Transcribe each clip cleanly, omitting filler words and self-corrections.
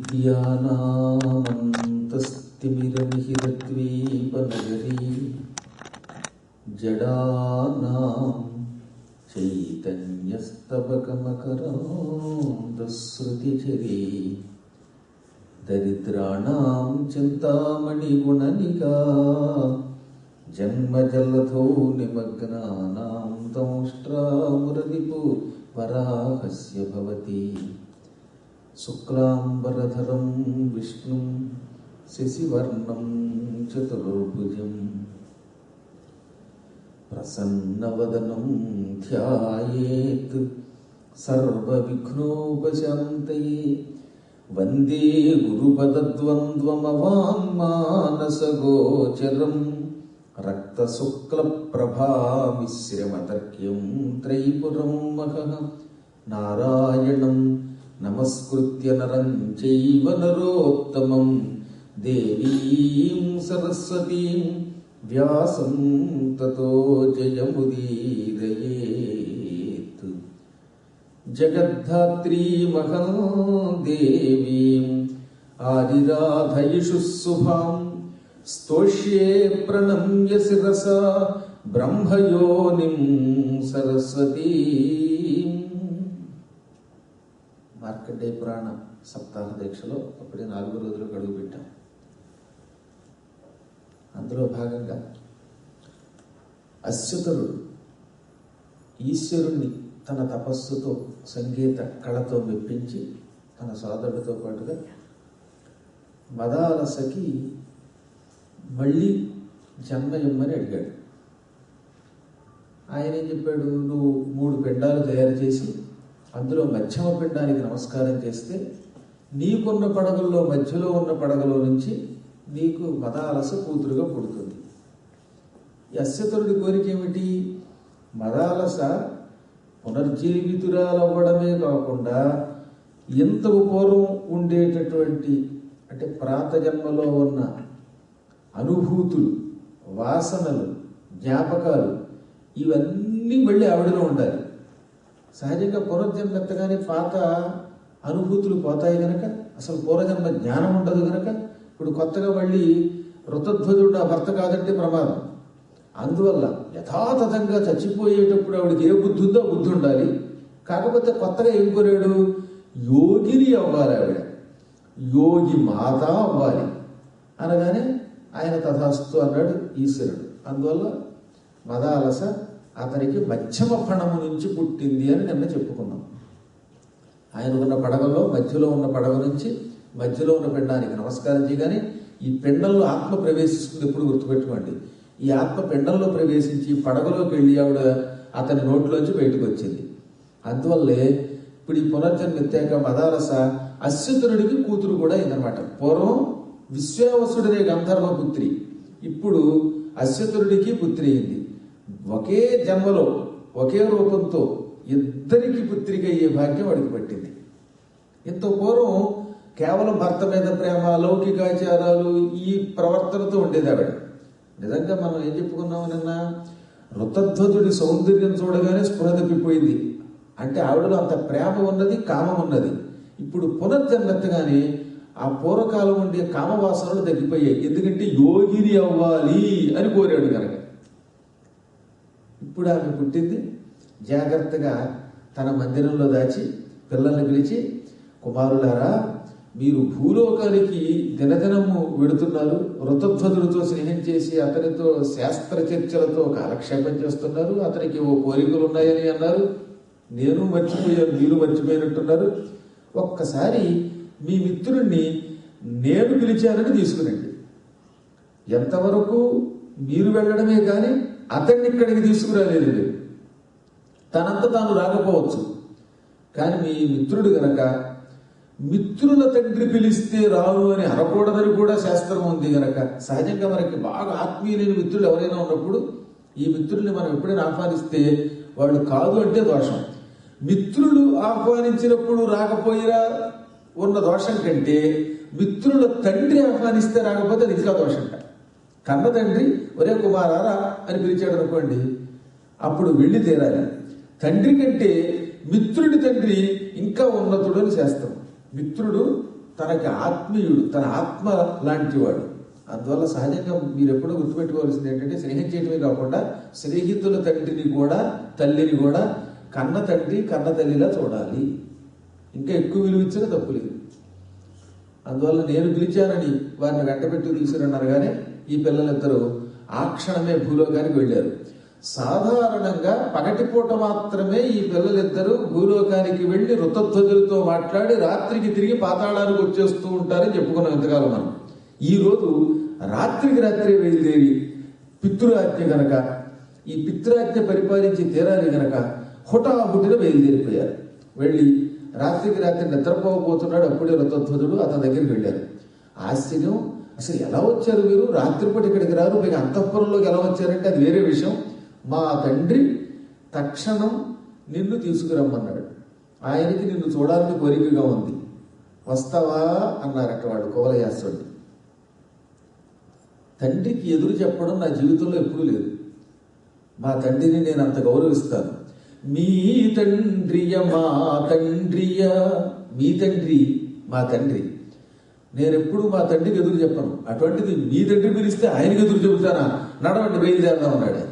विद्यानामन्तस्तिमिरमिहिरद्वीपनगरी जडानां चैतन्यस्तबकमकरान्दस्रुतिझरी दरिद्राणां चिन्तामणिगुणनिका जन्मजलधौ निमग्नानां दंष्ट्रामुररिपु वराहस्य भवति शुक्लाम्बरधरं विष्णुं शशिवर्णं चतुर्भुजं प्रसन्नवदनं ध्यायेत् सर्वविघ्नोपशान्तये वन्दे गुरुपदद्वन्द्वमवाङ्मानसगोचरं रक्तशुक्लप्रभामिश्रमतर्क्यं त्रैपुरं महः नारायणं नमस्कृत्य नरं चैव नरोत्तमं देवीं सरस्वतीं व्यासं ततो जयमुदीरयेत्। जगद्धात्रीमहं देवीं आदिराधयिषुः शुभां स्तोष्ये प्रणम्य शिरसा ब्रह्मयोनिं सरस्वतीं। మార్కండేయ పురాణ సప్తాహ దీక్షలో అప్పుడే 4 రోజులకు అడుగు పెట్టాం. అందులో భాగంగా అచ్యుతుడు ఈశ్వరుణ్ణి తన తపస్సుతో సంగీత కళతో మెప్పించి తన సోదరుడితో పాటుగా మదాలసకి మళ్ళీ జన్మ ఇమ్మని అడిగాడు. ఆయన ఏం చెప్పాడు, నువ్వు 3 పిండాలు తయారు చేసి అందులో మధ్యమ పిండానికి నమస్కారం చేస్తే నీకున్న పడగల్లో మధ్యలో ఉన్న పడగలో నుంచి నీకు మదాలస కూతురుగా పుడుతుంది. ఈ అస్యతుడి కోరిక ఏమిటి? మదాలస పునర్జీవితురాలవ్వడమే కాకుండా ఇంతకు పూర్వం ఉండేటటువంటి అంటే ప్రాత జన్మలో ఉన్న అనుభూతులు, వాసనలు, జ్ఞాపకాలు ఇవన్నీ మళ్ళీ ఆవిడలో ఉండాలి. సహజంగా పునర్జన్మ ఎత్తగానే పాత అనుభూతులు పోతాయి కనుక, అసలు పూర్వజన్మ జ్ఞానం ఉండదు కనుక ఇప్పుడు కొత్తగా మళ్ళీ ఋతధ్వజుడు ఆ భర్త కాదంటే ప్రమాదం. అందువల్ల యథాతథంగా చచ్చిపోయేటప్పుడు ఆవిడకి ఏ బుద్ధి ఉందో బుద్ధి ఉండాలి. కాకపోతే కొత్తగా ఏం కోరాడు, యోగిని అవ్వాలి, ఆవిడ యోగి మాత అవ్వాలి అనగానే ఆయన తథాస్తు అన్నాడు ఈశ్వరుడు. అందువల్ల మదాలస అతనికి మధ్యమ ఫణము నుంచి పుట్టింది అని నిన్న చెప్పుకున్నాం. ఆయన ఉన్న పడగలో మధ్యలో ఉన్న పడగ నుంచి మధ్యలో ఉన్న పిండానికి నమస్కారం చేయగానే ఈ పిండంలో ఆత్మ ప్రవేశిస్తుంది. ఎప్పుడు గుర్తుపెట్టుకోండి, ఈ ఆత్మ పిండంలో ప్రవేశించి పడగలోకి వెళ్ళి ఆవిడ అతని నోట్లోంచి బయటకు వచ్చింది. అందువల్లే ఇప్పుడు ఈ పునర్జన్మ ఎత్తాక మదాలస అచ్యుతుడికి కూతురు కూడా అయిందనమాట. పూర్వం విశ్వావసుడనే గంధర్వ పుత్రి, ఇప్పుడు అచ్యుతుడికి పుత్రి అయింది. ఒకే జన్మలో ఒకే రూపంతో ఇద్దరికి పుత్రిక అయ్యే భాగ్యం వాడికి పట్టింది. ఇంత పూర్వం కేవలం భర్త మీద ప్రేమ, లౌకికాచారాలు ఈ ప్రవర్తనతో ఉండేది ఆవిడ. నిజంగా మనం ఏం చెప్పుకున్నాము నిన్న, ఋతధ్వజుడి సౌందర్యం చూడగానే స్పృహ తప్పిపోయింది. అంటే ఆవిడలో అంత ప్రేమ ఉన్నది, కామం ఉన్నది. ఇప్పుడు పునర్జన్మెత్తగానే ఆ పూర్వకాలం ఉండే కామవాసనలు తగ్గిపోయాయి. ఎందుకంటే యోగిని అవ్వాలి అని కోరాడు కనుక. ఇప్పుడు ఆమె పుట్టింది. జాగ్రత్తగా తన మందిరంలో దాచి పిల్లల్ని పిలిచి, కుమారులారా, మీరు భూలోకానికి దినదినము వెడుతున్నారు, ఋతధ్వజుడితో స్నేహం చేసి అతనితో శాస్త్ర చర్చలతో కాలక్షేపం చేస్తున్నారు, అతనికి ఓ కోరికలు ఉన్నాయని అన్నారు, నేను మర్చిపోయాను, మీరు మర్చిపోయినట్టున్నారు. ఒక్కసారి మీ మిత్రుణ్ణి నేను పిలిచానని తీసుకురండి. ఎంతవరకు మీరు వెళ్ళడమే కానీ అతన్ని ఇక్కడికి తీసుకురాలేదు. మీరు తనంత తాను రాకపోవచ్చు, కానీ మీ మిత్రుడు గనక మిత్రుల తండ్రి పిలిస్తే రాను అని అనకూడదని కూడా శాస్త్రం ఉంది గనక, సహజంగా మనకి బాగా ఆత్మీయులైన మిత్రులు ఎవరైనా ఉన్నప్పుడు ఈ మిత్రుల్ని మనం ఎప్పుడైనా ఆహ్వానిస్తే వాళ్ళు కాదు అంటే దోషం. మిత్రులు ఆహ్వానించినప్పుడు రాకపోయినా ఉన్న దోషం కంటే మిత్రుల తండ్రి ఆహ్వానిస్తే రాకపోతే అది ఇంకా దోషంట. కన్న తండ్రి ఒరే కుమారారా అని పిలిచాడు అనుకోండి, అప్పుడు వెళ్ళి తీరాలి. తండ్రి కంటే మిత్రుడి తండ్రి ఇంకా ఉన్నతుడు అని శాస్త్రం. మిత్రుడు తనకి ఆత్మీయుడు, తన ఆత్మ లాంటివాడు. అందువల్ల సహజంగా మీరు ఎప్పుడూ గుర్తుపెట్టుకోవాల్సింది ఏంటంటే, స్నేహం చేయడమే కాకుండా స్నేహితుల తండ్రిని కూడా తల్లిని కూడా కన్న తండ్రి కన్న తల్లిలా చూడాలి. ఇంకా ఎక్కువ విలువ ఇచ్చినా తప్పు లేదు. అందువల్ల నేను పిలిచానని వారిని వెంటబెట్టి తీసుకురన్నారు. ఈ పిల్లలిద్దరూ ఆ క్షణమే భూలోకానికి వెళ్ళారు. సాధారణంగా పగటిపూట మాత్రమే ఈ పిల్లలిద్దరూ భూలోకానికి వెళ్ళి ఋతధ్వజులతో మాట్లాడి రాత్రికి తిరిగి పాతాళానికి వచ్చేస్తూ ఉంటారని చెప్పుకున్నాం ఇంతకాలం మనం. ఈరోజు రాత్రికి రాత్రి బయలుదేరి పితృరాజ్ఞ గనక, ఈ పితృరాజ్ఞ పరిపాలించి తీరాలి గనక హుటాహుటిన బయలుదేరిపోయారు. వెళ్ళి రాత్రికి రాత్రి నిద్రపోకపోతున్నాడు. అప్పుడే ఋతధ్వజుడు అతని దగ్గరికి వెళ్ళారు. ఆశ్చర్యం, అసలు ఎలా వచ్చారు మీరు? రాత్రిపూట ఇక్కడికి రారు, మీకు అంతఃపురంలోకి ఎలా వచ్చారంటే అది వేరే విషయం. మా తండ్రి తక్షణం నిన్ను తీసుకురమ్మన్నాడు. ఆయనకి నిన్ను చూడాలని కోరికగా ఉంది, వస్తావా అన్నారట వాడు కువలయాసుడు. తండ్రికి ఎదురు చెప్పడం నా జీవితంలో ఎప్పుడూ లేదు. మా తండ్రిని నేను అంత గౌరవిస్తాను. మీ తండ్రియ మా తండ్రియ, మీ తండ్రి మా తండ్రి. నేను ఎప్పుడు మా తండ్రికి ఎదురు చెప్పను. అటువంటిది మీ తండ్రి పిలిస్తే ఆయనకి ఎదురు చెబుతానా? నడవండి బయలుదేరదాం అన్నాడు.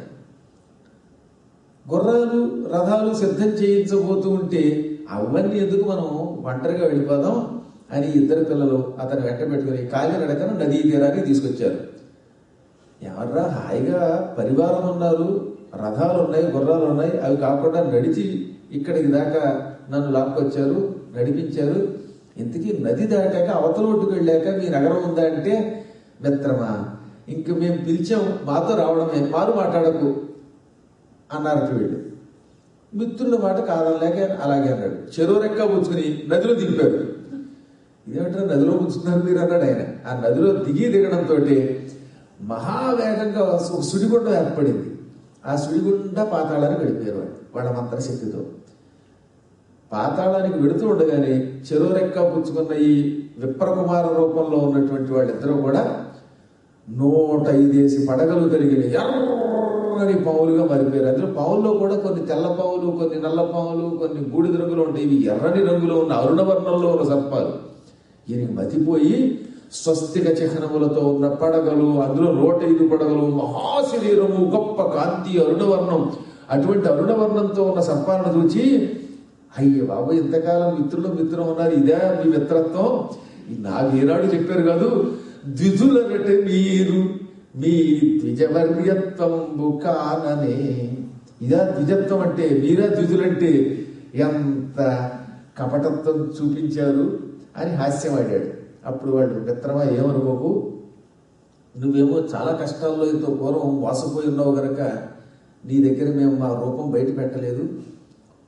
గుర్రాలు రథాలు సిద్ధం చేయించబోతూ ఉంటే అవన్నీ ఎందుకు, మనం ఒంటరిగా వెళ్ళిపోదాం అని ఇద్దరు పిల్లలు అతను వెంట పెట్టుకుని కాలినడకన నదీ తీరానికి తీసుకొచ్చారు. ఎవర్రా, హాయిగా పరివారం ఉన్నారు, రథాలు ఉన్నాయి, గుర్రాలు ఉన్నాయి, అవి కాకుండా నడిచి ఇక్కడికి దాకా నన్ను లాక్కొచ్చారు, నడిపించారు. ఇంతకీ నది దాటాక అవతల ఒడ్డుకు వెళ్ళాక మీ నగరం ఉందా అంటే, మిత్రమా ఇంక మేము పిలిచాం, మాతో రావడమే, మారు మాట్లాడకు అన్నారట వీళ్ళు. మిత్రుల మాట కాదనలేక అలాగే అన్నాడు. చెరువు రెక్క పుచ్చుకుని నదిలో దింపారు. ఇదేమంటారు నదిలో పుచ్చుకున్నారు మీరు అన్నాడు ఆయన. ఆ నదిలో దిగి దిగడంతో మహావేగంగా ఒక సుడిగుండం ఏర్పడింది. ఆ సుడిగుండా పాతాళానికి వెళ్ళిపోయారు వాళ్ళ మంత్రశక్తితో. పాతాళానికి వెడుతూ ఉండగానే చెరువు రెక్క పుచ్చుకున్న ఈ విప్రకుమార రూపంలో ఉన్నటువంటి వాళ్ళిద్దరూ కూడా 105 పడగలు కలిగిన ఎర్రని పావులుగా మారిపోయారు. అందులో పావుల్లో కూడా కొన్ని తెల్ల పావులు, కొన్ని నల్ల పావులు, కొన్ని బూడిద రంగులో ఉంటాయి. ఇవి ఎర్రని రంగులో ఉన్న అరుణవర్ణంలో ఉన్న సర్పాలు. ఈయనకి మతిపోయి స్వస్తిక చిహ్నములతో ఉన్న పడగలు, అందులో 105 పడగలు, మహాశరీరము, గొప్ప కాంతి, అరుణవర్ణం. అటువంటి అరుణవర్ణంతో ఉన్న సర్పాలను చూచి, అయ్యే బాబు ఇంతకాలం మిత్రులు ఉన్నారు, ఇదే మీ మిత్రత్వం? నాకు ఏనాడు చెప్పారు కాదు, ద్విజులనట మీరు, మీ ద్విజవర్యత్వంబు కాననే. ఇదా ద్విజత్వం అంటే, మీరా ద్విజులంటే? ఎంత కపటత్వం చూపించారు అని హాస్యమాడాడు. అప్పుడు వాళ్ళు, మిత్రమా ఏమనుకోకు, నువ్వేమో చాలా కష్టాల్లో ఎంతో పూర్వం వాసపోయి ఉన్నావు గనక నీ దగ్గర మేము మా రూపం బయట పెట్టలేదు.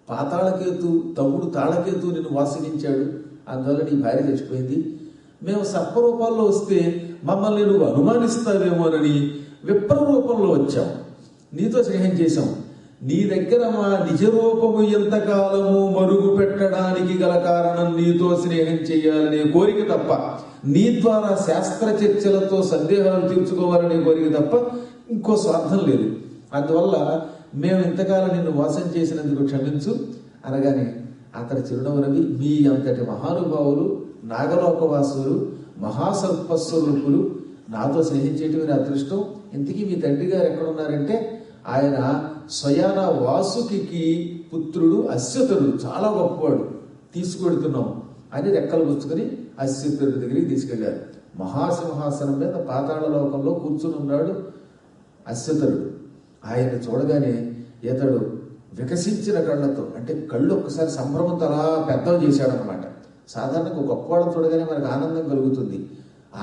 పాతాళకేతు తమ్ముడు తాళకేతు నిన్ను వాసగించాడు, అందువల్ల నీ భార్య చచ్చిపోయింది. మేము సర్పరూపాల్లో వస్తే మమ్మల్ని నువ్వు అనుమానిస్తావేమోనని విప్ర రూపంలో వచ్చాం, నీతో స్నేహం చేశాం. నీ దగ్గర మా నిజరూపము ఎంతకాలము మరుగు పెట్టడానికి గల కారణం నీతో స్నేహం చేయాలనే కోరిక తప్ప, నీ ద్వారా శాస్త్ర చర్చలతో సందేహాలు తీర్చుకోవాలనే కోరిక తప్ప ఇంకో స్వార్థం లేదు. అందువల్ల మేము ఇంతకాలం నిన్ను మోసం చేసినందుకు క్షమించు అనగానే అతడి చిరునవ్వు నవ్వి, మీ అంతటి మహానుభావులు, నాగలోకవాసులు, మహాసర్పస్వరూపులు నాతో స్నేహించేటివి నా అదృష్టం. ఇంతకీ మీ తండ్రి గారు ఎక్కడున్నారంటే, ఆయన స్వయాన వాసుకి పుత్రుడు అశ్వతుడు, చాలా గొప్పవాడు, తీసుకువెడుతున్నాం అని రెక్కలు పుచ్చుకొని అశ్వతుడి దగ్గరికి తీసుకెళ్లారు. మహాసింహాసనం మీద పాతాళ లోకంలో కూర్చుని ఉన్నాడు అశ్వతుడు. ఆయన చూడగానే ఇతడు వికసించిన కళ్ళతో, అంటే కళ్ళు ఒక్కసారి సంభ్రమంతో అలా పెద్దవి చేశాడనమాట. సాధారణంగా గొప్పవాళ్ళని చూడగానే మనకు ఆనందం కలుగుతుంది,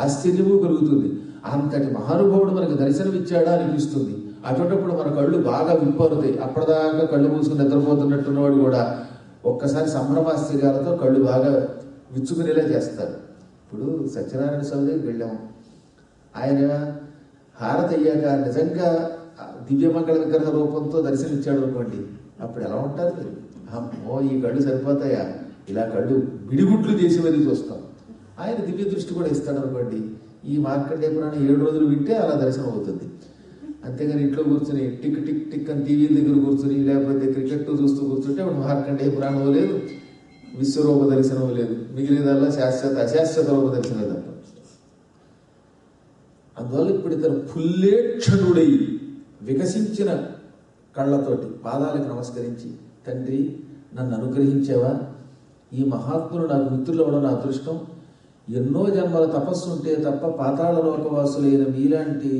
ఆశ్చర్యము కలుగుతుంది. అంతటి మహానుభావుడు మనకు దర్శనమిచ్చాడా అనిపిస్తుంది. అటువంటిప్పుడు మన కళ్ళు బాగా విప్పారుతాయి. అప్పటిదాకా కళ్ళు మూసుకుని నిద్రపోతున్నట్టున్నవాడు కూడా ఒక్కసారి సంభ్రమాశ్చర్యాలతో కళ్ళు బాగా విచ్చుకునేలా చేస్తారు. ఇప్పుడు సత్యనారాయణ స్వామి దగ్గరికి వెళ్ళాము. ఆయన హారతి అయ్యాక నిజంగా దివ్యమంగళ విగ్రహ రూపంతో దర్శనమిచ్చాడు అనుకోండి, అప్పుడు ఎలా ఉంటారు మీరు? అమ్మో ఈ కళ్ళు సరిపోతాయా, ఇలా కళ్ళు బిడిగుడ్లు చేసి మరీ చూస్తాం. ఆయన దివ్య దృష్టి కూడా ఇస్తాడు అనుకోండి, ఈ మార్కండేయ పురాణం 7 రోజులు వింటే అలా దర్శనం అవుతుంది. అంతేగాని ఇంట్లో కూర్చుని టిక్ టిక్ టిక్ అని టీవీ దగ్గర కూర్చుని లేకపోతే క్రికెట్ చూస్తూ కూర్చుంటే ఇప్పుడు మార్కండేయ పురాణం లేదు, విశ్వరూప దర్శనం లేదు, మిగిలినదల్లా శాశ్వత అశాశ్వత రూప దర్శనం తప్ప. అందువల్ల ఇప్పుడు ఇతను ఫుల్లేక్షణుడై వికసించిన కళ్ళతోటి పాదాలకు నమస్కరించి, తండ్రి నన్ను అనుగ్రహించావా, ఈ మహాత్ములు నాకు మిత్రులు అవ్వడం నా అదృష్టం. ఎన్నో జన్మల తపస్సు ఉంటే తప్ప పాతాళ లోకవాసులైన మీలాంటి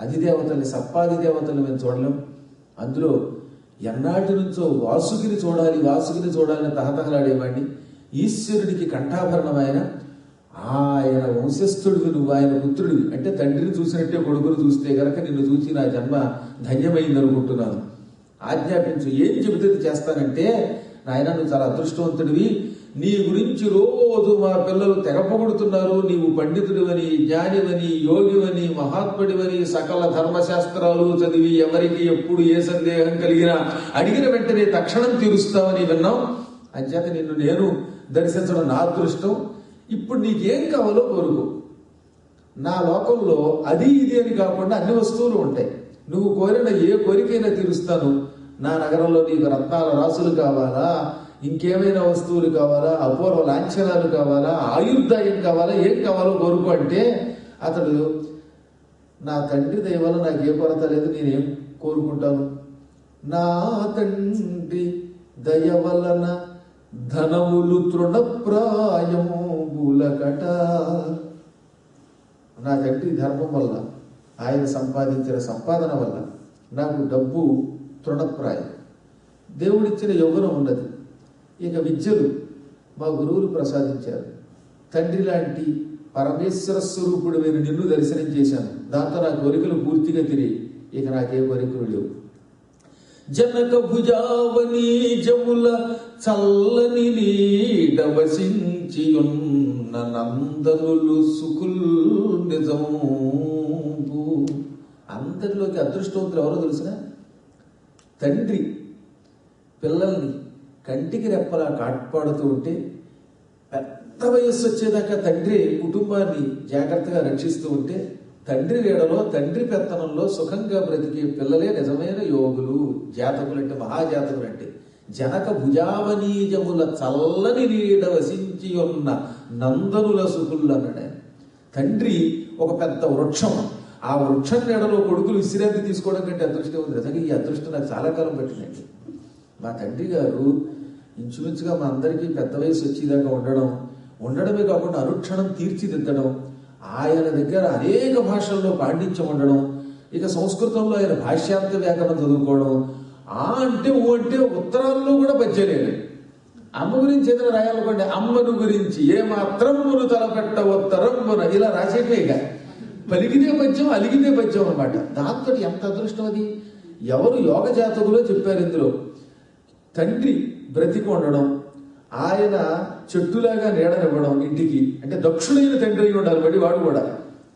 అధిదేవతల్ని, సప్పాది దేవతల్ని మేము చూడలేం. అందులో ఎన్నాటి నుంచో వాసుకిని చూడాలని తహతహలాడేవాడిని. ఈశ్వరుడికి కంఠాభరణమైన ఆయన వంశస్థుడివి నువ్వు, ఆయన పుత్రుడివి. అంటే తండ్రిని చూసినట్టే కొడుకును చూస్తే గనక నిన్ను చూసి నా జన్మ ధన్యమైంది అనుకుంటున్నాను. ఆజ్ఞాపించు, ఏం చెబితే చేస్తానంటే, నాయన నువ్వు చాలా అదృష్టవంతుడివి, నీ గురించి రోజు మా పిల్లలు తెగ పొగుడుతున్నారు. నీవు పండితుడివని, జ్ఞానివని, యోగివని, మహాత్ముడివని, సకల ధర్మశాస్త్రాలు చదివి ఎవరికి ఎప్పుడు ఏ సందేహం కలిగినా అడిగిన వెంటనే తక్షణం తీరుస్తావని విన్నాం. అంచేత నిన్ను నేను దర్శించడం నా అదృష్టం. ఇప్పుడు నీకేం కావాలో కోరుకో. నా లోకంలో అది ఇది అని కాకుండా అన్ని వస్తువులు ఉంటాయి. నువ్వు కోరిన ఏ కోరికైనా తీరుస్తాను. నా నగరంలో నీకు రత్నాల రాసులు కావాలా, ఇంకేమైనా వస్తువులు కావాలా, అపూర్వ లాంఛనాలు కావాలా, ఆయుర్దాయం కావాలా, ఏం కావాలో కోరుకో అంటే, అతడు నా తండ్రి దయ వల్ల నాకు ఏ కొరత లేదు, నేనేం కోరుకుంటాను. నా తండ్రి దయ వలన ధనములు తృణప్రాయములకట. నా తండ్రి ధర్మం వల్ల, ఆయన సంపాదించిన సంపాదన వల్ల నాకు డబ్బు తృణప్రాయం. దేవుడిచ్చిన యౌవనం ఉన్నది. ఇక విద్యలు మా గురువులు ప్రసాదించారు. తండ్రి లాంటి పరమేశ్వర స్వరూపుడు నేను నిన్ను దర్శనం చేశాను. దాంతో నా కోరికలు పూర్తిగా తిరిగి ఇక నాకే కోరికలు లేవు. జనక భుజావని జముల చల్లని నీడవసించి ఉన్న నందనులు సుకుల్ నిజంబు. అందరిలోకి అదృష్టవంతులు ఎవరో తెలిసిన, తండ్రి పిల్లల్ని కంటికి రెప్పలా కాట్పాడుతూ ఉంటే పెద్ద వయస్సు వచ్చేదాకా తండ్రి కుటుంబాన్ని జాగ్రత్తగా రక్షిస్తూ ఉంటే, తండ్రి నీడలో తండ్రి పెత్తనంలో సుఖంగా బ్రతికే పిల్లలే నిజమైన యోగులు, జాతకులు. అంటే మహాజాతకులు అంటే జనక భుజావనీజముల చల్లని నీడ వసించి ఉన్న నందనుల సుకులు అన్నాడు. తండ్రి ఒక పెద్ద వృక్షం, ఆ వృక్షం నీడలో కొడుకులు విశ్రాంతి తీసుకోవడం కంటే అదృష్టం ఉంది. నిజంగా ఈ అదృష్టం నాకు చాలా కాలం పట్టిందండి. మా తండ్రి గారు ఇంచుమించుగా మా అందరికీ పెద్ద వయసు వచ్చేదాకా ఉండడమే కాకుండా అనుక్షణం తీర్చిదిద్దడం, ఆయన దగ్గర అనేక భాషల్లో పాండిత్యం ఉండడం, ఇక సంస్కృతంలో ఆయన భాష్యాంత వ్యాకరణం చదువుకోవడం, అంటే ఉత్తరాల్లో కూడా పద్యలేదు. అమ్మ గురించి ఏదైనా రాయాలనుకోండి, అమ్మను గురించి ఏమాత్రమును తలపెట్ట ఉత్తరమున ఇలా రాసేటే. ఇక పలికితే పద్యం, అలిగితే పద్యం అనమాట. దాంతో ఎంత అదృష్టం అది. ఎవరు యోగ జాతకులో చెప్పారు ఇందులో. తండ్రి బ్రతికి ఉండడం, ఆయన చెట్టులాగా నీడనివ్వడం ఇంటికి, అంటే దక్షుడైన తండ్రి అయి ఉండాలి. బట్టి వాడు కూడా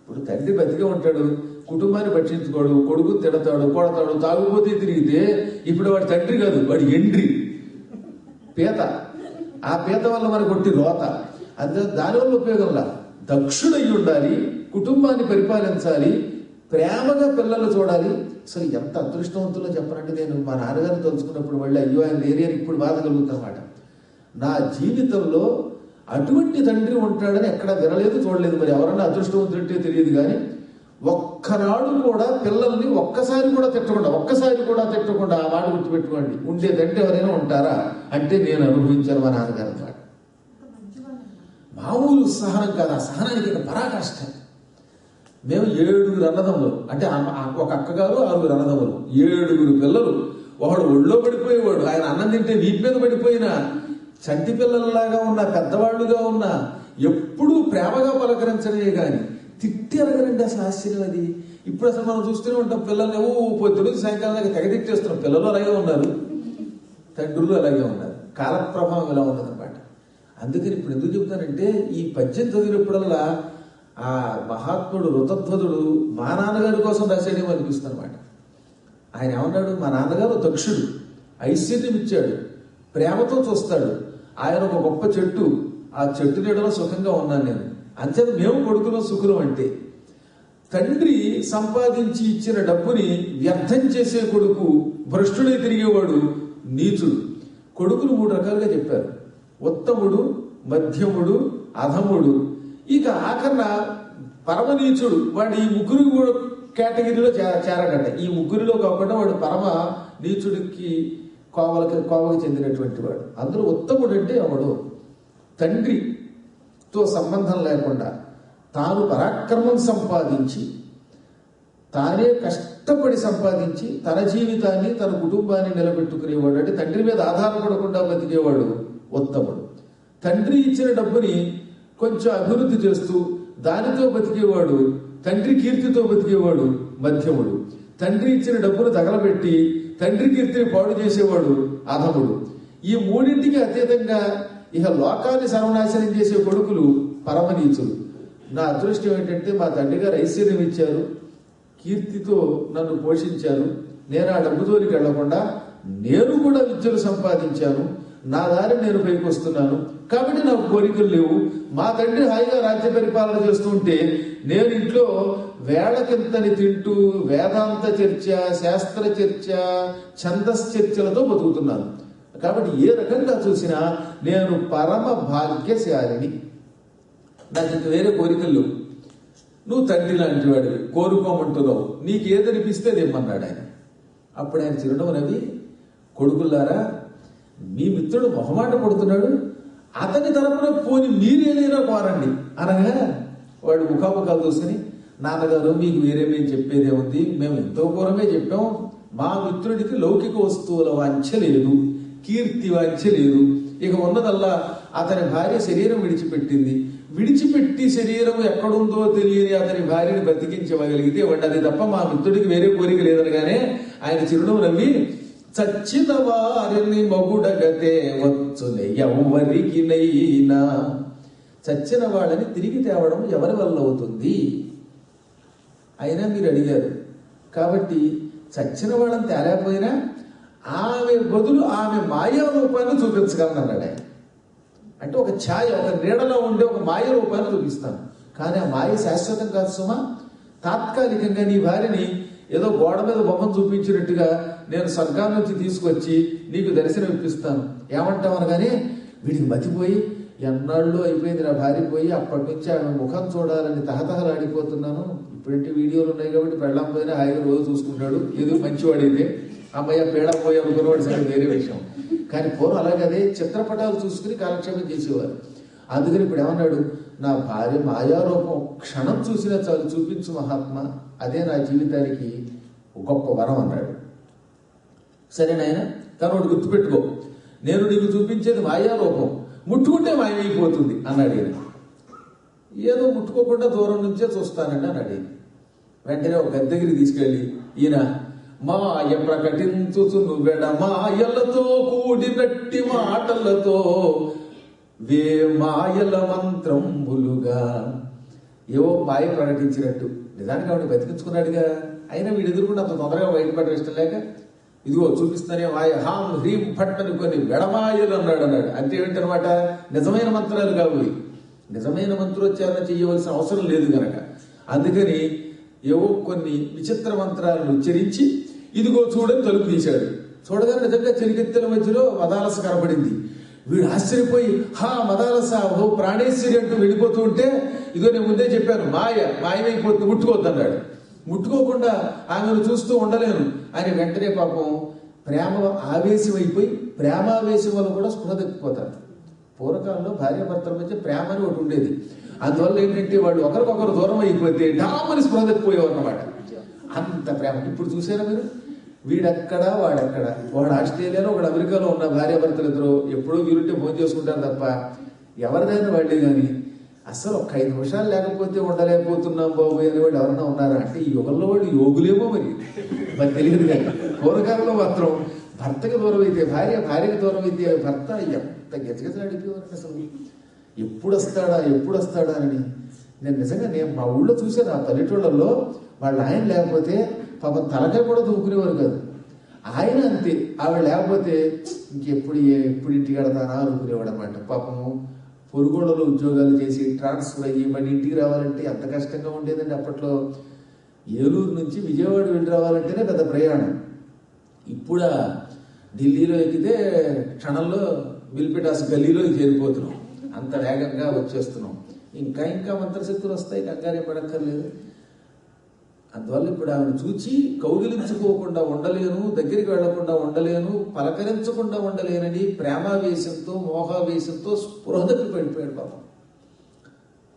ఇప్పుడు తండ్రి బతికే ఉంటాడు, కుటుంబాన్ని పట్టించుకోడు, కొడుకు తిడతాడు, కొడతాడు, తాగుపోతే తిరిగితే ఇప్పుడు వాడి తండ్రి కాదు, వాడి ఎండ్రి పీత. ఆ పీత వల్ల మనకు కొట్టి రోత. అంతే, దానివల్ల ఉపయోగంలా. దక్షుడయ్యి ఉండాలి, కుటుంబాన్ని పరిపాలించాలి, ప్రేమగా పిల్లలు చూడాలి. అసలు ఎంత అదృష్టవంతులో చెప్పనంటే, నేను మా నాన్నగారిని తలుచుకున్నప్పుడు మళ్ళీ అయ్యో ఆయన లేరని ఇప్పుడు బాధ కలుగుతున్నమాట. నా జీవితంలో అటువంటి తండ్రి ఉంటాడని ఎక్కడ వినలేదు, చూడలేదు. మరి ఎవరన్నా అదృష్టవంతులంటే తెలియదు. కానీ ఒక్కనాడు కూడా పిల్లల్ని ఒక్కసారి కూడా తిట్టకుండా ఆ మాట గుర్తుపెట్టుకోండి. ఉండే తండ్రి ఎవరైనా ఉంటారా అంటే నేను అనుభవించాను మా నాన్నగారు అన్నమాట. మామూలు సహనం కాదు, ఆ సహనానికి ఇక పరాకాష్ట. మేము 7 అన్నదమ్ములు, అంటే ఒక అక్కగారు 6 అన్నదమ్ములు, 7 పిల్లలు. ఒకడు ఒళ్ళో పడిపోయేవాడు, ఆయన అన్నం తింటే వీపు మీద పడిపోయినా, చంటి పిల్లలలాగా ఉన్న, పెద్దవాళ్ళుగా ఉన్న, ఎప్పుడూ ప్రేమగా పలకరించడమే కానీ తిట్టి అడగరండి. అసలు ఆశ్చర్యం అది. ఇప్పుడు అసలు మనం చూస్తూనే ఉంటాం, పిల్లల్ని పొద్దున సాయంకాలం దాకా తెగ తిట్టేస్తున్నాం. పిల్లలు అలాగే ఉన్నారు, తండ్రులు అలాగే ఉన్నారు. కాలప్రభావం ఇలా ఉన్నదన్నమాట. అందుకని ఇప్పుడు ఎందుకు చెబుతానంటే, ఈ పద్యం చదివినప్పుడల్లా ఆ మహాత్ముడు ఋతధ్వజుడు మా నాన్నగారి కోసం రాసేయడం అనిపిస్తుంది అనమాట. ఆయన ఏమన్నాడు, మా నాన్నగారు దక్షుడు, ఐశ్వర్యం ఇచ్చాడు, ప్రేమతో చూస్తాడు. ఆయన ఒక గొప్ప చెట్టు, ఆ చెట్టు నీడలో సుఖంగా ఉన్నాను నేను. అంచేత మేము కొడుకులో సుఖులం. అంటే తండ్రి సంపాదించి ఇచ్చిన డబ్బుని వ్యర్థం చేసే కొడుకు, భ్రష్టుడే తిరిగేవాడు నీచుడు. కొడుకులు 3 రకాలుగా చెప్పారు. ఉత్తముడు, మధ్యముడు, అధముడు, ఇక ఆఖరణ పరమనీచుడు. వాడు ఈ ముగ్గురు కూడా కేటగిరీలో చేరడట. ఈ ముగ్గురిలో కాకుండా వాడు పరమ నీచుడికి కోవకి చెందినటువంటి వాడు. అందులో ఉత్తముడు అంటే ఎవడు? తండ్రితో సంబంధం లేకుండా తాను పరాక్రమం సంపాదించి, తానే కష్టపడి సంపాదించి తన జీవితాన్ని తన కుటుంబాన్ని నిలబెట్టుకునేవాడు. అంటే తండ్రి మీద ఆధారపడకుండా బతికేవాడు ఉత్తముడు. తండ్రి ఇచ్చిన డబ్బుని కొంచెం అభివృద్ధి చేస్తూ దానితో బతికేవాడు, తండ్రి కీర్తితో బతికేవాడు మధ్యముడు. తండ్రి ఇచ్చిన డబ్బును తగలబెట్టి తండ్రి కీర్తిని పాడు చేసేవాడు అధముడు. ఈ మూడింటికి అతీతంగా ఇక లోకాన్ని సర్వనాశనం చేసే కొడుకులు పరమనీచులు. నా అదృష్టం ఏంటంటే మా తండ్రి గారు ఐశ్వర్యం ఇచ్చారు, కీర్తితో నన్ను పోషించారు. నేను ఆ డబ్బుతోలికి వెళ్లకుండా నేను కూడా విద్యలు సంపాదించాను, నా దారి నేను పైకి వస్తున్నాను, కాబట్టి నాకు కోరికలు లేవు. మా తండ్రి హాయిగా రాజ్య పరిపాలన చేస్తుంటే నేను ఇంట్లో వేళకింతని తింటూ వేదాంత చర్చ, శాస్త్ర చర్చ, ఛందశ్చర్చలతో బతుకుతున్నాను. కాబట్టి ఏ రకంగా చూసినా నేను పరమ భాగ్యశాలిని. నాకు ఇంక వేరే కోరికలు లేవు. నువ్వు తండ్రి లాంటి వాడివి, కోరుకోమంటున్నావు, నీకేదనిపిస్తే అది ఇమ్మన్నాడు ఆయన. అప్పుడు ఆయన చిరునవ్వు నవ్వి, కొడుకులారా, మీ మిత్రుడు మొహమాట పడుతున్నాడు, అతని తరపున పోని మీరేదైనా కోరండి అనగా వాడు ముఖాముఖాలు చూసుకుని, నాన్నగారు మీకు వేరేమేం చెప్పేదే ఉంది, మేము ఎంతో పూర్వమే చెప్పాం, మా మిత్రుడికి లౌకిక వస్తువుల వాంఛ లేదు, కీర్తి వాంఛ లేదు, ఇక ఉన్నదల్లా అతని భార్య శరీరం విడిచిపెట్టింది, విడిచిపెట్టి శరీరం ఎక్కడుందో తెలియని అతని భార్యని బ్రతికించగలిగితే వాడు అది తప్ప మా మిత్రుడికి వేరే కోరిక లేదనగానే ఆయన చిరునవ్వు నవ్వి, చచ్చిన వారిని మగుడగతే వచ్చునే ఎవరికి నైనా. చచ్చిన వాళ్ళని తిరిగి తేవడం ఎవరి వల్ల అవుతుంది? అయినా మీరు అడిగారు కాబట్టి చచ్చిన వాళ్ళని తేలేకపోయినా ఆమె బదులు ఆమె మాయా రూపాన్ని చూపించగలను అన్నాడు ఆయన. అంటే ఒక ఛాయ, ఒక నీడలో ఉండే ఒక మాయ రూపాన్ని చూపిస్తాను, కానీ ఆ మాయ శాశ్వతం కాదు సుమా. తాత్కాలికంగా నీ భార్యని ఏదో గోడ మీద బొమ్మను చూపించినట్టుగా నేను స్వర్గాల నుంచి తీసుకొచ్చి నీకు దర్శనం ఇప్పిస్తాను. ఏమంటావు అనగానే వీడికి మతిపోయి, ఎన్నాళ్ళు అయిపోయింది నా భార్య పోయి, అప్పటి నుంచి ఆమె ముఖం చూడాలని తహతహలాడిపోతున్నాను. ఇప్పుడంటే వీడియోలు ఉన్నాయి కాబట్టి పెళ్ళం పోయినా హాయిగా రోజు చూసుకుంటాడు, ఏదో మంచివాడైతే. అమ్మయ్య పేడ పోయి అనుకున్నవాడు సరే వేరే విషయం. కానీ పూర్వం అలాగదే చిత్రపటాలు చూసుకుని కాలక్షేపం చేసేవారు. అందుకని ఇప్పుడు ఏమన్నాడు, నా భార్య మాయారూపం క్షణం చూసినా చాలు, చూపించు మహాత్మా, అదే నా జీవితానికి గొప్ప వరం అన్నాడు. సరే నాయన, కానీ ఒకటి గుర్తుపెట్టుకో, నేను నీకు చూపించేది మాయారూపం, ముట్టుకుంటే మాయమైపోతుంది అన్నాడు ఈయన. ఏదో ముట్టుకోకుండా దూరం నుంచే చూస్తానండి అన్నాడు ఈయన. వెంటనే ఒక గది దగ్గరికి తీసుకెళ్ళి ఈయన, మాయ ప్రకటించు నువ్వెడ మాయలతో కూడినట్టి మాటలతో వే మాయల మంత్రములుగా, ఏవో మాయ ప్రకటించినట్టు. నిజానికి ఆవిడ బతికించుకున్నాడుగా, అయినా వీడు ఎదురుకుండా అంత తొందరగా బయటపడడం ఇష్టం లేక, ఇదిగో చూపిస్తానే మాయ, హాం హ్రీం ఫట్ అని కొన్ని వెడమాయలు అన్నాడు. అంటే ఏంటనమాట, నిజమైన మంత్రాలు కావు, నిజమైన మంత్రోచ్చారణ చేయవలసిన అవసరం లేదు కనుక. అందుకని ఏవో కొన్ని విచిత్ర మంత్రాలను ఉచ్చరించి, ఇదిగో చూడని తలుపు తీశాడు. చూడగానే నిజంగా చెలికెత్తెల మధ్యలో మదాలస కనపడింది. వీడు ఆశ్చర్యపోయి, హా మదాలస, ఓ ప్రాణేశ్వరి అంటూ వెళ్ళిపోతూ ఉంటే, ఇదో నేను ముందే చెప్పాను మాయమైపోతుంది, ముట్టుకోవద్దన్నాడు. ముట్టుకోకుండా ఆమెను చూస్తూ ఉండలేను అని వెంటనే పాపం ప్రేమ ఆవేశం అయిపోయి, ప్రేమావేశం వల్ల కూడా స్పృహ తప్పిపోతారు. పూర్వకాలంలో భార్యాభర్తల మధ్య ప్రేమ అని ఒకటి ఉండేది. అందువల్ల ఏంటంటే వాళ్ళు ఒకరికొకరు దూరం అయిపోతే డామని స్పృహ తప్పిపోయేవారు అన్నమాట. అంత ప్రేమ. ఇప్పుడు చూసారా మీరు, వీడెక్కడ వాడెక్కడ, వాడు ఆస్ట్రేలియాలో ఒకడు అమెరికాలో ఉన్న భార్యాభర్తలు ఇద్దరు ఎప్పుడో వీరుంటే ఫోన్ చేసుకుంటారు తప్ప ఎవరిదైనా వాళ్ళే. కానీ అసలు ఒక్క 5 నిమిషాలు లేకపోతే ఉండలేకపోతున్నాం బాబు అనేవాడు ఎవరన్నా ఉన్నారా అంటే ఈ యుగంలో వాడు యోగులేమో మరి తెలియదు. కానీ పూర్వకాలంలో మాత్రం భర్తకి దూరం అయితే భార్య, భార్యకి దూరం అయితే భర్త ఎంత గెజగెజలాడిపోయేవారండి అసలు. ఎప్పుడు వస్తాడా అని. నేను మా ఊళ్ళో చూశాను, ఆ పల్లెటూళ్ళల్లో వాళ్ళ ఆయన లేకపోతే పాపం తలకాయ కూడా దూకునేవారు కాదు. ఆయన అంతే, ఆవిడ లేకపోతే ఎప్పుడు ఇంటికి కడతానా అనుకునేవాడు అనమాట. పాపము పొరుగుళ్ళలో ఉద్యోగాలు చేసి ట్రాన్స్ఫర్ అయ్యి మళ్ళీ ఇంటికి రావాలంటే ఎంత కష్టంగా ఉండేదండి అప్పట్లో. ఏలూరు నుంచి విజయవాడ వెళ్ళి రావాలంటేనే పెద్ద ప్రయాణం. ఇప్పుడా ఢిల్లీలో ఎక్కితే క్షణంలో బిల్పిటాస్ గల్లీలో చేరిపోతున్నాం, అంత వేగంగా వచ్చేస్తున్నాం. ఇంకా ఇంకా మంత్రశక్తులు వస్తాయి, కంగారే పడక్కర్లేదు. అందువల్ల ఇప్పుడు ఆమెను చూచి కౌగిలించుకోకుండా ఉండలేను, దగ్గరికి వెళ్లకుండా ఉండలేను, పలకరించకుండా ఉండలేనని ప్రేమావేశంతో మోహావేశంతో స్పృహ తప్పి పడిపోయాడు పాపం.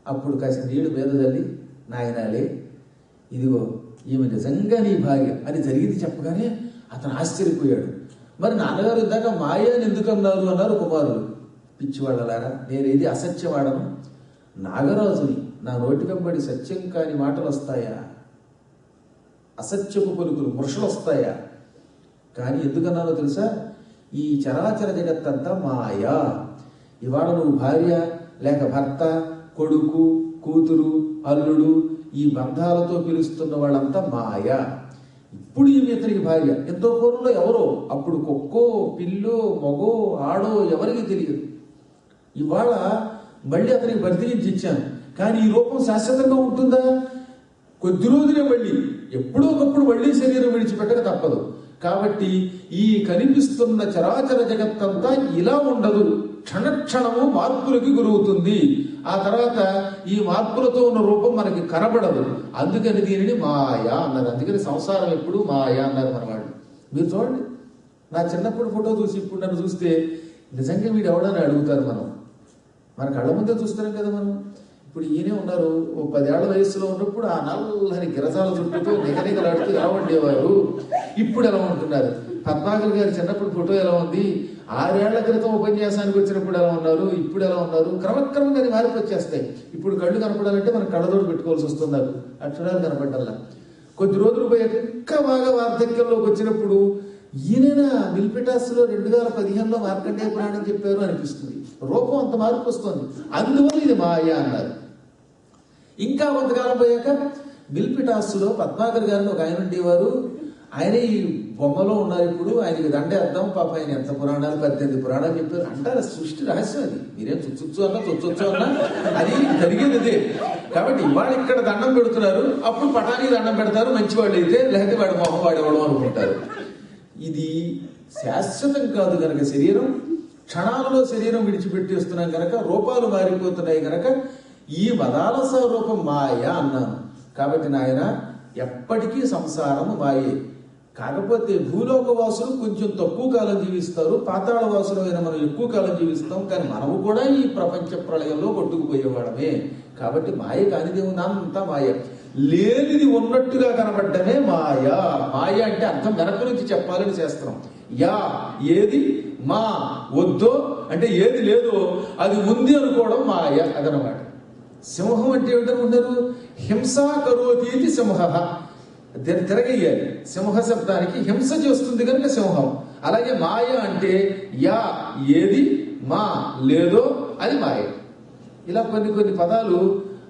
అప్పుడు కాసిన నీడు మీద తల్లి, నాయనాలే ఇదిగో ఈమె నిజంగా నీ భార్య అని జరిగింది చెప్పగానే అతను ఆశ్చర్యపోయాడు. మరి నాన్నగారు ఇందాక మాయ అని ఎందుకు అన్నారు అన్నారు కుమారులు. పిచ్చివాళ్ళలారా, నేనేది అసత్యవాడను, నాగరాజుని, నా నోటి వెంబడి సత్యం కాని మాటలు వస్తాయా, అసత్యపు పలుకులు మృషలు వస్తాయా? కానీ ఎందుకన్నానో తెలుసా? ఈ చరాచర జగత్తంతా మాయా. ఇవాళ నువ్వు భార్య లేక భర్త, కొడుకు, కూతురు, అల్లుడు, ఈ బంధాలతో పిలుస్తున్న వాళ్ళంతా మాయ. ఇప్పుడు ఈమె ఇతనికి భార్య, ఎంతో పూర్వంలో ఎవరో, అప్పుడు కుక్కో పిల్లో మగో ఆడో ఎవరికి తెలియదు. ఇవాళ మళ్ళీ అతనికి బతికించి ఇచ్చాను, కానీ ఈ రూపం శాశ్వతంగా ఉంటుందా? కొద్ది రోజులే, మళ్ళీ ఎప్పుడో ఒకప్పుడు మళ్ళీ శరీరం విడిచిపెట్టక తప్పదు. కాబట్టి ఈ కనిపిస్తున్న చరాచర జగత్తంతా ఇలా ఉండదు, క్షణక్షణము మార్పులకి గురవుతుంది. ఆ తర్వాత ఈ మార్పులతో ఉన్న రూపం మనకి కనబడదు. అందుకని దీనిని మాయా అన్నారు. అందుకని సంసారం ఎప్పుడు మాయా అన్నారు మన వాళ్ళు. మీరు చూడండి, నా చిన్నప్పుడు ఫోటో చూసి ఇప్పుడు నన్ను చూస్తే నిజంగా వీడు ఎవడని అడుగుతారు. మన కళ్ళ ముందే చూస్తున్నాం కదా మనం. ఇప్పుడు ఈయనే ఉన్నారు, ఓ 10 ఏళ్ల వయస్సులో ఉన్నప్పుడు ఆ నల్లని గిరసాల చుట్టూతో నిగనిగలాడుతూ ఎలా ఉండేవారు, ఇప్పుడు ఎలా ఉంటున్నారు. పద్మాకర్ గారి చిన్నప్పుడు ఫోటో ఎలా ఉంది, 6 ఏళ్ల క్రితం ఉపన్యాసానికి వచ్చినప్పుడు ఎలా ఉన్నారు, ఇప్పుడు ఎలా ఉన్నారు, క్రమక్రమంగా మార్పు వచ్చేస్తాయి. ఇప్పుడు కళ్ళు కనపడాలంటే మనం కళ్ళతోడు పెట్టుకోవాల్సి వస్తున్నారు, అక్షరాలు కనపడాల. కొద్ది రోజులు పోయాక ఇంకా బాగా వార్ధక్యంలోకి వచ్చినప్పుడు ఈయనైనా మిల్పిటాస్లో 2015లో మార్కండేయ పురాణం చెప్పారు అనిపిస్తుంది. రూపం అంత మార్పు వస్తుంది. అందువల్ల ఇది మాయ అన్నారు. ఇంకా కొంతకాలం పోయాక మిల్పిటాస్లో పద్మాకర్ గారిని ఒక ఆయన ఉండేవారు. ఆయన ఈ బొమ్మలో ఉన్నారు. ఇప్పుడు ఆయనకి దండే అర్థం, పాప ఆయన ఎంత పురాణాలు 18 పురాణాలు చెప్పారు అంటారు. సృష్టి రహస్యం అది. మీరేం చుచ్చు అన్నా చొచ్చు అన్నా అది జరిగేది అదే. కాబట్టి ఇవాళ ఇక్కడ దండం పెడుతున్నారు, అప్పుడు పటానికి దండం పెడతారు మంచివాళ్ళు అయితే, లేకపోతే వాడు మొహం వాడేవాడు అనుకుంటారు. ఇది శాశ్వతం కాదు కనుక, శరీరం క్షణాలలో శరీరం విడిచిపెట్టేస్తున్నాం కనుక రూపాలు మారిపోతున్నాయి కనుక ఈ మదాలస రూపం మాయ అన్నాను. కాబట్టి నాయన ఎప్పటికీ సంసారము మాయే. కాకపోతే భూలోక వాసులు కొంచెం తక్కువ కాలం జీవిస్తారు, పాతాళ వాసులు అయినా మనం ఎక్కువ కాలం జీవిస్తాం. కానీ మనము కూడా ఈ ప్రపంచ ప్రళయంలో కొట్టుకుపోయేవాడమే. కాబట్టి మాయ కానిది అంతా మాయ. లేనిది ఉన్నట్టుగా కనబడ్డమే మాయ. మాయ అంటే అర్థం వెనక నుంచి చెప్పాలని శాస్త్రం. యా ఏది, మా వద్దో అంటే ఏది లేదో అది ఉంది అనుకోవడం మాయ, అదనమాట. సింహం అంటే ఏమిటనుకుంటారు? హింసా కరోతీతి సింహ, తిరగయ్యాలి. సింహ శబ్దానికి హింస చేస్తుంది కనుక సింహం. అలాగే మాయ అంటే యా ఏది, మా లేదో అది మాయ. ఇలా కొన్ని కొన్ని పదాలు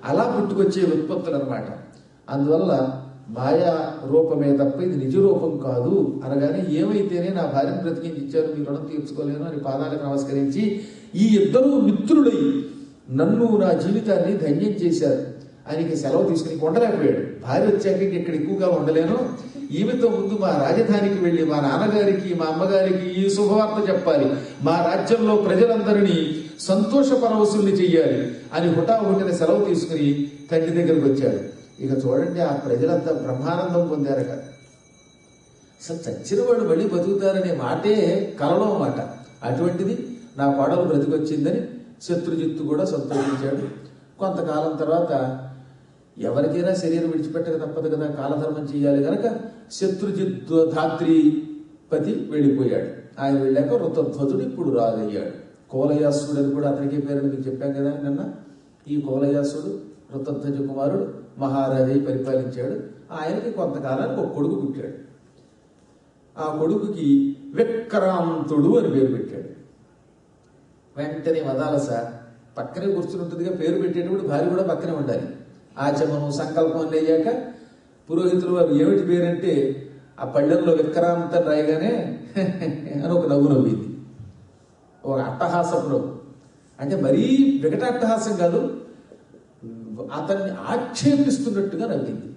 అలా పుట్టుకొచ్చే ఉత్పత్తులు అనమాట. అందువల్ల మాయా రూపమే తప్ప ఇది నిజ రూపం కాదు అనగానే, ఏమైతేనే నా భార్యను బ్రతికించి ఇచ్చారు, మీ రుణం తీర్చుకోలేను అని పాదాలకు నమస్కరించి ఈ ఇద్దరు మిత్రులై నన్ను నా జీవితాన్ని ధన్యం చేశారు. ఆయనకి సెలవు తీసుకుని ఉండలేకపోయాడు. భార్య వచ్చాక ఇక్కడ ఎక్కువగా ఉండలేను, ఈమెతో ముందు మా రాజధానికి వెళ్ళి మా నాన్నగారికి మా అమ్మగారికి ఈ శుభవార్త చెప్పాలి, మా రాజ్యంలో ప్రజలందరినీ సంతోష పరవశుల్ని చెయ్యాలి అని హుటాహుటిన సెలవు తీసుకుని తండ్రి దగ్గరకు వచ్చాడు. ఇక చూడండి, ఆ ప్రజలంతా బ్రహ్మానందం పొందారు కదా. అసలు చచ్చిన వాడు మళ్ళీ బతుకుతారనే మాటే కలలో మాట. అటువంటిది నా కోడలు బ్రతికొచ్చిందని శత్రుజిత్తు కూడా సంతోషించాడు. కొంతకాలం తర్వాత ఎవరికైనా శరీరం విడిచిపెట్టక తప్పదు కదా, కాలధర్మం చేయాలి కనుక శత్రుజిత్ ధాత్రిపతి వెళ్ళిపోయాడు. ఆయన వెళ్ళాక ఋతధ్వజుడు ఇప్పుడు రాజయ్యాడు. కోలయాసుడు అని కూడా అతనికి పేరుని మీకు చెప్పాం కదా నిన్న. ఈ కోలయాసుడు ఋతధ్వజ కుమారుడు మహారాజై పరిపాలించాడు. ఆయనకి కొంతకాలానికి ఒక కొడుకు పుట్టాడు. ఆ కొడుకుకి విక్రాంతుడు అని పేరు పెట్టాడు. వెంటనే మదాలస పక్కనే కూర్చుని ఉంటుందిగా, పేరు పెట్టేటప్పుడు భార్య కూడా పక్కనే ఉండాలి. ఆచమనం సంకల్పం అని అయ్యాక పురోహితులు వారు ఏమిటి పేరంటే ఆ పళ్ళెంలో విక్రాంతం రాయగానే అని ఒక నవ్వు నవ్వింది, ఒక అట్టహాసపు నవ్వు. అంటే మరీ వికట అట్టహాసం కాదు, అతన్ని ఆక్షేపిస్తున్నట్టుగా నవ్వింది.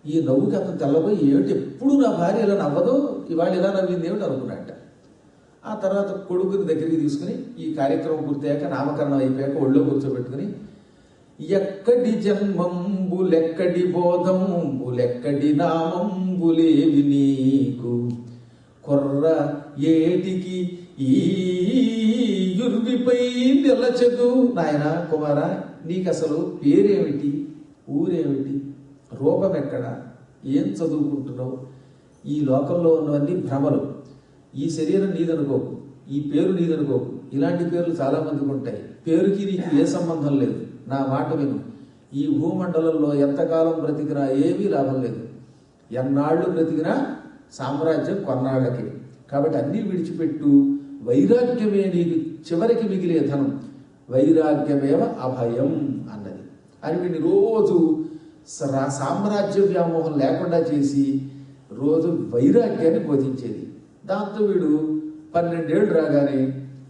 ఈ నవ్వుకి అతను తెల్లబోయి, ఏమిటి ఎప్పుడు నా భార్య ఇలా నవ్వదో, ఇవాళ ఇలా నవ్వింది ఏమిటి అనుకున్నట్ట. ఆ తర్వాత కొడుకుని దగ్గరికి తీసుకుని ఈ కార్యక్రమం పూర్తయ్యాక నామకరణం అయిపోయాక ఒళ్ళో కూర్చోబెట్టుకుని ఎక్కడి జన్మంబులెక్కడి బోధంబులెక్కడి నామంబులేవి నీకు కొర్ర ఏటికి ఈ యుర్విపై నిలచదు. నాయన కుమార, నీకు అసలు పేరేమిటి, ఊరేమిటి, రూపం ఎక్కడ, ఏం చదువుకుంటున్నావు? ఈ లోకంలో ఉన్నవన్నీ భ్రమలు. ఈ శరీరం నీదనుకోకు, ఈ పేరు నీదనుకోకు. ఇలాంటి పేర్లు చాలా మందికి ఉంటాయి. పేరుకి నీకు ఏ సంబంధం లేదు. నా మాట విను. ఈ భూమండలంలో ఎంతకాలం బ్రతికినా ఏమీ లాభం లేదు. ఎన్నాళ్ళు బ్రతికినా సామ్రాజ్యం కొన్నాళ్ళకి. కాబట్టి అన్నీ విడిచిపెట్టు. వైరాగ్యమే నీకు చివరికి మిగిలే ధనం. వైరాగ్యమేవ అభయం అన్నది అని వీడిని రోజు సామ్రాజ్య వ్యామోహం లేకుండా చేసి రోజు వైరాగ్యాన్ని బోధించేది. దాంతో వీడు 12 ఏళ్ళు రాగానే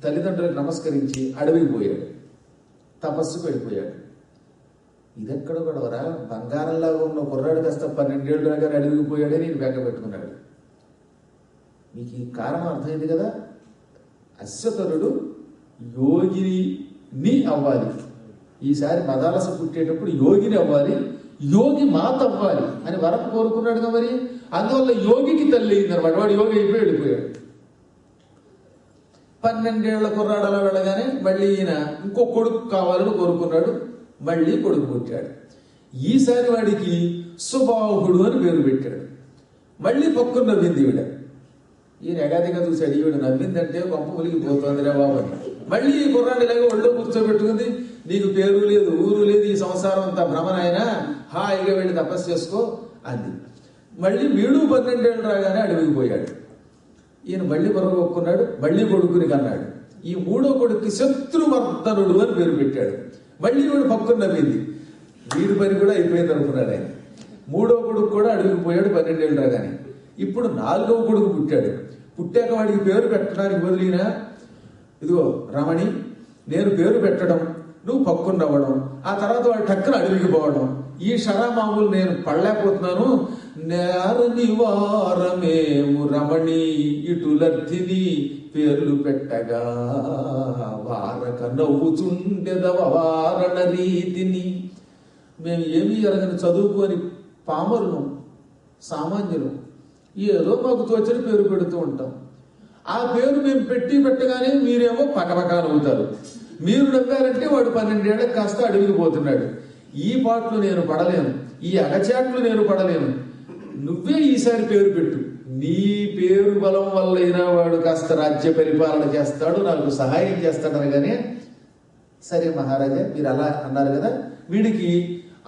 తల్లిదండ్రులకు నమస్కరించి అడవికి పోయాడు, తపస్సుకు వెళ్ళిపోయాడు. ఇదెక్కడ గొడవరా, బంగారంలాగా ఉన్న కుర్రాడు కాస్త 12 ఏళ్ళు రాగానే అడవికి పోయాడని నేను బెంగ పెట్టుకున్నాడు. మీకు ఈ కారణం అర్థమైంది కదా. అశ్వతరుడు యోగిని అవ్వాలి. ఈసారి మదాలస పుట్టేటప్పుడు యోగిని అవ్వాలి, యోగి మాత అవ్వాలి అని వరం కోరుకున్నాడుగా. మరి అందువల్ల యోగికి తల్లి అయిందనమాట. వాడు యోగి అయిపోయి వెళ్ళిపోయాడు. 12 ఏళ్ల కుర్రాడు అలా వెళ్ళగానే మళ్ళీ ఈయన ఇంకో కొడుకు కావాలని కోరుకున్నాడు. మళ్ళీ కొడుకు పుట్టాడు. ఈసారి వాడికి సుబాహుడు అని పేరు పెట్టాడు. మళ్ళీ పక్కన నవ్వింది ఈవిడ. ఈయన ఎగాదిగా చూశాడు. ఈవిడ నవ్విందంటే గొప్ప ములిగిపోతుంది రే బాబు అని. మళ్ళీ ఈ కుర్రాడు ఇలాగే ఒళ్ళో కూర్చోబెట్టుకుంది. నీకు పేరు లేదు, ఊరు లేదు, ఈ సంసారం అంతా భ్రమనాయన, హాయిగా వెళ్ళి తపస్సు చేసుకో అంది. మళ్ళీ వీడు 12 ఏళ్ళు రాగానే అడవికి పోయాడు. ఈయన మళ్ళీ బరువు ఒప్పుకున్నాడు. మళ్ళీ కొడుకుని కన్నాడు. ఈ మూడో కొడుక్కి శత్రువర్ధనుడు అని పేరు పెట్టాడు. మళ్ళీ వీడు పక్కన నవ్వింది. వీడి పని కూడా అయిపోయింది అనుకున్నాడు ఆయన. మూడో కొడుకు కూడా అడవికి పోయాడు 12 ఏళ్ళు రాగానే. ఇప్పుడు 4వ కొడుకు పుట్టాడు. పుట్టాక వాడికి పేరు పెట్టడానికి బదులిన ఇదిగో రమణి, నేను పేరు పెట్టడం, నువ్వు పక్కున నవ్వడం, ఆ తర్వాత వాడు టక్కున అడవికి పోవడం, ఈ షరామామూలు నేను పడలేకపోతున్నాను. నేర నివారమేము రమణి ఇటులర్థిని పేర్లు పెట్టగా వారక నవ్వుచుండెదవ వారణ రీతిని. మేము ఏమీ ఎరగని చదువుకొని పామరును, సామాన్యులు, ఏదో మాకు తోచిన పేరు పెడుతూ ఉంటాం. ఆ పేరు మేము పెట్టగానే మీరేమో పకపకా నవ్వుతారు. మీరు నవ్వారంటే వాడు 12 ఏళ్ళకి కాస్త అడవికి పోతున్నాడు. ఈ పాటలు నేను పడలేను, ఈ అగచాట్లు నేను పడలేను. నువ్వే ఈసారి పేరు పెట్టు. నీ పేరు బలం వల్లైనా వాడు కాస్త రాజ్య పరిపాలన చేస్తాడు, నాకు సహాయం చేస్తాడు అనగానే, సరే మహారాజా మీరు అలా అన్నారు కదా, వీడికి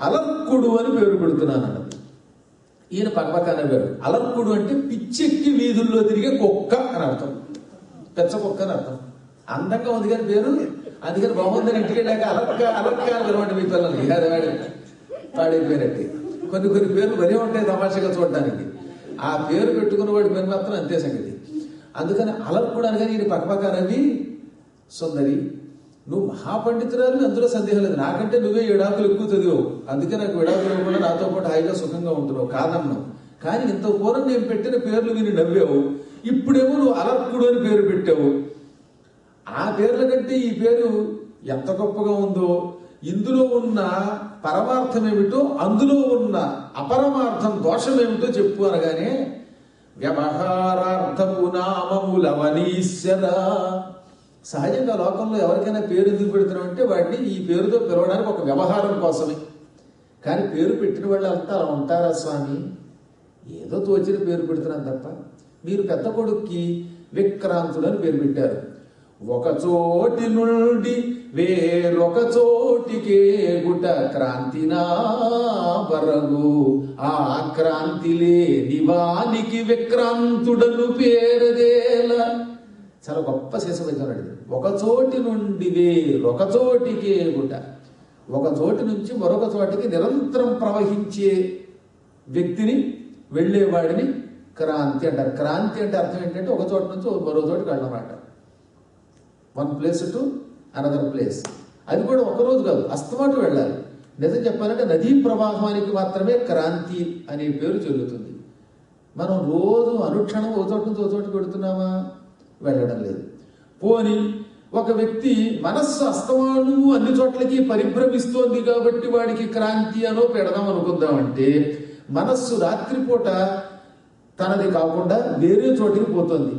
అలర్కుడు అని పేరు పెడుతున్నాను అన్నది. ఈయన పక్కపక్క నవ్వాడు. అలర్కుడు అంటే పిచ్చెక్కి వీధుల్లో తిరిగే కుక్క అని అర్థం, పెచ్చ కుక్క అని అర్థం. అందంగా ఉంది కానీ పేరు, అందుకని బాగుందని ఇంటికి వెళ్ళాక అలక్క అలక్క అనమాట మీ పిల్లలు. అది వాడి పాడైపోయినట్టు. కొన్ని పేర్లు మరీ ఉంటాయి తమాషగా చూడడానికి. ఆ పేరు పెట్టుకున్న వాడి పేరు మాత్రం అంతే సంగతి. అందుకని అలర్కుడు అనగానే ఈయన పక్కపక్క నవ్వి, సుందరి నువ్వు మహాపండితురాలు, అందులో సందేహం లేదు. నాకంటే నువ్వే 7 ఆకులు ఎక్కువ చదివావు, అందుకే నాకు విడాకులు ఇవ్వకుండా నాతో పాటు హాయిగా సుఖంగా ఉంటున్నావు, కాదన్నావు. కానీ ఇంత పూర్వం నేను పెట్టిన పేర్లు విని నవ్వావు. ఇప్పుడేమో నువ్వు అలర్కుడు అని పేరు పెట్టావు. ఆ పేర్ల కంటే ఈ పేరు ఎంత గొప్పగా ఉందో, ఇందులో ఉన్న పరమార్థం ఏమిటో, అందులో ఉన్న అపరమార్థం దోషం ఏమిటో చెప్పు అనగానే, వ్యవహారార్థము నామములవనీశ్వర. సహజంగా లోకంలో ఎవరికైనా పేరు ఎందుకు పెడుతున్నాం అంటే వాడిని ఈ పేరుతో పిలవడానికి ఒక వ్యవహారం కోసమే. కానీ పేరు పెట్టిన వాళ్ళు అంతా అలా ఉంటారా స్వామి? ఏదో తోచిన పేరు పెడుతున్నాను తప్ప. మీరు పెద్ద కొడుక్కి విక్రాంతుడు అని పేరు పెట్టారు. ఒక చోటి నుండి వేరొక చోటికే గుట క్రాంతినా బరగు, ఆ క్రాంతి లేని వానికి విక్రాంతుడను పేరదేల. చాలా గొప్ప శేషవచనం అడిగింది. ఒక చోటి నుండి వేరొక చోటికే గుట, ఒక చోటి నుంచి మరొక చోటికి నిరంతరం ప్రవహించే వ్యక్తిని, వెళ్ళేవాడిని క్రాంతి అంటారు. క్రాంతి అంటే అర్థం ఏంటంటే ఒక చోటు నుంచి మరో చోటికి వెళ్ళమాట, one place to another place. అది కూడా ఒకరోజు కాదు, అస్తమాటు వెళ్ళాలి. నిజం చెప్పాలంటే నదీ ప్రవాహానికి మాత్రమే క్రాంతి అనే పేరు చెల్లుతుంది. మనం రోజు అనుక్షణం ఓ చోటు నుంచి ఓ చోటుకి వెళుతున్నామా? వెళ్ళడం లేదు. పోని ఒక వ్యక్తి మనస్సు అస్తమానము అన్ని చోట్లకి పరిభ్రమిస్తోంది కాబట్టి వాడికి క్రాంతి అనో పెడదాం అనుకుందామంటే, మనస్సు రాత్రిపూట తనది కాకుండా వేరే చోటికి పోతుంది.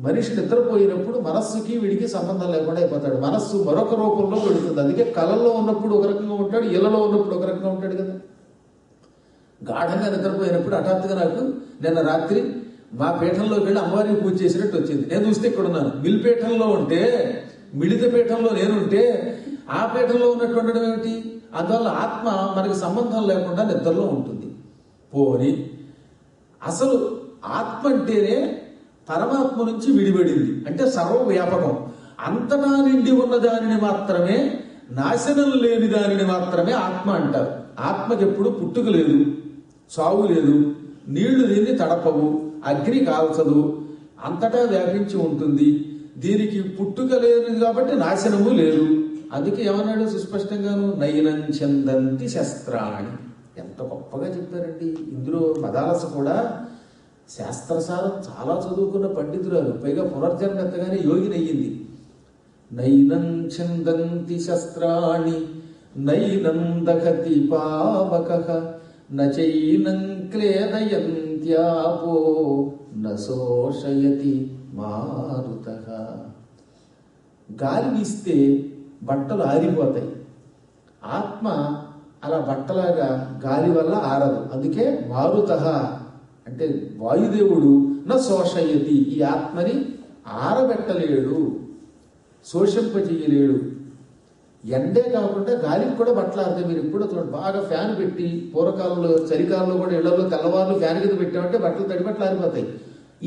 మనిషి నిద్రపోయినప్పుడు మనస్సుకి వీడికి సంబంధం లేకుండా అయిపోతాడు. మనస్సు మరొక రూపంలో పెడుతుంది. అందుకే కళల్లో ఉన్నప్పుడు ఒక రకంగా ఉంటాడు, ఇళ్లలో ఉన్నప్పుడు ఒక రకంగా ఉంటాడు కదా. గాఢంగా నిద్రపోయినప్పుడు హఠాత్తుగా నాకు నిన్న రాత్రి మా పీఠంలోకి వెళ్ళి అమ్మవారికి పూజ చేసినట్టు వచ్చింది. నేను చూస్తే ఇక్కడ ఉన్నాను. మిల్పీఠంలో ఉంటే, మిళిత పీఠంలో నేనుంటే ఆ పీఠంలో ఉన్నట్టు ఉండడం ఏమిటి? అందువల్ల ఆత్మ మనకి సంబంధం లేకుండా నిద్రలో ఉంటుంది. పోని అసలు ఆత్మ అంటేనే పరమాత్మ నుంచి విడిపడింది, అంటే సర్వవ్యాపకం. అంతటా నిండి ఉన్న దానిని మాత్రమే, నాశనం లేని దానిని మాత్రమే ఆత్మ అంటారు. ఆత్మకి ఎప్పుడు పుట్టుక లేదు, చావు లేదు, నీళ్లు దీన్ని తడపవు, అగ్ని కాల్చదు, అంతటా వ్యాపించి ఉంటుంది. దీనికి పుట్టుక లేదు కాబట్టి నాశనము లేదు. అందుకే ఏమన్నాడు సుస్పష్టంగాను, నయనం చందంతి శస్త్రాణి. ఎంత గొప్పగా చెప్పారండి. ఇందులో మదాలస కూడా శాస్త్రసారం చాలా చదువుకున్న పండితురాలు, పైగా పునర్జన్మ ఎత్తగానే యోగిని అయ్యింది. నైనం ఛందంతి శస్త్రాణి నైనం దహతి పావకః నచైనం క్లేదయంత్యాపో నశోషయతి మారుతః. గాలి వీస్తే బట్టలు ఆరిపోతాయి. ఆత్మ అలా బట్టలాగా గాలి వల్ల ఆరదు. అందుకే మారుతః అంటే వాయుదేవుడు నా శోషయతి, ఈ ఆత్మని ఆరబెట్టలేడు, శోషింపజేయలేడు. ఎండే కాకుండా గాలికి కూడా బట్టలు ఆరుతాయి. మీరు ఎప్పుడో చూడండి, బాగా ఫ్యాన్ పెట్టి పూర్వకాలంలో చలికాలంలో కూడా ఇళ్లలో తెల్లవారులు ఫ్యాన్ కింద పెట్టామంటే బట్టలు తడి బట్టలు ఆరిపోతాయి.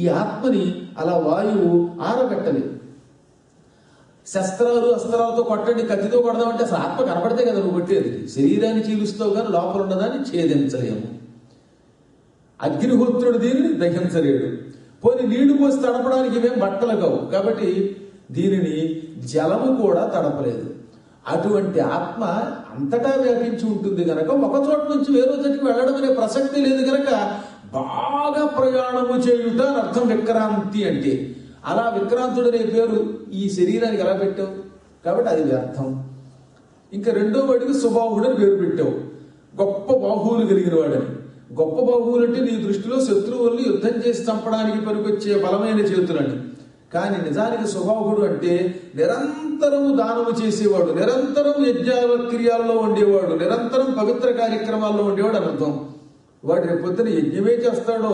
ఈ ఆత్మని అలా వాయువు ఆరబెట్టలేదు. శస్త్రాలు అస్త్రాలతో కొట్టండి, కత్తితో కొడదామంటే అసలు ఆత్మ కనపడితే కదా నువ్వు కొట్టేది. శరీరాన్ని చీలుస్తావు కానీ లోపల ఉన్నదాన్ని ఛేదించలేము. అగ్నిహోత్రుడు దీనిని దహించలేడు. పోనీ నీళ్లు పోసి తడపడానికి ఇవేం బట్టలు కావు కాబట్టి దీనిని జలము కూడా తడపలేదు. అటువంటి ఆత్మ అంతటా వ్యాపించి ఉంటుంది గనక ఒక చోట నుంచి వేరే చోటికి వెళ్ళడం అనే ప్రసక్తి లేదు గనక బాగా ప్రయాణము చేయుట అని అర్థం విక్రాంతి అంటే. అలా విక్రాంతుడనే పేరు ఈ శరీరానికి ఎలా పెట్టావు కాబట్టి అది వ్యర్థం. ఇంకా రెండో వాడికి సుబాహుడు అని పేరు పెట్టావు, గొప్ప బాహువులు కలిగిన వాడని. గొప్ప బాహువులు అంటే నీ దృష్టిలో శత్రువుల్ని యుద్ధం చేసి చంపడానికి పనికొచ్చే బలమైన చేతులని. కానీ నిజానికి సుబాహుడు అంటే నిరంతరం దానము చేసేవాడు, నిరంతరం యజ్ఞాల క్రియాల్లో ఉండేవాడు, నిరంతరం పవిత్ర కార్యక్రమాల్లో ఉండేవాడు అని అర్థం. వాడు రేపొద్దున యజ్ఞమే చేస్తాడో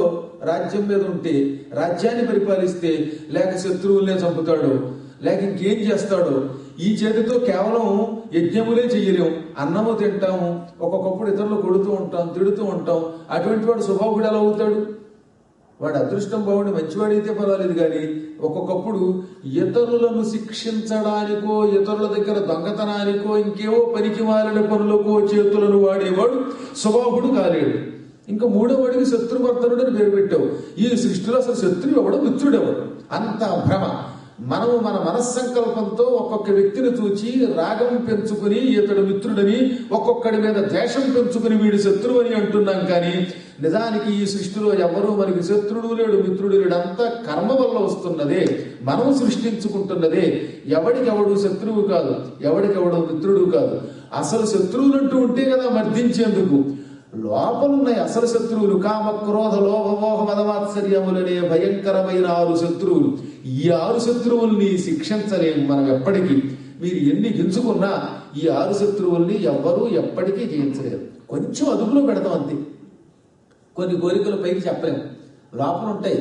రాజ్యం మీద ఉంటే, రాజ్యాన్ని పరిపాలిస్తే, లేక శత్రువులనే చంపుతాడో, లేక ఇంకేం చేస్తాడో. ఈ చేతితో కేవలం యజ్ఞములే చెయ్యలేము, అన్నము తింటాము, ఒక్కొక్కప్పుడు ఇతరులు కొడుతూ ఉంటాం, తిడుతూ ఉంటాం. అటువంటి వాడు స్వభావుడు ఎలా అవుతాడు? వాడు అదృష్టం బాగుండి మంచివాడైతే పర్వాలేదు, కానీ ఒక్కొక్కప్పుడు ఇతరులను శిక్షించడానికో, ఇతరుల దగ్గర దొంగతనానికో, ఇంకేవో పనికి మాలిన పనులకో చేతులను వాడేవాడు స్వభావుడు కాలేడు. ఇంకా మూడో వాడికి శత్రువర్ధనుడు అని పేరు పెట్టావు. ఈ సృష్టిలో అసలు శత్రువు ఎవడు, మిత్రుడు ఎవడు? అంత భ్రమ. మనము మన మనస్సంకల్పంతో ఒక్కొక్క వ్యక్తిని చూచి రాగం పెంచుకుని ఇతడు మిత్రుడని, ఒక్కొక్కడి మీద ద్వేషం పెంచుకుని వీడు శత్రువు అని అంటున్నాం. కానీ నిజానికి ఈ సృష్టిలో ఎవరూ మనకి శత్రుడు లేడు, మిత్రుడు లేడు. అంతా కర్మ వల్ల వస్తున్నదే, మనము సృష్టించుకుంటున్నదే. ఎవడికెవడు శత్రువు కాదు, ఎవడికెవడు మిత్రుడు కాదు. అసలు శత్రువులంటూ ఉంటే కదా మర్దించేందుకు. లోపలున్నాయి అసలు శత్రువులు. కామ క్రోధ లోభ మోహ మదమాత్సర్యములనే భయంకరమైన 6 శత్రువులు. ఈ 6 శత్రువుల్ని శిక్షించలేము మనం ఎప్పటికీ. మీరు ఎన్ని గింజుకున్నా ఈ 6 శత్రువుల్ని ఎవ్వరూ ఎప్పటికీ జయించలేరు. కొంచెం అదుపులో పెడతాం అంతే. కొన్ని కోరికలు పైకి చెప్పలేము, లోపల ఉంటాయి.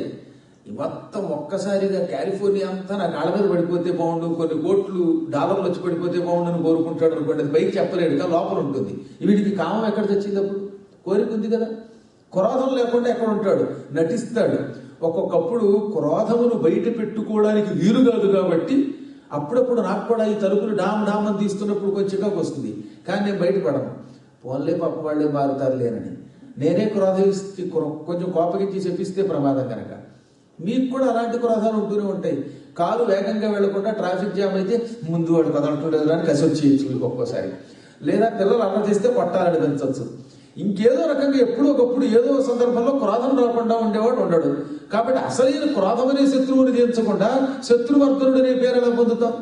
మొత్తం ఒక్కసారిగా కాలిఫోర్నియా అంతా నా కాళ్ళ మీద పడిపోతే బాగుండు, కొన్ని కోట్లు డాలర్లు వచ్చి పడిపోతే బాగుండు అని కోరుకుంటాడు అనుకోండి. అది పైకి చెప్పలేడు, కానీ లోపల ఉంటుంది. వీడికి కామం ఎక్కడ తెచ్చింది? అప్పుడు కోరిక ఉంది కదా. క్రోధం లేకుండా ఎక్కడ ఉంటాడు? నటిస్తాడు. ఒక్కొక్కప్పుడు క్రోధమును బయట పెట్టుకోవడానికి వీలు కాదు కాబట్టి అప్పుడప్పుడు నాకు కూడా ఈ తలుపులు డామ్ డామ్ అని తీస్తున్నప్పుడు కొంచెంగా వస్తుంది, కానీ నేను బయటపడను. పోన్లే పాప వాళ్ళే మారుతారు లేనని నేనే క్రోధిస్తే కొంచెం కోపగించి చెప్పిస్తే ప్రమాదం కనుక. మీకు కూడా అలాంటి క్రోధాలు ఉంటూనే ఉంటాయి. కారు వేగంగా వెళ్లకుండా ట్రాఫిక్ జామ్ అయితే ముందు వాడు కదలట్లేదు అని కసి వచ్చేయచ్చు ఒక్కోసారి. లేదా పిల్లలు అలా చేస్తే కొట్టాలని పెంచవచ్చు. ఇంకేదో రకంగా ఎప్పుడో ఒకప్పుడు ఏదో సందర్భంలో క్రోధం రాకుండా ఉండేవాడు ఉండడు. కాబట్టి అసలైన క్రోధమనే శత్రువుని జయించకుండా శత్రువర్ధనుడు అనే పేరు ఎలా పొందుతాం?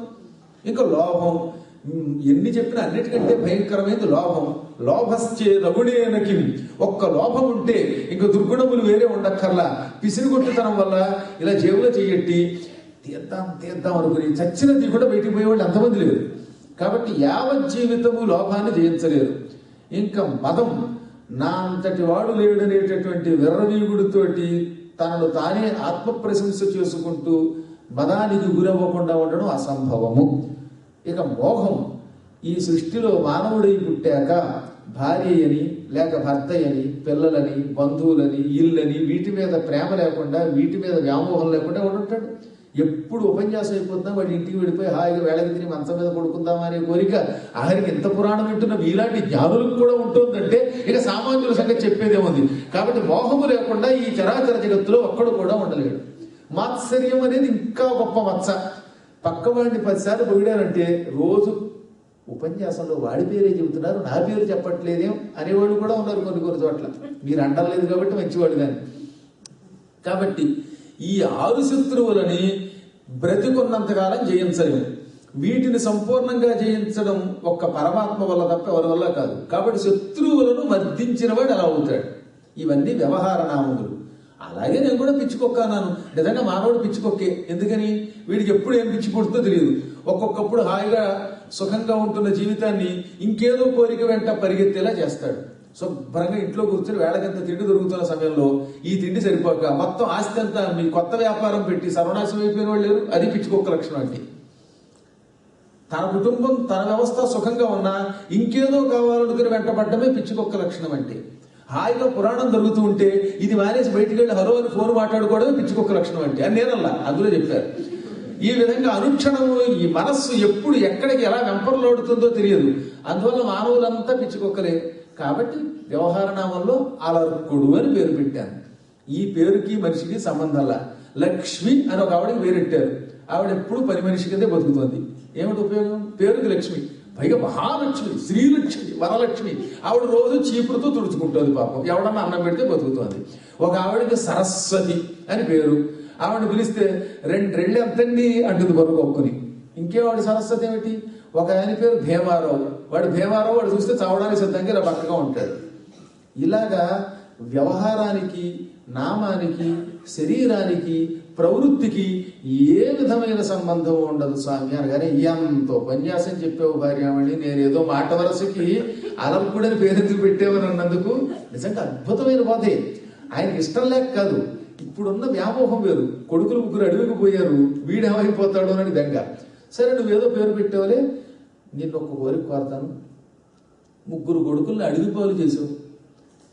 ఇంకా లోభం, ఎన్ని చెప్పినా అన్నిటికంటే భయంకరమైనది లోభం. లోభశ్చే రగుణేనకి, ఒక్క లోభం ఉంటే ఇంక దుర్గుణములు వేరే ఉండక్కర్లా. పిసిరిగొట్టుతనం వల్ల ఇలా జేబులో చెయ్యట్టి తీద్దాం అనుకుని చచ్చినది కూడా బయటికి పోయేవాళ్ళు ఎంతమంది లేరు. కాబట్టి యావత్ జీవితము లోభాన్ని జయించలేరు. ఇంకా మదం, నా అంతటి వాడు లేడనేటటువంటి విర్రవీగుడితోటి తనను తానే ఆత్మ ప్రశంస చేసుకుంటూ మదానికి గురవ్వకుండా ఉండడం అసంభవము. ఇక మోహం, ఈ సృష్టిలో మానవుడై పుట్టాక భార్య అని లేక భర్త అని పిల్లలని బంధువులని ఇల్లని వీటి మీద ప్రేమ లేకుండా వీటి మీద వ్యామోహం లేకుండా ఉంటాడు. ఎప్పుడు ఉపన్యాసం అయిపోతున్నా వాడి ఇంటికి వెళ్ళిపోయి హాయిగా వేళకి తిని మంచం మీద పడుకుందామా అనే కోరిక ఆఖరికి ఇంత పురాణం వింటున్న మీలాంటి జ్ఞానులకు కూడా ఉంటుందంటే ఇక సామాన్యుల సంగతి చెప్పేదేముంది. కాబట్టి మోహము లేకుండా ఈ చరాచర జగత్తులో ఒక్కడు కూడా ఉండలేడు. మాత్సర్యం అనేది ఇంకా గొప్ప మత్స. పక్కవాడిని 10 సార్లు పొగిడారంటే రోజు ఉపన్యాసంలో వాడి పేరే చెబుతున్నారు, నా పేరు చెప్పట్లేదేం అనేవాళ్ళు కూడా ఉన్నారు కొన్ని చోట్ల. మీరు అంటలేదు కాబట్టి మంచివాడు కానీ. కాబట్టి ఈ 6 శత్రువులని బ్రతికున్నంతకాలం జయించలేము. వీటిని సంపూర్ణంగా జయించడం ఒక్క పరమాత్మ వల్ల తప్ప ఎవరి వల్ల కాదు. కాబట్టి శత్రువులను మర్దించిన వాడు అలా అవుతాడు. ఇవన్నీ వ్యవహార నామములు. అలాగే నేను కూడా పిచ్చికొక్కన్నాను. నిజంగా మానవుడు పిచ్చికొక్కే. ఎందుకని? వీడికి ఎప్పుడు ఏం పిచ్చి పుడుతుందో తెలియదు. ఒక్కొక్కప్పుడు హాయిగా సుఖంగా ఉంటున్న జీవితాన్ని ఇంకేదో కోరిక వెంట పరిగెత్తేలా చేస్తాడు. శుభ్రంగా ఇంట్లో కూర్చొని వేళకంత తిండి దొరుకుతున్న సమయంలో ఈ తిండి సరిపోక మొత్తం ఆస్తి అంతా మీ కొత్త వ్యాపారం పెట్టి సర్వనాశనం అయిపోయిన వాళ్ళు లేరు. అది పిచ్చికొక్క లక్షణం అంటే. తన కుటుంబం తన వ్యవస్థ సుఖంగా ఉన్నా ఇంకేదో కావాలనుకుని వెంటపడ్డమే పిచ్చికొక్క లక్షణం అంటే. హాయిగా పురాణం జరుగుతూ ఉంటే ఇది మానేసి బయటికి వెళ్ళి హరో అని ఫోన్ మాట్లాడుకోవడమే పిచ్చికొక్క లక్షణం అంటే. అని నేనల్లా, అందులో చెప్పారు. ఈ విధంగా అనుక్షణము ఈ మనస్సు ఎప్పుడు ఎక్కడికి ఎలా వెంపర్లోడుతుందో తెలియదు. అందువల్ల మానవులంతా పిచ్చికొక్కలే. కాబట్టి వ్యవహార నామంలో అలర్కుడు అని పేరు పెట్టాను. ఈ పేరుకి మనిషికి సంబంధంలా. లక్ష్మి అని ఒక ఆవిడకి పేరెట్టారు. ఆవిడ ఎప్పుడు పని మనిషి కిందే బతుకుతుంది. ఏమిటి ఉపయోగం? పేరుకి లక్ష్మి, పైగా మహాలక్ష్మి, శ్రీలక్ష్మి, వరలక్ష్మి. ఆవిడ రోజు చీపురుతో తుడుచుకుంటుంది పాపం. ఎవడన్నా అన్నం పెడితే బతుకుతుంది. ఒక ఆవిడకి సరస్వతి అని పేరు. ఆవిడ పిలిస్తే రెండేళ్ళు ఎంతండి అంటుంది బరువు ఒక్కుని. ఇంకేవాడు సరస్వతి ఏమిటి? ఒక ఆయన పేరు భీమారావు. వాడు భీమారావు, వాడు చూస్తే చావడానికి సిద్ధంగా ఇలా పక్కగా ఉంటాడు. ఇలాగా వ్యవహారానికి, నామానికి, శరీరానికి, ప్రవృత్తికి ఏ విధమైన సంబంధం ఉండదు స్వామి అనగానే ఎంత ఉపన్యాసం చెప్పావు భార్యామణి, నేనేదో మాట వరసకి అలంకుడని పేరెత్తులు పెట్టేవని అన్నందుకు నిజంగా అద్భుతమైన బాధే. ఆయనకి ఇష్టం లేక కాదు, ఇప్పుడున్న వ్యామోహం వేరు. కొడుకులు 3 అడవికి పోయారు, వీడేమైపోతాడు అని దెంగ. సరే నువ్వేదో పేరు పెట్టావులే, నేను ఒక్క కోరిక కోరతాను. 3 కొడుకుల్ని అడిగిపోలు చేసావు,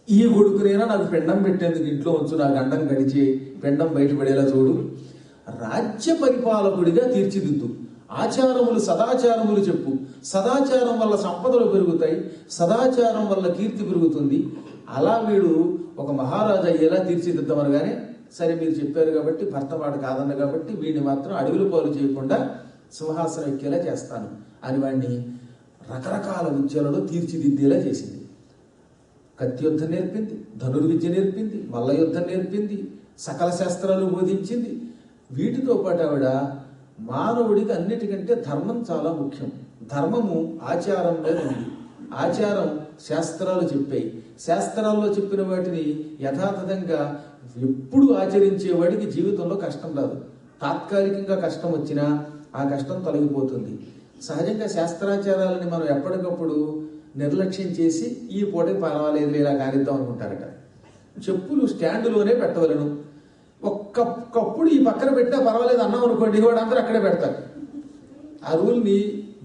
ఈ కొడుకునైనా నాకు పెండం పెట్టేందుకు ఇంట్లో ఉంచు, నా గండం గడిచి పెండం బయటపడేలా చూడు. రాజ్య పరిపాలకుడిగా తీర్చిదిద్దు. ఆచారములు సదాచారములు చెప్పు. సదాచారం వల్ల సంపదలు పెరుగుతాయి, సదాచారం వల్ల కీర్తి పెరుగుతుంది. అలా వీడు ఒక మహారాజు అయ్యేలా తీర్చిదిద్దామనగానే, సరే మీరు చెప్పారు కాబట్టి, భర్త మాట కాదన్న కాబట్టి వీడిని మాత్రం అడవుల పాలు చేయకుండా సింహాసనం ఎక్కేలా చేస్తాను అని వాడిని రకరకాల విద్యలలో తీర్చిదిద్దేలా చేసింది. కత్తి యుద్ధం నేర్పింది, ధనుర్విద్య నేర్పింది, మల్ల యుద్ధం నేర్పింది, సకల శాస్త్రాలు బోధించింది. వీటితో పాటు ఆవిడ మానవుడికి అన్నిటికంటే ధర్మం చాలా ముఖ్యం. ధర్మము ఆచారంలో ఉంది. ఆచారం శాస్త్రాలు చెప్పాయి. శాస్త్రాల్లో చెప్పిన వాటిని యథాతథంగా ఎప్పుడు ఆచరించేవాడికి జీవితంలో కష్టం రాదు. తాత్కాలికంగా కష్టం వచ్చినా ఆ కష్టం తొలగిపోతుంది. సహజంగా శాస్త్రాచారాలని మనం ఎప్పటికప్పుడు నిర్లక్ష్యం చేసి ఈ పూటకి పర్వాలేదు ఇలా కానిద్దాం అనుకుంటారట. చెప్పులు స్టాండులోనే పెట్టవలను. ఒక్కప్పుడు ఈ పక్కన పెట్టా పర్వాలేదు అన్నాం అనుకోండి, వాడు అందరూ అక్కడే పెడతారు. ఆ రూల్ని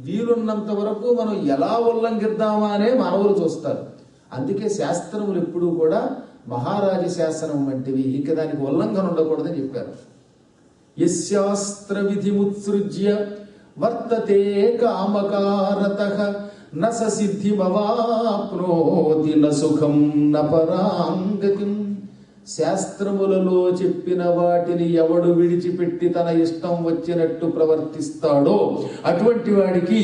వీలున్నంత వరకు మనం ఎలా ఉల్లంఘిద్దామా అనే మానవులు చూస్తారు. అందుకే శాస్త్రములు ఎప్పుడూ కూడా మహారాజ శాసనం వంటివి, ఇంకా దానికి ఉల్లంఘన ఉండకూడదని చెప్పారు. యశాస్త్ర విధిముత్సృజ్య వర్తతే కామకారతః న స సిద్ధిమవాప్నోతి న సుఖం న పరాంగతిం. శాస్త్రములలో చెప్పిన వాటిని ఎవడు విడిచిపెట్టి తన ఇష్టం వచ్చినట్టు ప్రవర్తిస్తాడో అటువంటి వాడికి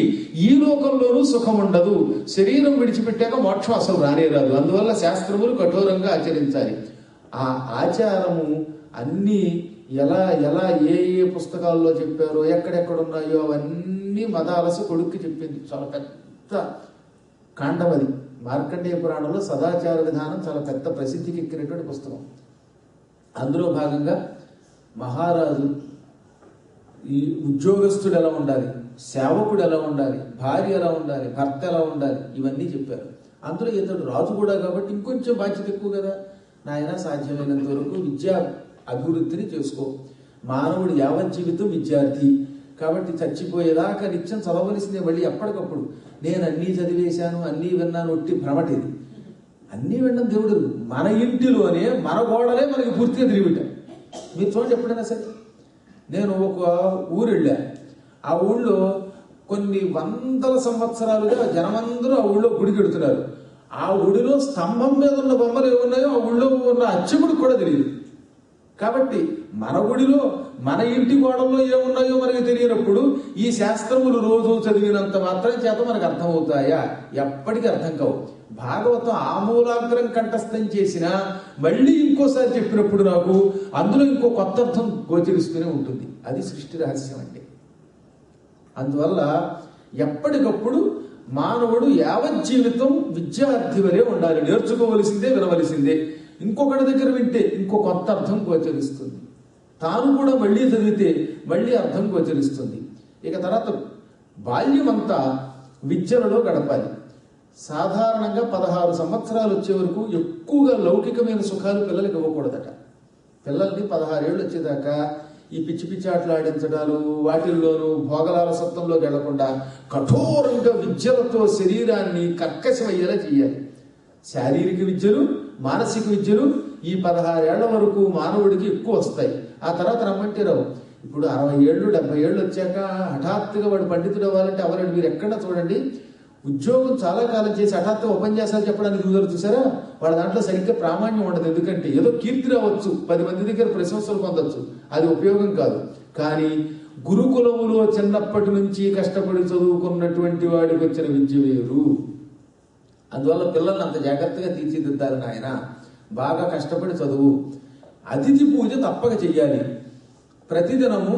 ఈ లోకంలోనూ సుఖం ఉండదు. శరీరం విడిచిపెట్టాక మోక్షం అసలు రానే రాదు. అందువల్ల శాస్త్రములు కఠోరంగా ఆచరించాలి. ఆ ఆచారము అన్నీ ఎలా ఎలా ఏ ఏ పుస్తకాల్లో చెప్పారో ఎక్కడెక్కడ ఉన్నాయో అవన్నీ మదాలస కొడుక్కి చెప్పింది. చాలా పెద్ద కాండం అది. మార్కండేయ పురాణంలో సదాచార విధానం చాలా పెద్ద ప్రసిద్ధికి ఎక్కినటువంటి పుస్తకం. అందులో భాగంగా మహారాజు ఈ ఉద్యోగస్తుడు ఎలా ఉండాలి, సేవకుడు ఎలా ఉండాలి, భార్య ఎలా ఉండాలి, భర్త ఎలా ఉండాలి, ఇవన్నీ చెప్పారు. అందులో ఇతడు రాజు కూడా కాబట్టి ఇంకొంచెం బాధ్యత ఎక్కువ కదా. నాయన సాధ్యమైనంత వరకు విద్యా అభివృద్ధిని చేసుకో. మానవుడు యావత్ జీవితం విద్యార్థి కాబట్టి చచ్చిపోయేదాకా నిత్యం చదవలసిందే. మళ్ళీ ఎప్పటికప్పుడు నేను అన్నీ చదివేశాను, అన్నీ విన్నాను, ఒట్టి భ్రమటిది. అన్నీ వినడం దేవుడు మన ఇంటిలోనే మన గోడలే మనకి పూర్తిగా తిరిగిటాం. మీరు చూడండి, ఎప్పుడైనా సరే నేను ఒక ఊరు వెళ్ళా. ఆ ఊళ్ళో కొన్ని వందల సంవత్సరాలుగా జనమందరూ ఆ ఊళ్ళో గుడి కడుతున్నారు. ఆ గుడిలో స్తంభం మీద ఉన్న బొమ్మలు ఏమున్నాయో ఆ ఊళ్ళో ఉన్న అర్చకుడికి కూడా తెలియదు. కాబట్టి మన గుడిలో మన ఇంటి గోడల్లో ఏమున్నాయో మనకి తెలియనప్పుడు ఈ శాస్త్రములు రోజు చదివినంత మాత్రం చేత మనకు అర్థమవుతాయా? ఎప్పటికీ అర్థం కావు. భాగవతం ఆమూలాగ్రం కంఠస్థం చేసినా మళ్ళీ ఇంకోసారి చెప్పినప్పుడు నాకు అందులో ఇంకో కొత్త అర్థం గోచరిస్తూనే ఉంటుంది. అది సృష్టి రహస్యం అంటే. అందువల్ల ఎప్పటికప్పుడు మానవుడు యావజ్జీవితం విద్యార్థి వలె ఉండాలి. నేర్చుకోవలసిందే, వినవలసిందే. ఇంకొకటి దగ్గర వింటే ఇంకో కొత్త అర్థం గోచరిస్తుంది. తాను కూడా మళ్ళీ చదివితే మళ్ళీ అర్థం గోచరిస్తుంది. ఇక తర్వాత బాల్యం అంతా విద్యలలో గడపాలి. సాధారణంగా 16 సంవత్సరాలు వచ్చే వరకు ఎక్కువగా లౌకికమైన సుఖాలు పిల్లలకి ఇవ్వకూడదట. పిల్లల్ని 16 ఏళ్ళు వచ్చేదాకా ఈ పిచ్చి పిచ్చి ఆటలు ఆడించడాలు, వాటిల్లోనూ భోగలాలసత్వంలోకి వెళ్లకుండా కఠోరంగా విద్యలతో శరీరాన్ని కర్కశమయ్యేలా చేయాలి. శారీరక విద్యలు, మానసిక విద్యలు ఈ 16 ఏళ్ల వరకు మానవుడికి ఎక్కువ వస్తాయి. ఆ తర్వాత రమ్మంటే రావు. ఇప్పుడు 60 ఏళ్ళు 70 ఏళ్ళు వచ్చాక హఠాత్తుగా వాడు పండితుడు అవ్వాలంటే అవరండి. మీరు ఎక్కడ చూడండి, ఉద్యోగం చాలా కాలం చేసి హఠాత్తుగా ఉపన్యాసాలు చెప్పడానికి కుదరదు చూసారా, వాళ్ళ దాంట్లో సరిగ్గా ప్రామాణ్యం ఉండదు. ఎందుకంటే ఏదో కీర్తి రావచ్చు, 10 మంది దగ్గర ప్రశంసలు పొందొచ్చు, అది ఉపయోగం కాదు. కానీ గురుకులములో చిన్నప్పటి నుంచి కష్టపడి చదువుకున్నటువంటి వాడికి వచ్చిన విద్య వేరు. అందువల్ల పిల్లల్ని అంత జాగ్రత్తగా తీర్చిదిద్దాలి. నాయన బాగా కష్టపడి చదువు. అతిథి పూజ తప్పక చెయ్యాలి. ప్రతిదినము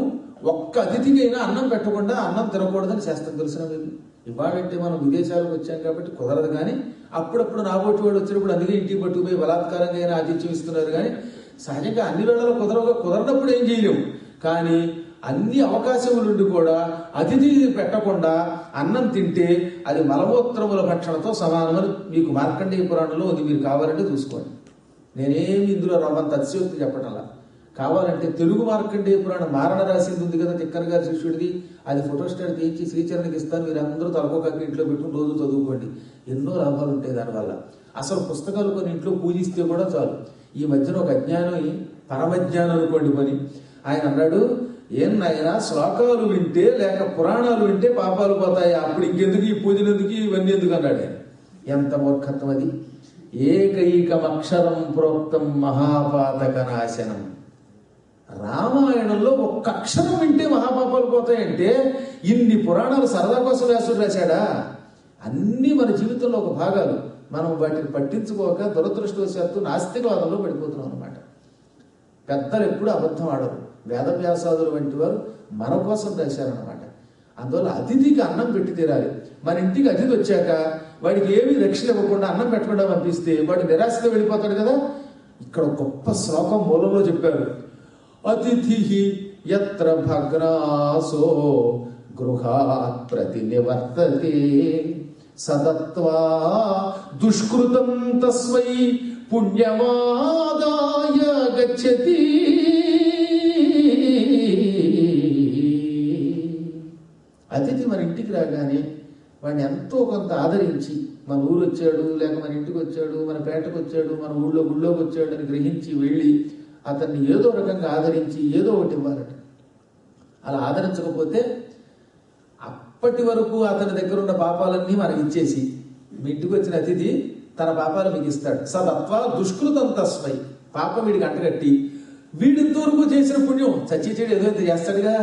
ఒక్క అతిథికైనా అన్నం పెట్టకుండా అన్నం తినకూడదని శాస్త్రం తెలిసిన మీకు. ఇవాళంటే మనం విదేశాలకు వచ్చాం కాబట్టి కుదరదు. కానీ అప్పుడప్పుడు నాబోటి వాడు వచ్చినప్పుడు అందుకే ఇంటికి పట్టుకుపోయి బలాత్కారంగా అయినా ఆతిథ్యం ఇస్తున్నారు. కానీ సహజంగా అన్ని వేళలో కుదరనప్పుడు ఏం చేయలేము. కానీ అన్ని అవకాశములుండి కూడా అతిథి పెట్టకుండా అన్నం తింటే అది మలమూత్రముల భక్షణతో సమానమని మీకు మార్కండేయ పురాణంలో ఉంది. మీరు కావాలంటే చూసుకోండి. నేనేమి ఇందులో రవ్వంత అతిశయోక్తి చెప్పటంలా. కావాలంటే తెలుగు మార్కండేయ పురాణం మారణ రాసింది ఉంది కదా, తిక్కన గారి శిష్యుడిది, అది ఫోటోస్టాట్ తీయించి శ్రీచరణకి ఇస్తాను. మీరు అందరూ తలకొక ఇంట్లో పెట్టుకుని రోజు చదువుకోండి. ఎన్నో లాభాలు ఉంటాయి దానివల్ల. అసలు పుస్తకాలు కొన్ని ఇంట్లో పూజిస్తే కూడా చాలు. ఈ మధ్యన ఒక అజ్ఞానం పరమజ్ఞానం అనుకోండి పని. ఆయన అన్నాడు, ఏం నాయనా శ్లోకాలు వింటే లేక పురాణాలు వింటే పాపాలు పోతాయి, అప్పుడు ఇంకెందుకు ఈ పూజలు ఎందుకు, ఇవన్నీ ఎందుకు అన్నాడు ఆయన. ఎంత మూర్ఖత్వం అది. ఏకైకమక్షరం ప్రోక్తం మహాపాతక నాశనం. రామాయణంలో ఒక్క అక్షరం వింటే మహాపాపాలు పోతాయంటే ఇన్ని పురాణాలు సరదా కోసం వ్యాసుడు రాశాడా? అన్నీ మన జీవితంలో ఒక భాగాలు. మనం వాటిని పట్టించుకోక దురదృష్టవశాత్తు నాస్తికవాదంలో పడిపోతున్నాం అనమాట. పెద్దలు ఎప్పుడు అబద్ధం ఆడరు. వేదవ్యాసాదులు వంటి వారు మన కోసం రాశారనమాట. అందువల్ల అతిథికి అన్నం పెట్టి తీరాలి. మన ఇంటికి అతిథి వచ్చాక వాడికి ఏమీ రక్షణ ఇవ్వకుండా అన్నం పెట్టకుండా పంపిస్తే వాడు నిరాశగా వెళ్ళిపోతాడు కదా. ఇక్కడ గొప్ప శ్లోకం మూలంలో చెప్పారు, అతిథి యత్ర భగ్నాసో గృహాత్ ప్రతినివర్తతే సదత్వా దుష్కృతం తస్మై పుణ్యమాదాయ గచ్చతి. అతిథి మన ఇంటికి రాగానే వాడిని ఎంతో కొంత ఆదరించి, మన ఊరు వచ్చాడు లేక మన ఇంటికి వచ్చాడు, మన పేటకు వచ్చాడు, మన గుళ్ళోకి వచ్చాడు అని గ్రహించి వెళ్ళి అతన్ని ఏదో రకంగా ఆదరించి ఏదో ఒకటి ఇవ్వాలట. అలా ఆదరించకపోతే అప్పటి వరకు అతని దగ్గర ఉన్న పాపాలన్నీ మనకి ఇచ్చేసి మీ ఇంటికి వచ్చిన అతిథి తన పాపాలు మీకు ఇస్తాడు. సదత్వ దుష్కృతం తస్మై, పాపం వీడికి అంటగట్టి వీడింతవరకు చేసిన పుణ్యం చచ్చి చెడు ఏదో ఇంత చేస్తాడుగా.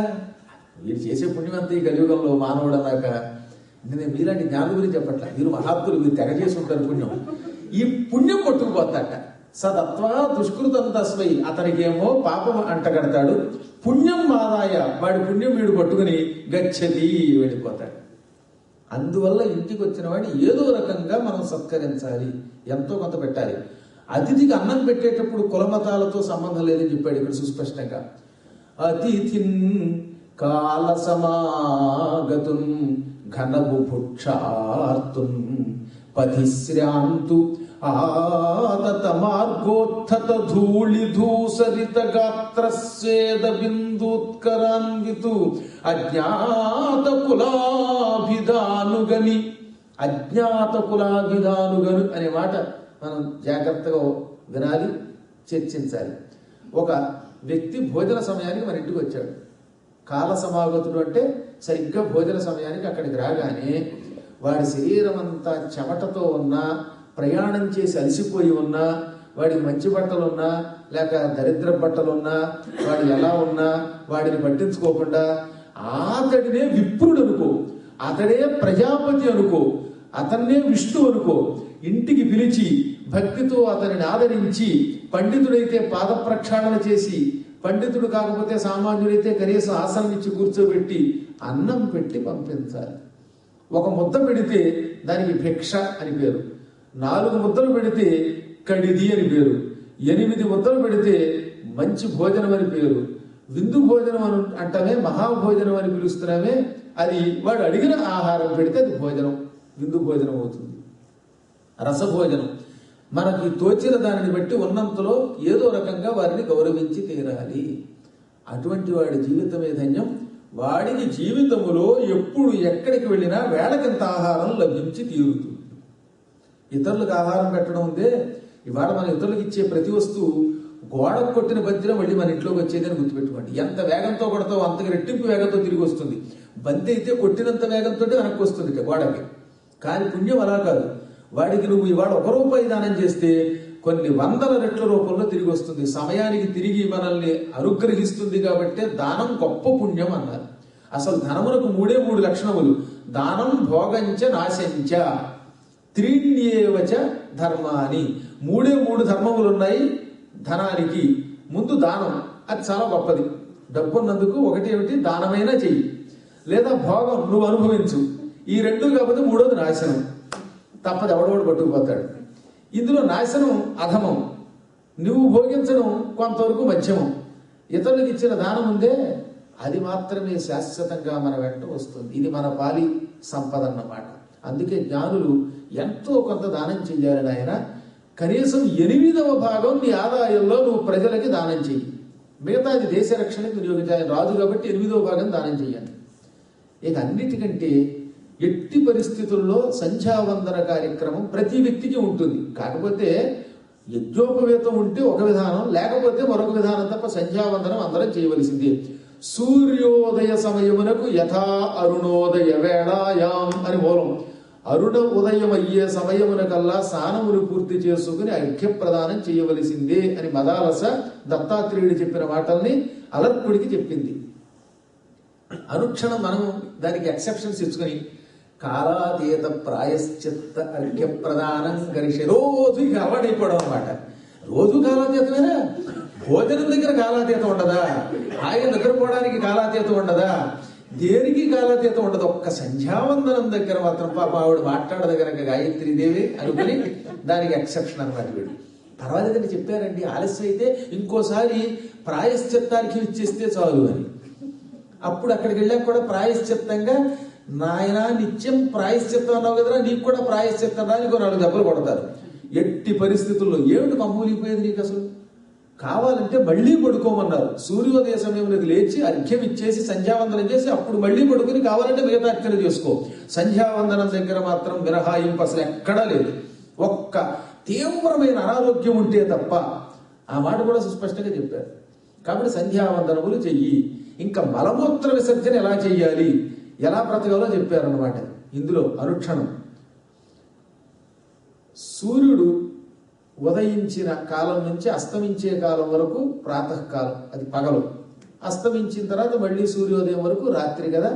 వీడు చేసే పుణ్యం అంతా ఈ కలియుగంలో మానవుడు అన్నాక. నేను మీలాంటి జ్ఞానం గురించి చెప్పట్లా, మీరు మహాత్ములు, మీరు తెగ చేసి ఉంటారు పుణ్యం. ఈ పుణ్యం కొట్టుకుపోతాట. సదత్వా దుష్కృతం తస్మై, అతనికేమో పాపం అంటగడతాడు, పుణ్యం ఆదాయ, వాడి పుణ్యం వీడు పట్టుకుని గచ్చతి వెళ్ళిపోతాడు. అందువల్ల ఇంటికి వచ్చిన వాడిని ఏదో రకంగా మనం సత్కరించాలి, ఎంతో కొంత పెట్టాలి. అతిథికి అన్నం పెట్టేటప్పుడు కులమతాలతో సంబంధం లేదని చెప్పాడు ఇక్కడ సుస్పష్టంగా. అతిథిన్ కాల సమాగతున్ ఘనబుభుక్షార్తున్ పతిశ్రాంతు ఆతత మార్గోత్థత ధూళి ధూసరిత గాత్రస్వేద బిందూత్కరాన్వితు అజ్ఞాత కులాభిధానుగని. అజ్ఞాత కులాభిధానుగను అనే మాట మనం జాగ్రత్తగా వినాలి, చర్చించాలి. ఒక వ్యక్తి భోజన సమయానికి మన ఇంటికి వచ్చాడు. కాల సమాగతుడు అంటే సరిగ్గా భోజన సమయానికి అక్కడికి రాగానే వాడి శరీరం అంతా చెమటతో ఉన్నా, ప్రయాణం చేసి అలసిపోయి ఉన్నా, వాడికి మంచి బట్టలున్నా లేక దరిద్ర బట్టలున్నా, వాడు ఎలా ఉన్నా వాడిని పట్టించుకోకుండా అతడినే విప్రుడు అనుకో, అతడే ప్రజాపతి అనుకో, అతన్నే విష్ణు అనుకో, ఇంటికి పిలిచి భక్తితో అతనిని ఆదరించి, పండితుడైతే పాద ప్రక్షాళన చేసి, పండితుడు కాకపోతే సామాన్యుడైతే కనీసం ఆసనం ఇచ్చి కూర్చోబెట్టి అన్నం పెట్టి పంపించాలి. ఒక ముద్ద పెడితే దానికి భిక్ష అని పేరు, 4 ముద్దలు పెడితే కడిది అని పేరు, 8 ముద్దలు పెడితే మంచి భోజనం అని పేరు. విందు భోజనం అని అంటమే, మహాభోజనం అని పిలుస్తున్నామే, అది వాడు అడిగిన ఆహారం పెడితే అది భోజనం, విందు భోజనం అవుతుంది. రసభోజనం మనకి తోచిన దానిని బట్టి ఉన్నంతలో ఏదో రకంగా వారిని గౌరవించి తీరాలి. అటువంటి వాడి జీవితమే ధన్యం. వాడికి జీవితములో ఎప్పుడు ఎక్కడికి వెళ్ళినా వేళకింత ఆహారం లభించి తీరుతుంది. ఇతరులకు ఆహారం పెట్టడం ఉందే, ఇవాళ మన ఇతరులకు ఇచ్చే ప్రతి వస్తువు గోడకు కొట్టిన వజ్రం మళ్ళీ మన ఇంట్లోకి వచ్చేదని గుర్తుపెట్టుకోండి. ఎంత వేగంతో కొడతావు అంతకు రెట్టింపు వేగంతో తిరిగి వస్తుంది. బంతి అయితే కొట్టినంత వేగంతో వెనక్కి వస్తుంది గోడకి. కానీ పుణ్యం అలా కాదు. వాడికి నువ్వు ఇవాళ 1 రూపాయి దానం చేస్తే కొన్ని 100 రెట్ల రూపంలో తిరిగి వస్తుంది. సమయానికి తిరిగి మనల్ని అనుగ్రహిస్తుంది. కాబట్టి దానం గొప్ప పుణ్యం అన్నారు. అసలు ధనమునకు 3 లక్షణములు: దానం, భోగంచ, నాశంచ, త్రీణ్యేవచ ధర్మాని. 3 ధర్మములు ఉన్నాయి ధనానికి. ముందు దానం, అది చాలా గొప్పది. డబ్బున్నందుకు ఒకటి ఏమిటి, దానమైనా చెయ్యి, లేదా భోగం నువ్వు అనుభవించు. ఈ 2 కాకపోతే 3వది నాశనం, తప్పదు, ఎవడోడు పట్టుకుపోతాడు. ఇందులో నాశనం అధమం, నువ్వు భోగించడం కొంతవరకు మధ్యమం. ఇతరులకు ఇచ్చిన దానం ఉందే అది మాత్రమే శాశ్వతంగా మన వెంట వస్తుంది. ఇది మన పాలి సంపద అన్నమాట. అందుకే జ్ఞానులు ఎంతో కొంత దానం చెయ్యాలని ఆయన, కనీసం 8వ భాగం నీ ఆదాయంలో నువ్వు ప్రజలకి దానం చెయ్యి, మిగతాది దేశ రక్షణకి వినియోగించాలి. రాజు కాబట్టి 8వ భాగం దానం చెయ్యాలి. ఇక అన్నిటికంటే ఎట్టి పరిస్థితుల్లో సంధ్యావందన కార్యక్రమం ప్రతి వ్యక్తికి ఉంటుంది. కాకపోతే యజ్ఞోపవేతం ఉంటే ఒక విధానం, లేకపోతే మరొక విధానం తప్ప సంధ్యావందనం అందరం చేయవలసింది. సూర్యోదయ సమయమునకు యథా అరుణోదయ వేళాయాం అని మూలం. అరుణ ఉదయం అయ్యే సమయమునకల్లా స్నానములు పూర్తి చేసుకుని అర్ఘ్యప్రదానం చేయవలసిందే అని మదాలస దత్తాత్రేయుడు చెప్పిన మాటల్ని అలర్కుడికి చెప్పింది. అనుక్షణం మనం దానికి ఎక్సెప్షన్స్ ఇచ్చుకొని కాలాతీత ప్రాయశ్చిత్త అర్ఘ్య ప్రదానం గరిషే రోజు ఇక అలవాటైపోవడం అనమాట. రోజు కాలాతీతమేనా? భోజనం దగ్గర కాలాతీతం ఉండదా? హాయిగా నిద్రపోవడానికి కాలాతీతం ఉండదా? దేనికి కాలాతీతం ఉండదు. ఒక్క సంధ్యావందనం దగ్గర మాత్రం పాప ఆవిడ మాట్లాడదగ్గర గాయత్రీదేవి అనుకుని దానికి ఎక్సెప్షన్ అనమాట. వీడు పర్వాలేదని చెప్పారండి, ఆలస్యం అయితే ఇంకోసారి ప్రాయశ్చిత్తానికి ఇచ్చేస్తే చాలు అని. అప్పుడు అక్కడికి వెళ్ళాక కూడా ప్రాయశ్చిత్తంగా, నాయన నిత్యం ప్రాయశ్చిత్తం అన్నావు కదరా, నీకు కూడా ప్రాయశ్చిత్తం రా, నీకు 4 దెబ్బలు కొడతారు. ఎట్టి పరిస్థితుల్లో ఏమిటి కమ్మూలిపోయేది నీకు? అసలు కావాలంటే మళ్ళీ పడుకోమన్నారు. సూర్యోదయ సమయంలోకి లేచి అర్ఘ్యం ఇచ్చేసి సంధ్యావందనం చేసి అప్పుడు మళ్ళీ పడుకుని కావాలంటే మిగతా అర్చన చేసుకో. సంధ్యావందనం దగ్గర మాత్రం విరహాయింపు అసలు ఎక్కడా లేదు. ఒక్క తీవ్రమైన అనారోగ్యం ఉంటే తప్ప. ఆ మాట కూడా సుస్పష్టంగా చెప్పారు. కాబట్టి సంధ్యావందనములు చెయ్యి. ఇంకా మలమూత్ర విసర్జన ఎలా చెయ్యాలి, ఎలా బ్రతకాలో చెప్పారన్నమాట. ఇందులో అనుక్షణం సూర్యుడు ఉదయించిన కాలం నుంచి అస్తమించే కాలం వరకు ప్రాతకాలం, అది పగలు. అస్తమించిన తర్వాత మళ్ళీ సూర్యోదయం వరకు రాత్రి కదా.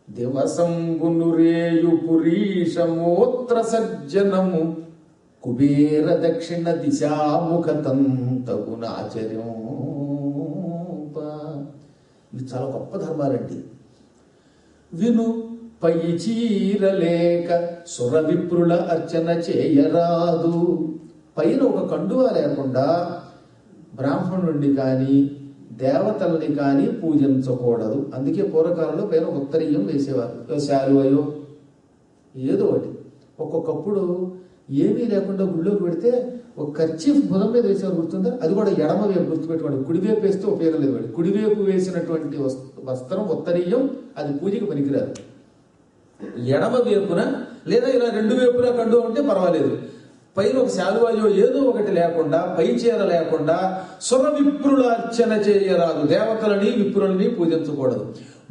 దివసం గునురేయు పురీషమూత్ర సజ్జనము కుబేర దక్షిణ దిశాముఖతంతగునాచర్యం. ఇవి చాలా గొప్ప ధర్మాలండి. విను పై చీరలేక సుర విప్రుల అర్చన చేయరాదు. పైన ఒక కండువా లేకుండా బ్రాహ్మణుడిని కానీ దేవతల్ని కానీ పూజించకూడదు. అందుకే పూర్వకాలంలో పైన ఉత్తరీయం వేసేవారు, శాలువయో ఏదో ఒకటి. ఒక్కొక్కప్పుడు ఏమీ లేకుండా గుళ్ళోకి పెడితే ఒక కర్చీఫ్ భుజం మీద వేసేవారు, గుర్తుందా? అది కూడా ఎడమ వైపు గుర్తుపెట్టుకోండి. కుడివైపు వేస్తే ఉపయోగం లేదు. వాడు కుడివైపు వేసినటువంటి వస్త్రం ఉత్తరీయం అది పూజకి పనికిరాదు. ఎడమ వైపున లేదా ఇలా రెండు వైపులా కండు ఉంటే పర్వాలేదు. పైన ఒక శాలువాయో ఏదో ఒకటి లేకుండా, పై చీర లేకుండా సుర విప్రుల అర్చన చేయరాదు. దేవతలని విప్రులని పూజించకూడదు.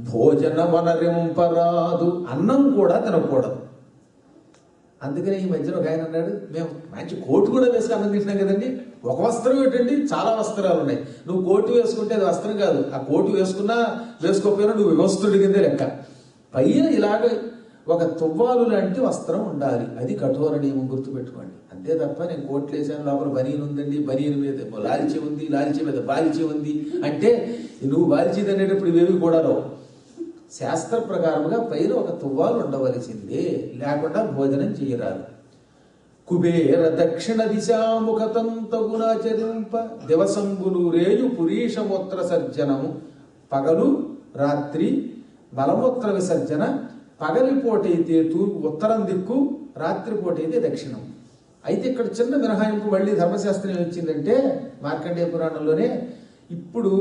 భోజన వనరింపరాదు. అన్నం కూడా తినకూడదు. అందుకనే ఈ మధ్యలో ఒక ఆయన అన్నాడు, మేము మంచి కోటు కూడా వేసుకు అన్నం తింటున్నాం కదండి. ఒక వస్త్రం ఏంటండి, చాలా వస్త్రాలు ఉన్నాయి. నువ్వు కోటు వేసుకుంటే అది వస్త్రం కాదు. ఆ కోటు వేసుకున్నా వేసుకోకపోయినా నువ్వు వివస్త్రుడి కిందే లెక్క. పైన ఇలాగ ఒక తువ్వాలు లాంటి వస్త్రం ఉండాలి. అది కఠోర నియమం, గుర్తుపెట్టుకోండి. అంతే తప్ప నేను కోట్లు వేసాను, లోపల బనీన్ ఉందండి, బనీన్ మీద లాల్చీ ఉంది, లాల్చీ మీద బాల్చీ ఉంది అంటే నువ్వు బాల్చీ అనేటప్పుడు ఇవేవి కూడా రావు. శాస్త్ర ప్రకారముగా పైన ఒక తువ్వాలు ఉండవలసిందే, లేకుండా భోజనం చేయరాదు. కుబేర దక్షిణ దిశాముఖతంతగునాచరింప దివసంబులు రేయు పురీషమూత్ర సర్జనము. పగలు రాత్రి మలమూత్ర విసర్జన. పగలిపోటైతే తూర్పు ఉత్తరం దిక్కు, రాత్రిపోటైతే దక్షిణం. అయితే ఇక్కడ చిన్న మినహాయింపు మళ్ళీ ధర్మశాస్త్రం ఏమొచ్చిందంటే మార్కండేయ పురాణంలోనే, ఇప్పుడు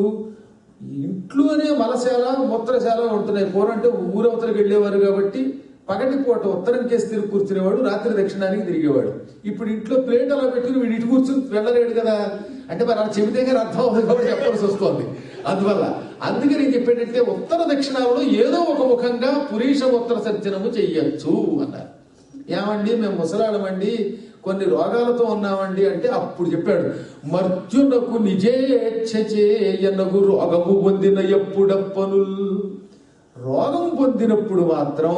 ఇంట్లోనే మలశాల మూత్రశాల ఉంటున్నాయి. పూర్వంటే ఊరవతలకు వెళ్ళేవారు కాబట్టి పగటిపూట ఉత్తరం కేసి తిరిగి కూర్చునేవాడు, రాత్రి దక్షిణానికి తిరిగేవాడు. ఇప్పుడు ఇంట్లో ప్లేట్ అలా పెట్టుకుని వీడు ఇటు కూర్చుని వెళ్ళలేడు కదా. అంటే మరి అలా చెబితే కానీ అర్థం అవుతుంది కాబట్టి చెప్పాల్సి వస్తుంది. అందువల్ల అందుకే నేను చెప్పేటంటే ఉత్తర దక్షిణాలలో ఏదో ఒక ముఖంగా పురీష ఉత్తర సర్జనము చెయ్యొచ్చు అన్నారు. ఏమండి మేము ముసలాడమండి, కొన్ని రోగాలతో ఉన్నామండి అంటే అప్పుడు చెప్పాడు, మర్త్యునకు నిజేచ్ఛచేయనగు రోగము పొందిన ఎప్పుడప్పను. రోగం పొందినప్పుడు మాత్రం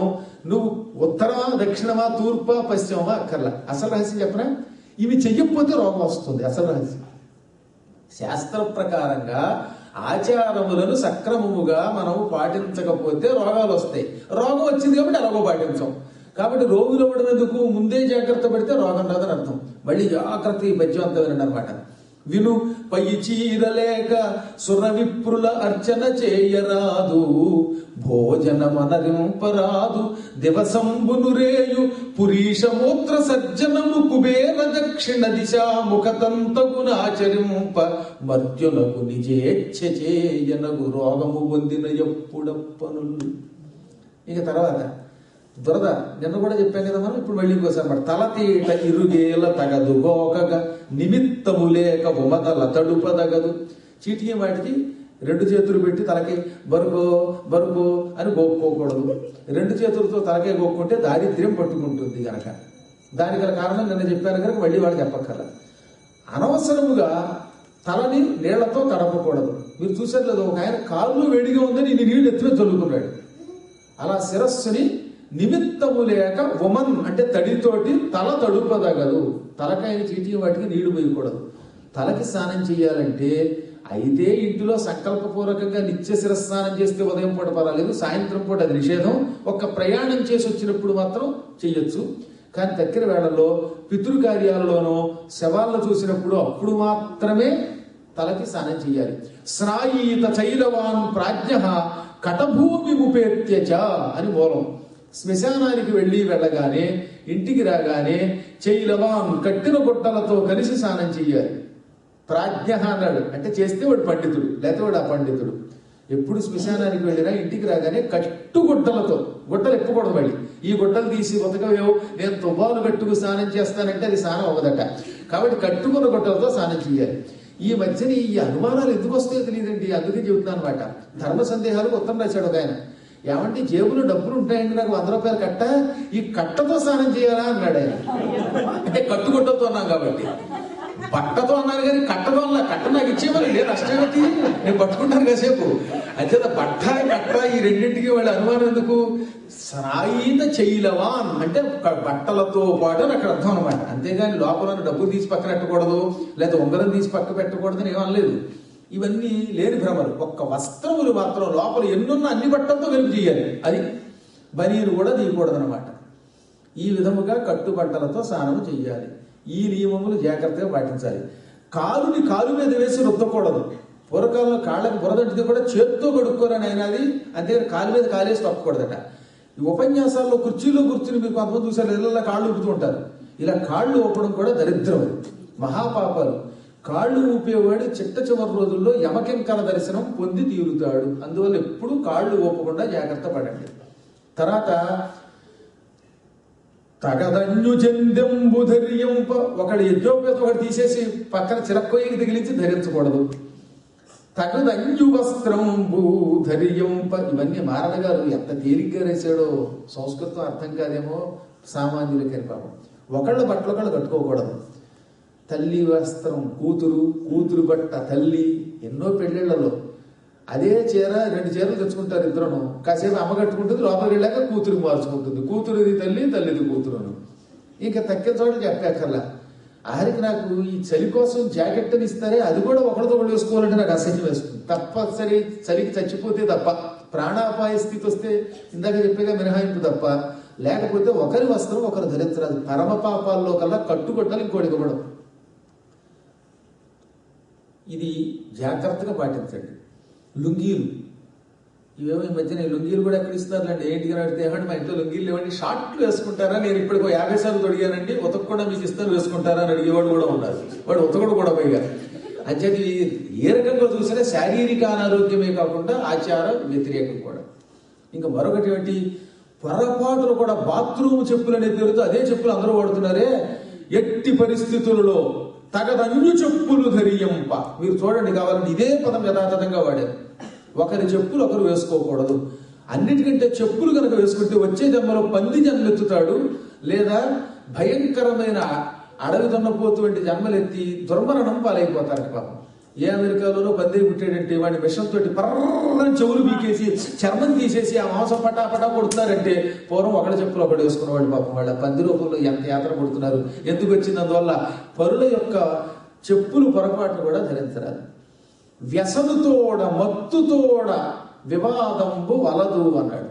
నువ్వు ఉత్తరమా దక్షిణమా తూర్పా పశ్చిమమా అక్కర్లా. అసలు రహస్యం చెప్పనా, ఇవి చెయ్యకపోతే రోగం వస్తుంది. అసలు రహస్యం శాస్త్ర ప్రకారంగా ఆచారములను సక్రమముగా మనం పాటించకపోతే రోగాలు వస్తాయి. రోగం వచ్చింది కాబట్టి అలాగో పాటించాం. కాబట్టి రోగులు అవ్వడం ఎందుకు, ముందే జాగ్రత్త పడితే రోగం రాదని అర్థం. మళ్ళీ జాగ్రత్త ఈ పద్యం అంతా వినండి అనమాట. విను పై చీరలేక సుర విప్రుల అర్చన చేయరాదు. భోజన మనరింపరాదు. దివసంబును రేయు పురీషమూత్ర సజ్జనము. కుబేర దక్షిణ దిశాముఖతంతగునాచరింప మర్త్యునకు నిజేచ్ఛచేయనగు రోగము పొందిన ఎప్పుడప్పను. ఇక తర్వాత దురద నిన్న కూడా చెప్పాం కదా మనం. ఇప్పుడు మళ్ళీ ఇంకోసారి మాట. తలతీట ఇరుగేల తగదు గోకగా నిమిత్తము లేక ఉమతల తడుపదగదు. చీటికి వాటికి రెండు చేతులు పెట్టి తలకి బరుకో బరుకో అని గోక్కోకూడదు. రెండు చేతులతో తలకే గోక్కుంటే దారిద్ర్యం పట్టుకుంటుంది గనక. దానికి గల కారణం నిన్న చెప్పాను కనుక మళ్ళీ వాళ్ళు చెప్పక్కర్ల. అనవసరముగా తలని నీళ్లతో తడపకూడదు. మీరు చూసారు లేదు, ఒక ఆయన కాళ్ళు వేడిగా ఉందని ఇన్ని నీళ్లు ఎత్తుమే చల్లుకున్నాడు. అలా శిరస్సుని నిమిత్తము లేక ఉమన్ అంటే తడితోటి తల తడుపదగదు. తలకాయని చీటి వాటికి నీళ్లు పోయకూడదు. తలకి స్నానం చేయాలంటే అయితే ఇంటిలో సంకల్పపూర్వకంగా నిత్య శిరస్నానం చేస్తే ఉదయం పూట పర్వాలేదు, సాయంత్రం పూట అది నిషేధం. ఒక ప్రయాణం చేసి వచ్చినప్పుడు మాత్రం చెయ్యొచ్చు. కానీ దగ్గర వేళల్లో పితృకార్యాలలోనో శవాలను చూసినప్పుడు అప్పుడు మాత్రమే తలకి స్నానం చేయాలి. స్నాయీత చైలవాన్ ప్రాజ్ఞ కటభూమి ఉపేత్యచ అని మూలం. శ్మశానానికి వెళ్ళగానే ఇంటికి రాగానే చైలవాన్ కట్టిన గుట్టలతో కలిసి స్నానం చెయ్యాలి. ప్రాజ్ఞ అన్నాడు అంటే చేస్తే వాడు పండితుడు, లేకపోతే వాడు అపండితుడు. ఎప్పుడు శ్మశానానికి వెళ్ళినా ఇంటికి రాగానే కట్టుగుట్టలతో, గుట్టలు ఎప్పకూడదు. మళ్ళీ ఈ గుట్టలు తీసి ఉతకవేవు నేను తువ్వాలు కట్టుకు స్నానం చేస్తానంటే అది స్నానం అవ్వదట. కాబట్టి కట్టుకున్న గుట్టలతో స్నానం చేయాలి. ఈ మధ్యన ఈ అనుమానాలు ఎందుకు వస్తాయో తెలియదండి. అందుకే చెబుతున్నాను అనమాట. ధర్మ సందేహాలకు ఉత్తరం రాశాడు ఒక ఆయన. ఏమంటే జేబులో డబ్బులు ఉంటాయండి, నాకు 100 రూపాయలు కట్ట, ఈ కట్టతో స్నానం చేయాలా అన్నాడు ఆయన. అంటే కట్టుగుట్టతో అన్నాం కాబట్టి. బట్టతో అన్నారు కానీ కట్టతో అన్నా. కట్ట నాకు ఇచ్చేవాళ్ళు లేదు, నష్టమేమిటి, నేను పట్టుకుంటాను కాసేపు. అయితే బట్ట కట్ట ఈ రెండింటికి వాళ్ళ అనుమానం ఎందుకు? శ్రాయిత చైలవాన్ అంటే బట్టలతో పాటు అని అక్కడ అర్థం అనమాట. అంతేగాని లోపల డబ్బులు తీసి పక్క పెట్టకూడదు, లేదా ఉంగరం తీసి పక్క పెట్టకూడదు అని ఏమనలేదు. ఇవన్నీ లేని భ్రమలు. ఒక్క వస్త్రములు మాత్రం లోపల ఎన్నున్న అన్ని బట్టలతో వెలుగు చేయాలి. అది బనీరు కూడా తీయకూడదు అనమాట. ఈ విధముగా కట్టుబట్టలతో స్నానము చెయ్యాలి. ఈ నియమములు జాగ్రత్తగా పాటించాలి. కాలుని కాలు మీద వేసి రుద్దకూడదు. పూర్వకాలంలో కాళ్ళకి బురదంటిది కూడా చేత్తో కడుక్కోరని అయినది. అంతేగాని కాలు మీద కాలేసి తప్పకూడదట. ఈ ఉపన్యాసాల్లో కుర్చీలో కూర్చుని మీరు కొంతమంది చూసారు, ఇళ్ళల్లో కాళ్ళు ఊపుతూ ఉంటారు. ఇలా కాళ్ళు ఊపడం కూడా దరిద్రం, మహాపాపాలు. కాళ్ళు ఊపేవాడు చిట్ట చివరి రోజుల్లో యమకింకర దర్శనం పొంది తీరుతాడు. అందువల్ల ఎప్పుడూ కాళ్ళు ఊపకుండా జాగ్రత్త పడండి. తర్వాత తగదన్యు చెందెంబు ధర్యంప, ఒకడు యజ్ఞోపేత ఒకటి తీసేసి పక్కన చిరక్కొయ్యకి తగిలించి ధరించకూడదు. తగదన్యు వస్త్రంబు ధర్యంప, ఇవన్నీ మారణ గారు ఎంత తేలిగ్గా రాశాడో. సంస్కృతం అర్థం కాదేమో సామాన్యులకి పాపం. ఒకళ్ళ బట్టలు ఒకళ్ళు కట్టుకోకూడదు. తల్లి వస్త్రం కూతురు, కూతురు బట్ట తల్లి. ఎన్నో పెళ్ళిళ్లలో అదే చీర 2 చీరలు తెచ్చుకుంటారు ఇద్దరును. కాసేపు అమ్మ కట్టుకుంటుంది, లోపలికి వెళ్ళాక కూతురు మార్చుకుంటుంది. కూతురుది తల్లి, తల్లిది కూతురును. ఇంకా తక్కిన చోట చెప్పక్కర్లా. ఆఖరికి నాకు ఈ చలి కోసం జాకెట్ అని ఇస్తారే, అది కూడా ఒకరితో ఒకటి వేసుకోవాలంటే నాకు అసహ్యం వేస్తుంది. తప్పనిసరి చలికి చచ్చిపోతే తప్ప, ప్రాణాపాయ స్థితి వస్తే ఇందాక చెప్పేగా మినహాయింపు తప్ప, లేకపోతే ఒకరి వస్త్రం ఒకరు ధరించరాదు. పరమ పాపాల్లో కల్లా కట్టుబట్టలు ఇంకోటి ఇవ్వడం. ఇది జాగ్రత్తగా పాటించండి. లుంగీలు, ఇవేమో ఈ మధ్యన లుంగీలు కూడా ఎక్కడ ఇస్తున్నారులేండి. ఏంటికి అడిగితే ఏమంటే మా ఇంట్లో లుంగీలు లేవండి, షార్ట్లు వేసుకుంటారా, నేను ఇప్పటికో 50 సార్లు తొడిగానండి, ఉతక కూడా మీకు ఇస్తాను వేసుకుంటారా అని అడిగేవాడు కూడా ఉన్నారు. వాడు ఉతకడు కూడా పైగా. అంచేది ఏ రకంగా చూసినా శారీరక అనారోగ్యమే కాకుండా ఆచార వ్యతిరేకం కూడా. ఇంకా మరొకటి ఏంటి, పొరపాటులు కూడా బాత్రూమ్ చెప్పులు అనే పేరుతో అదే చెప్పులు అందరూ వాడుతున్నారే. ఎట్టి పరిస్థితులలో తగదన్యు చెప్పులు ధరియంప. మీరు చూడండి, కావాలంటే ఇదే పదం యథాతథంగా వాడారు. ఒకరి చెప్పులు ఒకరు వేసుకోకూడదు. అన్నిటికంటే చెప్పులు కనుక వేసుకుంటే వచ్చే జన్మలో పంది జన్మెత్తుతాడు, లేదా భయంకరమైన అడవి దున్నపోతు వంటి జన్మలెత్తి దుర్మరణం పాలైపోతారు పాపం. ఏ అమెరికాలోనో పంది పుట్టాడంటే వాడిని విషంతో పర్రని చెవులు బీకేసి చర్మం తీసేసి ఆ మాంసం పటాపటా కొడుతున్నారంటే, పూర్వం ఒకళ్ళ చెప్పులు ఒకటి వేసుకున్నవాడు పాపం. వాళ్ళ పంది రూపంలో ఎంత యాత్ర కొడుతున్నారు. ఎందుకు వచ్చింది? అందువల్ల పరుల యొక్క చెప్పులు పొరపాటు కూడా ధరించరాదు. వ్యసనుతోడ మత్తుతోడ వివాదంబు వలదు అన్నాడు.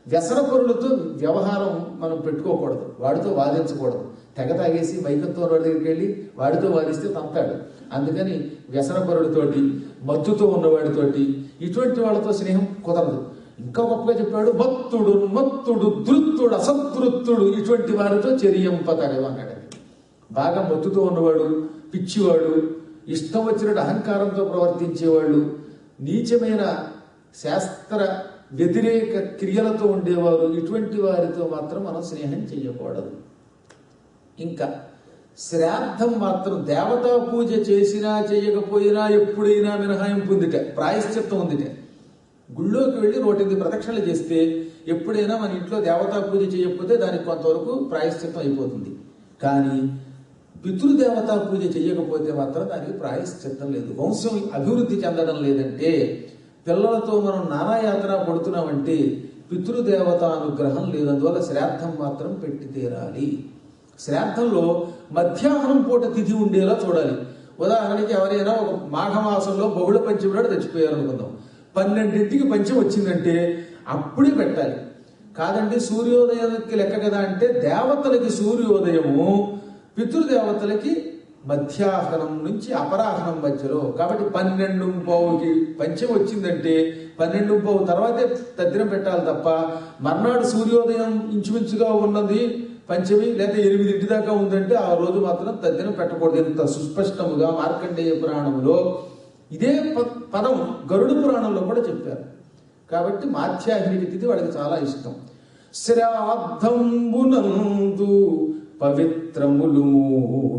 వ్యసన పరులతో వ్యవహారం మనం పెట్టుకోకూడదు, వాడితో వాదించకూడదు. తెగ తాగేసి మైకంతో వాడి దగ్గరికి వెళ్ళి వాడితో వాదిస్తే తంతాడు. అందుకని వ్యసన పరుడితోటి, మత్తుతో ఉన్నవాడితోటి, ఇటువంటి వాళ్ళతో స్నేహం కుదరదు. ఇంకా గొప్పగా చెప్పాడు, భక్తుడు మత్తుడు ధృత్తుడు అసంతృప్తుడు ఇటువంటి వారితో చర్యంపతగదు అన్నాడు. బాగా మత్తుతో ఉన్నవాడు, పిచ్చివాడు, ఇష్టం వచ్చినట్టు అహంకారంతో ప్రవర్తించేవాళ్ళు, నీచమైన శాస్త్ర వ్యతిరేక క్రియలతో ఉండేవారు, ఇటువంటి వారితో మాత్రం మనం స్నేహం చేయకూడదు. ఇంకా శ్రాద్ధం మాత్రం దేవతా పూజ చేసినా చేయకపోయినా ఎప్పుడైనా మినహాయింపు ఉందిట, ప్రాయశ్చిత్తం ఉందిట. గుళ్ళోకి వెళ్ళి 108 ప్రదక్షిణలు చేస్తే ఎప్పుడైనా మన ఇంట్లో దేవతా పూజ చేయకపోతే దానికి కొంతవరకు ప్రాయశ్చిత్తం అయిపోతుంది. కానీ పితృదేవతా పూజ చేయకపోతే మాత్రం దానికి ప్రాయశ్చిత్తం లేదు. వంశం అభివృద్ధి చెందడం లేదంటే, పిల్లలతో మనం నానాయాతన పడుతున్నామంటే పితృదేవత అనుగ్రహం లేదు. అందువల్ల శ్రాద్ధం మాత్రం పెట్టి తీరాలి. శ్రాద్ధంలో మధ్యాహ్నం పూట తిథి ఉండేలా చూడాలి. ఉదాహరణకి ఎవరైనా ఒక మాఘమాసంలో బహుళ పంచమి నాడు చచ్చిపోయారు అనుకుందాం, 12ంటికి పంచం వచ్చిందంటే అప్పుడే పెట్టాలి. కాదండి సూర్యోదయానికి లెక్క కదా అంటే, దేవతలకి సూర్యోదయము, పితృదేవతలకి మధ్యాహ్నం నుంచి అపరాహ్నం మధ్యలో. కాబట్టి 12:15కి పంచం వచ్చిందంటే 12:15 తర్వాతే తద్దినం పెట్టాలి తప్ప, మర్నాడు సూర్యోదయం ఇంచుమించుగా ఉన్నది పంచమి లేదా 8 దాకా ఉందంటే ఆ రోజు మాత్రం తద్దినం పెట్టకూడదు. ఇంత సుస్పష్టముగా మార్కండేయ పురాణంలో ఇదే పదం గరుడ పురాణంలో కూడా చెప్పారు. కాబట్టి మాధ్యాహ్నిక తిథి వాడికి చాలా ఇష్టం. శ్రాద్ధంబునందు పవిత్రములు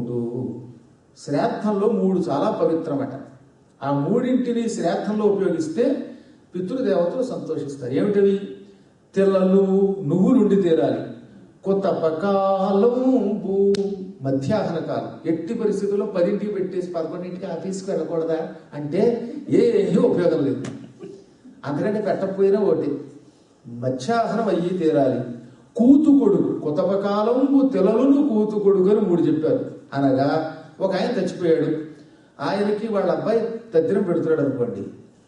3. శ్రాద్ధంలో 3 చాలా పవిత్రమట. ఆ 3ంటిని శ్రాద్ధంలో ఉపయోగిస్తే పితృదేవతలు సంతోషిస్తారు. ఏమిటవి? తెల్లలు నువ్వులుండి తీరాలి. కొత్త కాలంబు మధ్యాహ్న కాలం. ఎట్టి పరిస్థితుల్లో 10ంటికి పెట్టేసి 11ంటికి ఆఫీస్కి వెళ్ళకూడదా అంటే ఏమీ ఉపయోగం లేదు. అందుకంటే పెట్టకపోయినా ఒకటి. మధ్యాహ్నం అయ్యి తీరాలి. కూతు కొడుకు కుతపకాలంబు తెలలును కూతు కొడుకు అని 3 చెప్పారు. అనగా ఒక ఆయన చచ్చిపోయాడు, ఆయనకి వాళ్ళ అబ్బాయి తద్దినం పెడుతున్నాడు అనుకోండి.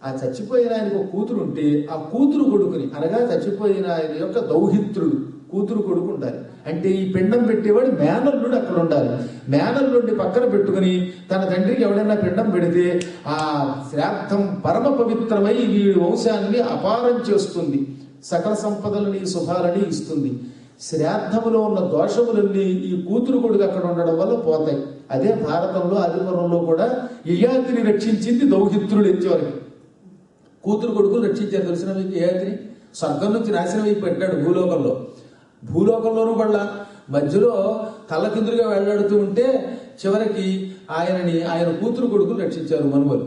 ఆ చచ్చిపోయిన ఆయనకు ఒక కూతురు ఉంటే ఆ కూతురు కొడుకుని, అనగా చచ్చిపోయిన ఆయన యొక్క దౌహిత్రుడు కూతురు కొడుకు ఉండాలి. అంటే ఈ పిండం పెట్టేవాడు మేనల్లుడు అక్కడ ఉండాలి. మేనల్లుడిని పక్కన పెట్టుకుని తన తండ్రికి ఎవడైనా పిండం పెడితే ఆ శ్రాద్ధం పరమ పవిత్రమై వీడి వంశాన్ని అపారం చేస్తుంది, సకల సంపదలని శుభాలని ఇస్తుంది. శ్రాద్ధములో ఉన్న దోషములన్నీ ఈ కూతురు కొడుకు అక్కడ ఉండడం వల్ల పోతాయి. అదే భారతంలో ఆదిపురంలో కూడా యయాతిని రక్షించింది దౌహిత్రుడు. ఎత్తివరకు కూతురు కొడుకులు రక్షించారు. తెలిసిన మీకు యయాతిని స్వర్గం నుంచి నాశనం అయి పెట్టాడు భూలోకంలో. భూలోకంలోనూ పడ్డ మధ్యలో తలకిందులుగా వెళ్లాడుతూ ఉంటే చివరికి ఆయన కూతురు కొడుకులు రక్షించారు మనుమలు.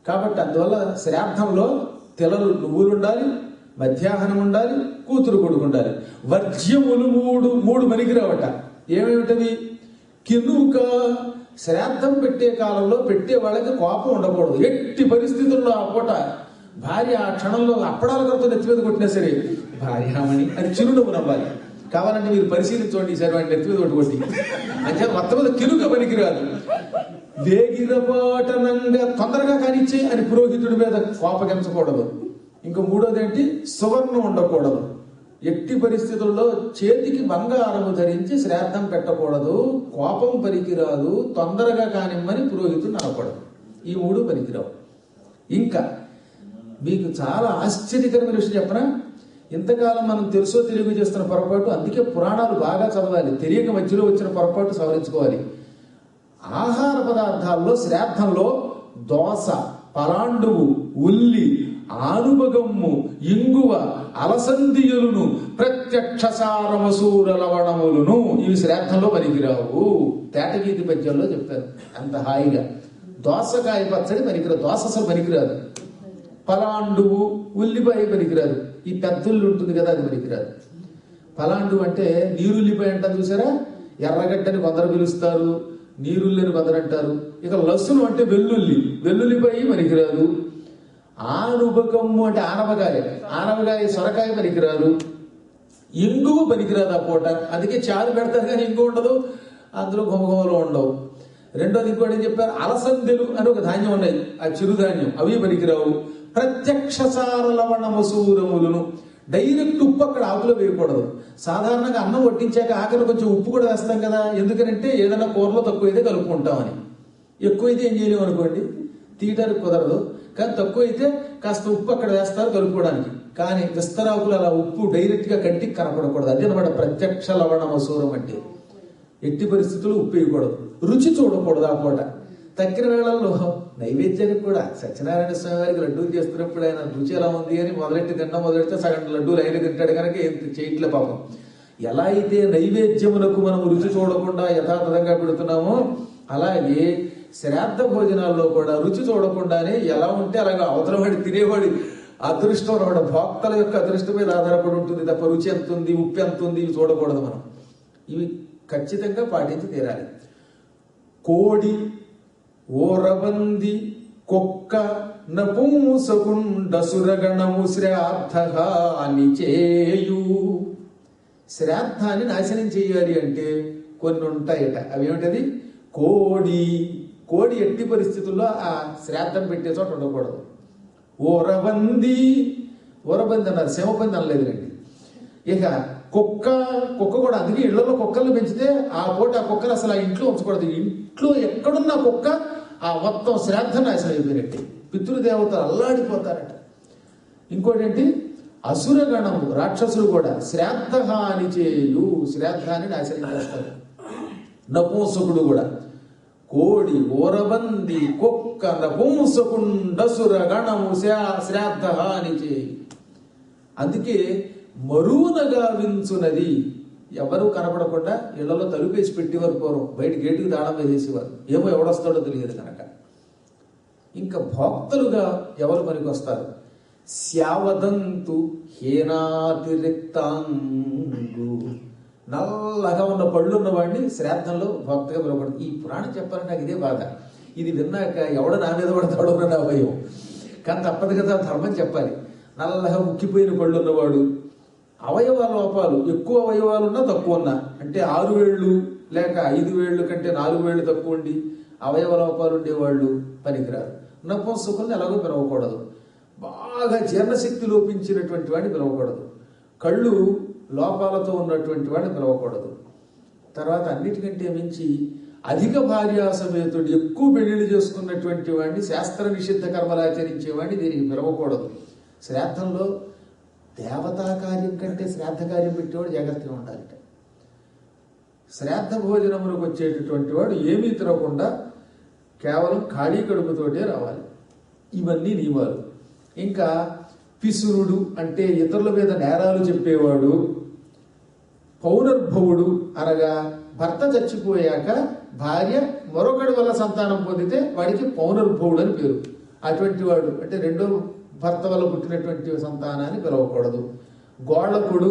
కాబట్టి అందువల్ల శ్రాద్ధంలో తెలలు నువ్వులు ఉండాలి, మధ్యాహ్నం ఉండాలి, కూతురు కొడుకు ఉండాలి. వర్జ్యములు మూడు పనికిరావట. ఏమేమిటవి? కినుక, శ్రాద్ధం పెట్టే కాలంలో పెట్టే వాళ్ళకి కోపం ఉండకూడదు. ఎట్టి పరిస్థితుల్లో ఆ పూట భార్య ఆ క్షణంలో అప్పడాల కొరత నెత్తి మీద కొట్టినా సరే భార్యామణి అది చిరునవ్వు నవ్వాలి. కావాలంటే మీరు పరిశీలించండి సరే వాడిని నెత్తి మీద కొట్టి అంటే మొత్తం మీద కినుక పనికిరాదు. వేగిరపాటనంగా తొందరగా కానిచ్చే అని పురోహితుడి మీద కోపగించకూడదు. ఇంకా 3వది ఏంటి? సువర్ణం ఉండకూడదు. ఎట్టి పరిస్థితుల్లో చేతికి బంగారము ధరించి శ్రాద్ధం పెట్టకూడదు. కోపం పనికిరాదు. తొందరగా కానిమ్మని పురోహితుడు అనకూడదు. ఈ 3 పనికిరావు. ఇంకా మీకు చాలా ఆశ్చర్యకరమైన విషయం చెప్పనా? ఇంతకాలం మనం తెలుసో తెలియక చేస్తున్న పొరపాటు. అందుకే పురాణాలు బాగా చదవాలి. తెలియక మధ్యలో వచ్చిన పొరపాటు సవరించుకోవాలి. ఆహార పదార్థాల్లో శ్రాద్ధంలో దోస, పలాండువు, ఉల్లి, ఆనుబగమ్ము, ఇంగువ, అలసందియలును, ప్రత్యక్షసారమసూర లవణములను ఇవి శ్రాద్ధంలో పనికిరావు. తేటగీతి పద్యంలో చెప్పారు అంత హాయిగా. దోసకాయ పచ్చడి పనికిరాదు, దోస అసలు పనికిరాదు. పలాండువు, ఉల్లిపాయ పనికిరాదు. ఈ పెద్దల్లి ఉంటుంది కదా అది పనికిరాదు. పలాండువు అంటే నీరుల్లిపాయ అంటారు చూసారా? ఎర్రగడ్డని కొందరు పిలుస్తారు, నీరుల్లిని కొందరు అంటారు. ఇక లస్సును అంటే వెల్లుల్లిపాయ పనికిరాదు. ఆనుబకమ్ము అంటే ఆనవకాయ సొరకాయ పనికిరాదు. ఇంగువ పనికిరాదు ఆ పూట. అందుకే చారు పెడతారు కానీ ఇంగు ఉండదు, అందులో గుమగుమలు ఉండవు. రెండోది ఇంకోటి ఏం చెప్పారు? అలసందెలు అని ఒక ధాన్యం ఉన్నాయి, ఆ చిరుధాన్యం, అవి పనికిరావు. ప్రత్యక్షసార లవణమసూరములను, డైరెక్ట్ ఉప్పు అక్కడ ఆకులో వేయకూడదు. సాధారణంగా అన్నం వడ్డించాక ఆఖరి కొంచెం ఉప్పు కూడా వేస్తాం కదా. ఎందుకంటే ఏదైనా కూరలో తక్కువైతే కలుపుకుంటామని. ఎక్కువైతే ఏం చేయలేము అనుకోండి, తీయటానికి కుదరదు. కానీ తక్కువ అయితే కాస్త ఉప్పు అక్కడ వేస్తారు కలుపుకోవడానికి. కానీ విస్తరాకులు అలా ఉప్పు డైరెక్ట్ గా కంటికి కనపడకూడదు. అదే అనమాట ప్రత్యక్ష లవణమసూరం అంటే. ఎట్టి పరిస్థితులు ఉప్పు వేయకూడదు. రుచి చూడకూడదు ఆ పూట. తక్కిన వేళల్లో నైవేద్యానికి కూడా సత్యనారాయణ స్వామి వారికి లడ్డూలు చేస్తున్నప్పుడు ఆయన రుచి ఎలా ఉంది అని తినడం మొదలెడితే సగం లడ్డూలు ఆయన తింటాడు కనుక ఏం చేయట్లే పాపం. ఎలా అయితే నైవేద్యములకు మనం రుచి చూడకుండా యథాతథంగా పెడుతున్నామో అలాగే శ్రాద్ధ భోజనాల్లో కూడా రుచి చూడకుండానే ఎలా ఉంటే అలాగా అవతలవాడి తినేవాడి అదృష్టం అన్నమాట. భోక్తల యొక్క అదృష్టం మీద ఆధారపడి ఉంటుంది తప్ప రుచి ఎంత ఉంది, ఉప్పు ఎంత ఉంది ఇవి చూడకూడదు మనం. ఇవి ఖచ్చితంగా పాటించి తీరాలి. కోడి, ఓరబంది, కుక్క, నపుంసకుండసురగణము శ్రాద్ధహాని చేయు. శ్రాద్ధాన్ని నాశనం చేయాలి అంటే కొన్ని ఉంటాయట. అవేమిటది? కోడి ఎట్టి పరిస్థితుల్లో ఆ శ్రాద్ధం పెట్టే చోట ఉండకూడదు. ఓరబంది అన్నారు, శమపంది అనలేదులేండి. ఇక కుక్క కూడా. అందుకే ఇళ్లలో కుక్కలను పెంచితే ఆ పూట ఆ కుక్కలు అసలు ఆ ఇంట్లో ఉంచకూడదు. ఇంట్లో ఎక్కడున్నా కుక్క ఆ మొత్తం శ్రాద్ధం నాశనం అయిపోయినట్టు. పితృదేవతలు అల్లాడిపోతారట. ఇంకోటి ఏంటి? అసురగణము, రాక్షసులు కూడా శ్రాద్ధహాని చేయు, శ్రాద్ధాన్ని నాశనం చేస్తారు. నపుంసకుడు కూడా. కోడి, ఓరబంది, కుక్క, నపుంసకుండసుర గణము శ్రాద్ధహాని చేయి. అందుకే మరువునగా వించునది. ఎవరు కనపడకుండా ఇళ్లలో తలుపేసి పెట్టేవారు పూర్వం. బయట గేటుకి దాడం వేసేసేవారు, ఏమో ఎవడొస్తాడో తెలియదు కనుక. ఇంకా భోక్తలుగా ఎవరు పనికి వస్తారు? స్యావదంతు హీనాతిరిక్తాంగు, నల్లగా ఉన్న పళ్ళు ఉన్నవాడిని శ్రాద్ధంలో భక్తగా పిలవకూడదు. ఈ పురాణం చెప్పాలంటే నాకు ఇదే బాధ. ఇది విన్నాక ఎవడ నా మీద పడతాడో నా భయం. కానీ తప్పదు కదా, ధర్మం చెప్పాలి. నల్లగా ఉక్కిపోయిన పళ్ళు ఉన్నవాడు, అవయవ లోపాలు ఎక్కువ అవయవాలున్నా తక్కువ ఉన్నా, అంటే 6 వేళ్ళు లేక 5 వేళ్ళు కంటే 4 వేళ్ళు తక్కువ ఉండి అవయవ లోపాలు ఉండేవాళ్ళు పనికిరారు. నపుంసకుల్ని ఎలాగో పిలవకూడదు. బాగా జీర్ణశక్తి లోపించినటువంటి వాడిని పిలవకూడదు. కళ్ళు లోపాలతో ఉన్నటువంటి వాడిని పిలవకూడదు. తర్వాత అన్నిటికంటే మించి అధిక భార్యాసమేతుడు ఎక్కువ పెళ్లిళ్ళు చేసుకున్నటువంటి వాడిని, శాస్త్ర నిషిద్ధ కర్మలు ఆచరించేవాడిని దీనికి పిలవకూడదు. శ్రాద్ధంలో దేవతా కార్యం కంటే శ్రాద్ధ కార్యం పెట్టేవాడు జాగ్రత్తగా ఉండాలి. శ్రాద్ధ భోజనములకు వచ్చేటటువంటి వాడు ఏమీ తినకుండా కేవలం ఖాళీ కడుపుతోటే రావాలి. ఇవన్నీ నియమాలు. ఇంకా పిసురుడు అంటే ఇతరుల మీద నేరాలు చెప్పేవాడు, పౌనర్భవుడు అనగా భర్త చచ్చిపోయాక భార్య మరొకటి వల్ల సంతానం పొందితే వాడికి పౌనర్భవుడు అని పేరు. అటువంటి వాడు అంటే రెండో భర్త వల్ల పుట్టినటువంటి సంతానాన్ని పిలవకూడదు. గోళకుడు,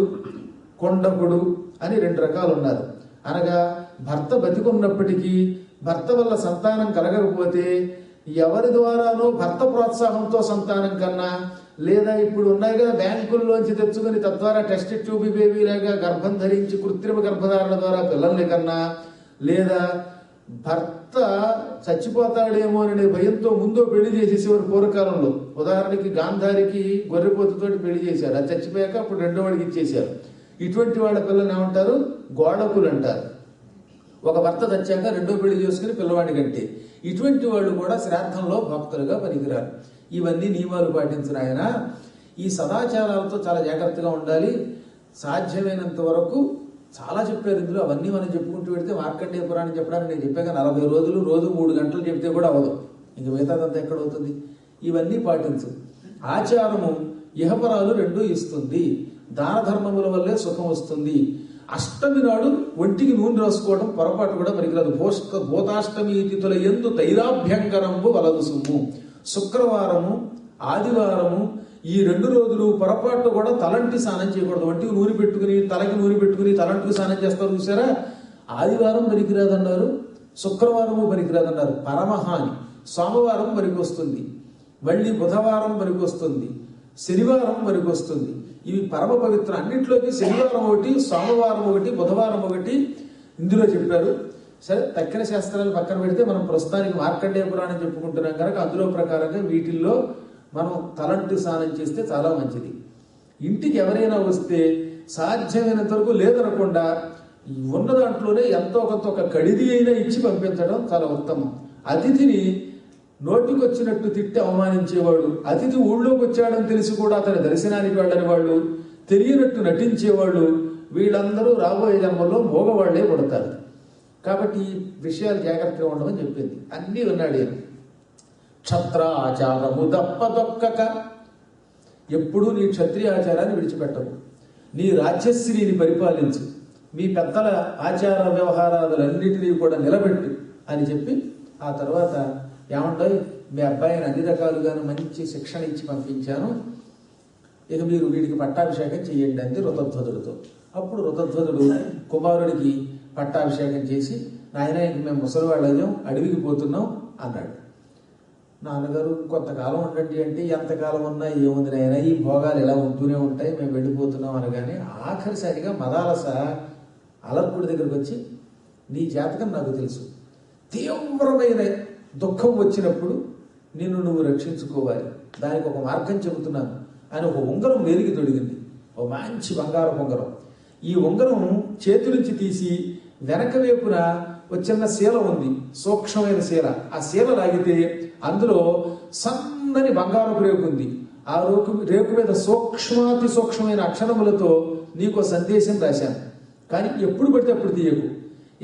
కొండకుడు అని 2 రకాలు ఉన్నారు. అనగా భర్త బతికున్నప్పటికీ భర్త వల్ల సంతానం కలగకపోతే ఎవరి ద్వారానో భర్త ప్రోత్సాహంతో సంతానం కన్నా, లేదా ఇప్పుడు ఉన్నాయి కదా బ్యాంకుల్లోంచి తెచ్చుకుని తద్వారా టెస్ట్ ట్యూబ్ బేబీ లాగా గర్భం ధరించి కృత్రిమ గర్భధారణ ద్వారా పిల్లల్ని కన్నా, లేదా భర్త చచ్చిపోతాడేమో అనే భయంతో ముందు పెళ్లి చేసేసేవారు పూర్వకాలంలో. ఉదాహరణకి గాంధారికి గొర్రెపోతుతోటి పెళ్లి చేశారు, అది చచ్చిపోయాక అప్పుడు రెండో వాడికి ఇచ్చేశారు. ఇటువంటి వాళ్ళ పిల్లల్ని ఏమంటారు? గోడకులు అంటారు. ఒక భర్త చచ్చాక రెండో పెళ్లి చేసుకుని పిల్లవాడి కంటే ఇటువంటి వాళ్ళు కూడా శ్రాద్ధంలో భక్తులుగా పనికిరారు. ఇవన్నీ నియమాలు పాటించిన ఆయన ఈ సదాచారాలతో చాలా జాగ్రత్తగా ఉండాలి. సాధ్యమైనంత వరకు చాలా చెప్పారు ఇందులో. అవన్నీ మనం చెప్పుకుంటూ పెడితే మార్కండేయ పురాణం చెప్పడానికి నేను చెప్పాక 40 రోజులు, రోజు 3 గంటలు చెప్తే కూడా అవ్వదు. ఇంక మిగతాదంతా ఎక్కడవుతుంది? ఇవన్నీ పాటించు. ఆచారము ఇహపరాలు 2 ఇస్తుంది. దాన ధర్మముల వల్లే సుఖం వస్తుంది. అష్టమి నాడు ఒంటికి నూనె రాసుకోవడం పొరపాటు కూడా పనికిరాదు. భూతాష్టమి తిథుల యందు తైలాభ్యంకరంబు వలదు సుమ్ము. శుక్రవారము, ఆదివారము ఈ 2 రోజులు పొరపాటు కూడా తలంటి స్నానం చేయకూడదు. ఒంటికి నూనె పెట్టుకుని తలకి నూనె పెట్టుకుని తలంటికి స్నానం చేస్తారు చూసారా? ఆదివారం పనికిరాదన్నారు, శుక్రవారము పనికిరాదన్నారు, పరమహాని. సోమవారం పనికొస్తుంది, మళ్ళీ బుధవారం పనికొస్తుంది, శనివారం పనికొస్తుంది. ఇవి పరమ పవిత్రం. అన్నింటిలోకి శనివారం ఒకటి, సోమవారం ఒకటి, బుధవారం ఒకటి ఇందులో చెప్పారు. సరే, తక్కిన శాస్త్రాలు పక్కన పెడితే మనం ప్రస్తుతానికి మార్కండేయ పురాణం చెప్పుకుంటున్నాం కనుక అందులో ప్రకారంగా వీటిల్లో మనం తలంటి స్నానం చేస్తే చాలా మంచిది. ఇంటికి ఎవరైనా వస్తే సాధ్యమైనంత వరకు లేదనకుండా ఉన్న దాంట్లోనే ఎంతో కొంత ఒక కడిది అయినా ఇచ్చి పంపించడం చాలా ఉత్తమం. అతిథిని నోటికొచ్చినట్టు తిట్టి అవమానించేవాడు, అతిథి ఊళ్ళోకి వచ్చాడని తెలిసి కూడా అతని దర్శనానికి వెళ్ళని వాళ్ళు, తెలియనట్టు నటించేవాళ్ళు, వీళ్ళందరూ రాబోయే జన్మల్లో మోగవాళ్లే పుడతారు. కాబట్టి ఈ విషయాలు జాగ్రత్తగా ఉండమని చెప్పింది. అన్నీ ఉన్నాడు ఈయన. క్షత్రాచారము దప్పదొక్కక, ఎప్పుడూ నీ క్షత్రియ ఆచారాన్ని విడిచిపెట్టవు. నీ రాజ్యశ్రీని పరిపాలించు, మీ పెద్దల ఆచార వ్యవహారాలన్నిటినీ కూడా నిలబెట్టు అని చెప్పి ఆ తర్వాత ఏమంటాయి, మీ అబ్బాయిని అన్ని రకాలుగాను మంచి శిక్షణ ఇచ్చి పంపించాను, ఇక మీరు వీడికి పట్టాభిషేకం చేయండి అంది ఋతధ్వజుడితో. అప్పుడు ఋతధ్వజుడు కుమారుడికి పట్టాభిషేకం చేసి, నాయన ఇంక మేము ముసలివాళ్ళం అడవికి పోతున్నాం అన్నాడు. నాన్నగారు కొంతకాలం ఉండండి అంటే, ఎంతకాలం ఉన్నా ఏముంది నాయన, ఈ భోగాలు ఎలా ఉంటూనే ఉంటాయి, మేము వెళ్ళిపోతున్నాం అనగానే ఆఖరిసారిగా మదాలస అలర్కుడి దగ్గరికి వచ్చి, నీ జాతకం నాకు తెలుసు, తీవ్రమైన దుఃఖం వచ్చినప్పుడు నిన్ను నువ్వు రక్షించుకోవాలి, దానికి ఒక మార్గం చెబుతున్నాను అని ఒక ఉంగరం వేలికి తొడిగింది. ఒక మంచి బంగారు ఉంగరం. ఈ ఉంగరం చేతి నుంచి తీసి వెనక వైపున ఒక చిన్న శీల ఉంది, సూక్ష్మమైన శీల. ఆ శీల లాగితే అందులో సన్నని బంగారపు రేకు ఉంది. ఆ రేకు మీద సూక్ష్మాతి సూక్ష్మమైన అక్షరములతో నీకు సందేశం రాశాను, కానీ ఎప్పుడు పడితే అప్పుడు తీయకు.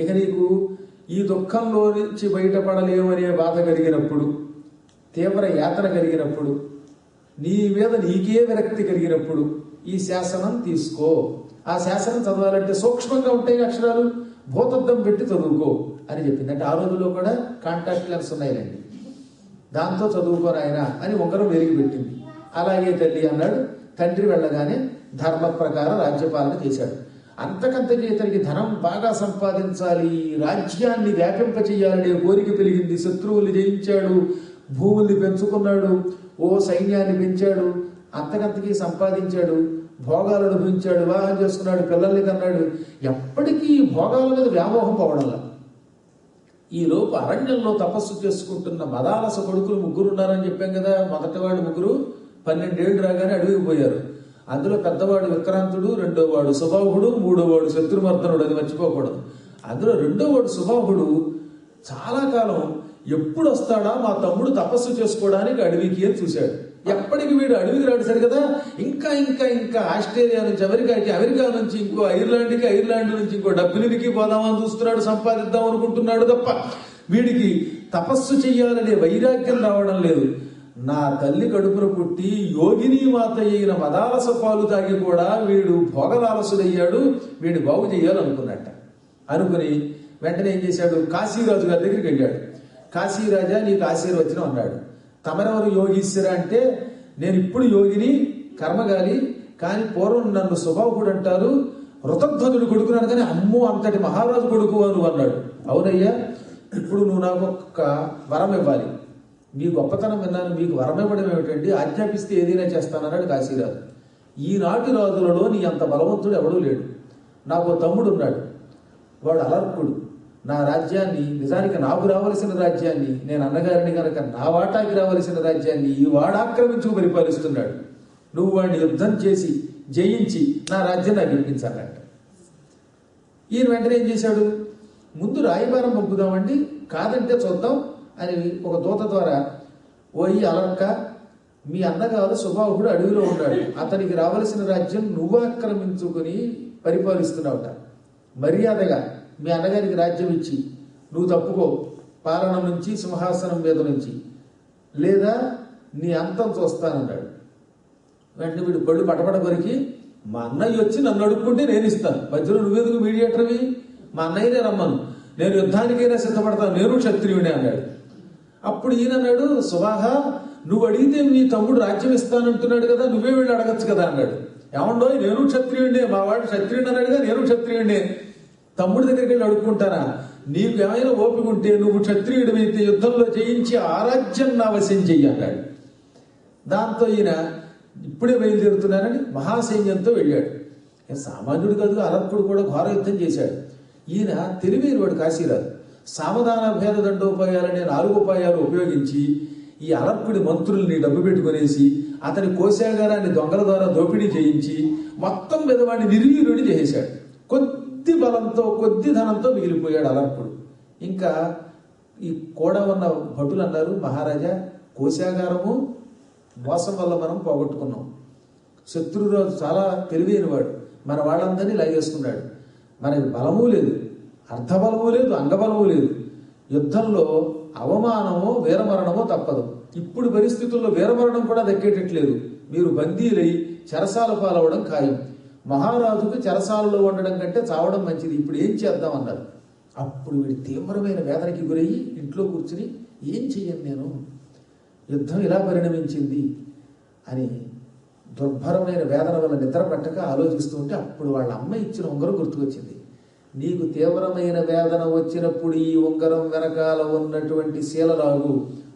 ఇక నీకు ఈ దుఃఖంలో నుంచి బయటపడలేమనే బాధ కలిగినప్పుడు, తీవ్ర యాతన కలిగినప్పుడు, నీ మీద నీకే విరక్తి కలిగినప్పుడు ఈ శాసనం తీసుకో. ఆ శాసనం చదవాలంటే సూక్ష్మంగా ఉంటాయి అక్షరాలు, భూతద్దం పెట్టి చదువుకో అని చెప్పింది. అంటే ఆ రోజుల్లో కూడా కాంటాక్ట్ లెన్స్ ఉన్నాయిలండి, దాంతో చదువుకోరాయన అని ఉంగరం వెలిగి పెట్టింది. అలాగే తల్లి అన్నాడు. తండ్రి వెళ్ళగానే ధర్మ ప్రకారం రాజ్యపాలన చేశాడు. అంతకంతకీ ఇతనికి ధనం బాగా సంపాదించాలి, రాజ్యాన్ని వ్యాపింపచేయాలనే కోరిక పెరిగింది. శత్రువుల్ని జయించాడు, భూముల్ని పెంచుకున్నాడు, ఓ సైన్యాన్ని పెంచాడు, అంతకంతకీ సంపాదించాడు, భోగాలు అనుభవించాడు, వివాహం చేసుకున్నాడు, పిల్లల్ని కన్నాడు. ఎప్పటికీ ఈ భోగాల మీద వ్యామోహం పోవడంలా. ఈ లోపు అరణ్యంలో తపస్సు చేసుకుంటున్న మదాలస కొడుకులు 3 ఉన్నారని చెప్పాం కదా. మొదటివాడు 3 12 ఏళ్ళు రాగానే అడవికి పోయారు. అందులో పెద్దవాడు విక్రాంతుడు, రెండోవాడు సుబాహుడు, మూడోవాడు శత్రుమర్దనుడు, అది మర్చిపోకూడదు. అందులో రెండోవాడు సుబాహుడు చాలా కాలం ఎప్పుడు వస్తాడా మా తమ్ముడు తపస్సు చేసుకోవడానికి అడవికి అని చూశాడు. ఎప్పటికి వీడు అడవికి రాడు సరి కదా. ఇంకా ఇంకా ఇంకా ఆస్ట్రేలియా నుంచి అమెరికాకి, అమెరికా నుంచి ఇంకో ఐర్లాండ్కి, ఐర్లాండ్ నుంచి ఇంకో డబ్బులకి పోదామని చూస్తున్నాడు, సంపాదిద్దాం అనుకుంటున్నాడు తప్ప వీడికి తపస్సు చెయ్యాలనే వైరాగ్యం రావడం లేదు. నా తల్లి కడుపున పుట్టి యోగిని మాత అయిన మదాలస పాలు తాగి కూడా వీడు భోగలాలసుడయ్యాడు, వీడు బాగు చేయాలనుకున్నట్ట. అనుకుని వెంటనే ఏం చేశాడు, కాశీరాజు గారి దగ్గరికి వెళ్ళాడు. కాశీరాజా నీకు ఆశీర్వచనం అన్నాడు. తమరెవరు యోగీశ్వర అంటే, నేను ఇప్పుడు యోగిని, కర్మగాలి, కానీ పూర్వం నన్ను సుబాహుడు అంటారు, ఋతధ్వజుడు కొడుకున్నాను కానీ అమ్మో అంతటి మహారాజు కొడుకు అని అన్నాడు. అవునయ్యా, ఇప్పుడు నువ్వు నాకు ఒక వరం ఇవ్వాలి. మీ గొప్పతనం విన్నాను, మీకు వరం ఇవ్వడం ఏమిటండి, ఆజ్ఞాపిస్తే ఏదైనా చేస్తానన్నాడు కాశీరాజు. ఈనాటి రాజులలో నీ అంత బలవంతుడు ఎవడూ లేడు. నాకు తమ్ముడు ఉన్నాడు, వాడు అలర్కుడు. నా రాజ్యాన్ని, నిజానికి నాకు రావలసిన రాజ్యాన్ని, నేను అన్నగారిని కనుక నా వాటాకి రావలసిన రాజ్యాన్ని ఈ వాడు ఆక్రమించుకు పరిపాలిస్తున్నాడు. నువ్వు వాడిని యుద్ధం చేసి జయించి నా రాజ్యం నాకు ఇప్పించాలంట. ఈయన వెంటనే ఏం చేశాడు, ముందు రాయబారం పంపుదామండి, కాదంటే చూద్దాం అని ఒక దూత ద్వారా, ఓయి అలర్క, మీ అన్నగారు సుబాహుడు అడవిలో ఉన్నాడు, అతనికి రావలసిన రాజ్యం నువ్వు ఆక్రమించుకుని పరిపాలిస్తున్నావుట. మర్యాదగా మీ అన్నగారికి రాజ్యం ఇచ్చి నువ్వు తప్పుకో పాలన నుంచి, సింహాసనం మీద నుంచి, లేదా నీ అంతం చూస్తానన్నాడు. వెంటనే వీడు పళ్ళు పటపట కొరికి, మా అన్నయ్య వచ్చి నన్ను అడుక్కుంటే నేను ఇస్తాను, మధ్యలో నువ్వెందుకు మీడియేటర్వి, మా అన్నయ్యనే రమ్మను, నేను యుద్ధానికైనా సిద్ధపడతాను, నేను క్షత్రియుడే అన్నాడు. అప్పుడు ఈయన అన్నాడు, సుబాహ నువ్వు అడిగితే మీ తమ్ముడు రాజ్యం ఇస్తానంటున్నాడు కదా, నువ్వే వెళ్ళి అడగచ్చు కదా అన్నాడు. ఏమండో నేను క్షత్రియుడే, మా వాడు క్షత్రియుడు అన్నాడుగా, నేను క్షత్రియుడే, తమ్ముడి దగ్గరికి వెళ్ళి అడుక్కుంటారా, నీకు ఏమైనా ఓపిక ఉంటే నువ్వు క్షత్రియుడివైతే యుద్ధంలో జయించి ఆ రాజ్యం నా వశం చెయ్యి అన్నాడు. దాంతో ఈయన ఇప్పుడే బయలుదేరుతున్నానని మహాసైన్యంతో వెళ్ళాడు. సామాన్యుడు కాదు, అలర్కుడు కూడా ఘోర యుద్ధం చేశాడు. ఈయన తెలివైన వాడు కాశీరాజు. సామధాన భేద దండోపాయాలనే 4 ఉపాయాలు ఉపయోగించి ఈ అలర్కుడి మంత్రుల్ని డబ్బు పెట్టుకునేసి అతని కోశాగారాన్ని దొంగల ద్వారా దోపిడీ చేయించి మొత్తం మీద వాడిని నిర్వీర్యుడి చేశాడు. కొద్ది బలంతో, కొద్ది ధనంతో మిగిలిపోయాడు అలర్కుడు. ఇంకా ఈ కూడా ఉన్న భటులు అన్నారు, మహారాజా కోశాగారము మోసం వల్ల మనం పోగొట్టుకున్నాం. శత్రురాజు చాలా తెలివైన వాడు, మన వాళ్ళందరినీ లాగేసుకున్నాడు. మనకి బలము లేదు, అర్ధబలము లేదు, అంగబలము లేదు. యుద్ధంలో అవమానమో వీరమరణమో తప్పదు. ఇప్పుడు పరిస్థితుల్లో వీరమరణం కూడా దక్కేటట్లేదు. మీరు బందీలై చెరసాల పాలవడం ఖాయం. మహారాజుకు చెరసాలలో ఉండడం కంటే చావడం మంచిది, ఇప్పుడు ఏం చేద్దాం అన్నారు. అప్పుడు వీడి తీవ్రమైన వేదనకి గురయ్యి ఇంట్లో కూర్చుని, ఏం చెయ్యను నేను, యుద్ధం ఇలా పరిణమించింది అని దుర్భరమైన వేదన వల్ల నిద్ర పట్టక ఆలోచిస్తూ ఉంటే అప్పుడు వాళ్ళ అమ్మ ఇచ్చిన ఉంగరం గుర్తుకొచ్చింది. నీకు తీవ్రమైన వేదన వచ్చినప్పుడు ఈ ఉంగరం వెనకాల ఉన్నటువంటి శీలరాగు,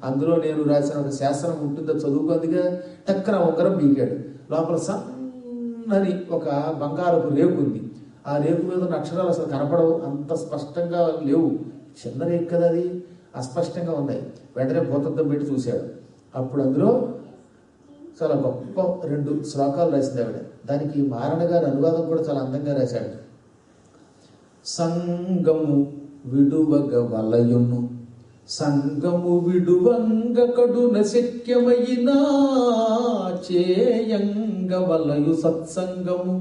అందులో నేను రాసిన ఒక శాసనం ఉంటుందో చదువుకుందిగా. టక్కన ఉంగరం బీకాడు. లోపల సన్నని ఒక బంగారపు రేకు ఉంది. ఆ రేకు మీద ఉన్న అక్షరాలు అసలు కనపడవు, అంత స్పష్టంగా లేవు. చిన్న రేకు కదా అది, అస్పష్టంగా ఉన్నాయి. వెంటనే భూతద్దం పెట్టి చూశాడు. అప్పుడు అందులో చాలా గొప్ప 2 శ్లోకాలు రాసింది ఆవిడ. దానికి మారణ గారి అనువాదం కూడా చాలా అందంగా రాశాడు. సంగము విడువగ వలయును, సంగము విడువంగ కడున శక్యమైనా, చేయంగ వలయు సత్సంగము,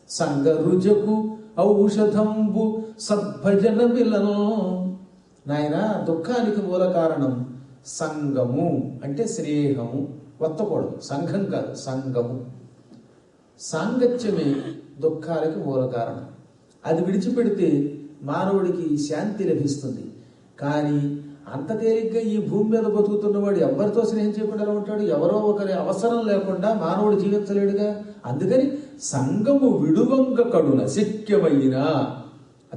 సంగ రుజకు ఔషధంబు సద్భజన విలను. నాయన, దుఃఖానికి మూల కారణం సంగము అంటే స్నేహము, వత్తకూడదు, సంఘం కాదు, సంగము. సాంగత్యమే దుఃఖాలకి మూల కారణం. అది విడిచిపెడితే మానవుడికి శాంతి లభిస్తుంది. కానీ అంత తేలిగ్గా ఈ భూమి మీద బతుకుతున్నవాడు ఎవరితో స్నేహం చేయకుండా ఎలా ఉంటాడు? ఎవరో ఒకరి అవసరం లేకుండా మానవుడు జీవించలేడుగా. అందుకని సంగము విడువంగ కడున శక్యమైనా,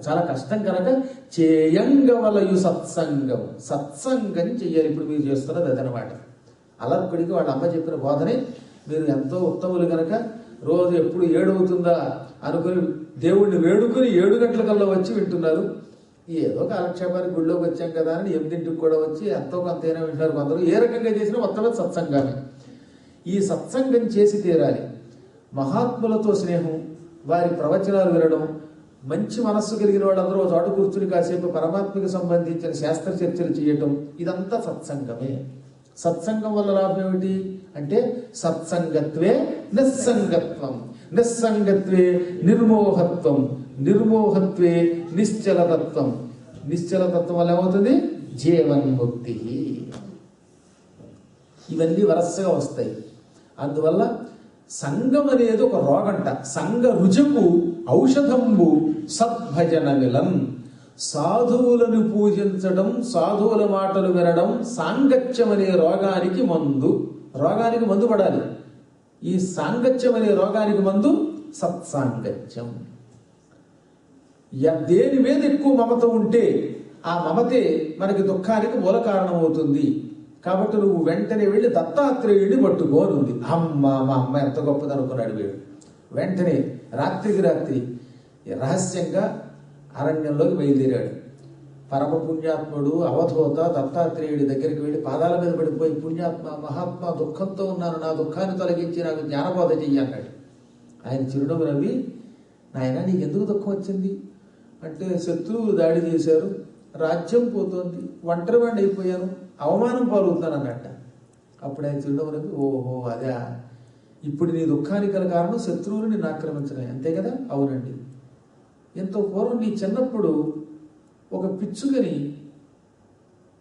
చాలా కష్టం కనుక చేయంగవలయు సత్సంగం, సత్సంగం చెయ్యాలి. ఇప్పుడు మీరు చేస్తున్నది అదనమాట. అలర్కుడికి వాళ్ళ అమ్మ చెప్పిన బోధనే మీరు ఎంతో ఉత్తములు కనుక రోజు ఎప్పుడు 7 అవుతుందా అనుకుని దేవుణ్ణి వేడుకుని 7 గంటలకల్లా వచ్చి వింటున్నారు. ఏదో కాలక్షేపానికి గుళ్ళోకి వచ్చాం కదా అని 8ంటికి కూడా వచ్చి ఎంతో కొంతైనా వింటారు కొందరు. ఏ రకంగా చేసినా మొత్తమే సత్సంగమే. ఈ సత్సంగం చేసి తీరాలి. మహాత్ములతో స్నేహం, వారి ప్రవచనాలు వినడం, మంచి మనస్సు కలిగిన వాళ్ళందరూ ఒక చోట కూర్చుని కాసేపు పరమాత్మకి సంబంధించిన శాస్త్ర చర్చలు చేయటం, ఇదంతా సత్సంగమే. సత్సంగం వల్ల లాభం ఏమిటి అంటే సత్సంగత్వే నిస్సంగత్వం, నిస్సంగత్వే నిర్మోహత్వం, నిర్మోహత్వే నిశ్చలతత్వం, నిశ్చలతత్వం వల్ల ఏమవుతుంది జీవన్ముక్తి. ఇవన్నీ వరసగా వస్తాయి. అందువల్ల సంగం అనేది ఒక రోగంట. సంగ రుజుకు ఔషధంబు సద్భజన విలన్. సాధువులను పూజించడం, సాధువుల మాటలు వినడం సాంగత్యం అనే రోగానికి మందు. రోగానికి మందు పడాలి. ఈ సాంగత్యం అనే రోగానికి మందు సత్సాంగత్యం. దేని మీద ఎక్కువ మమత ఉంటే ఆ మమతే మనకి దుఃఖానికి మూల కారణం అవుతుంది. కాబట్టి నువ్వు వెంటనే వెళ్ళి దత్తాత్రేయుడిని పట్టుకోనుంది. అమ్మ మా అమ్మ ఎంత గొప్పది అనుకున్నాడు వీడు. వెంటనే రాత్రికి రాత్రి రహస్యంగా అరణ్యంలోకి బయలుదేరాడు. పరమ పుణ్యాత్ముడు అవధూత దత్తాత్రేయుడి దగ్గరికి వెళ్ళి పాదాల మీద పడిపోయి, పుణ్యాత్మ మహాత్మ దుఃఖంతో ఉన్నాను, నా దుఃఖాన్ని తొలగించి నాకు జ్ఞానబోధ చెయ్యి అన్నాడు. ఆయన చిరునవ్వు నవ్వి, నాయన నీకు ఎందుకు దుఃఖం వచ్చింది అంటే, శత్రువులు దాడి చేశారు, రాజ్యం పోతోంది, ఒంటరివాడిని అయిపోయాను, అవమానం పాల్గొతున్నాను అన్నట్ట. అప్పుడు ఆయన చిరునవ్వు నవ్వి, ఓహో అదే, ఇప్పుడు నీ దుఃఖానికి గల కారణం శత్రువులు నిన్ను ఆక్రమించడం అంతే కదా? అవునండి. ఎంతో పూర్వం నీ చిన్నప్పుడు ఒక పిచ్చుకని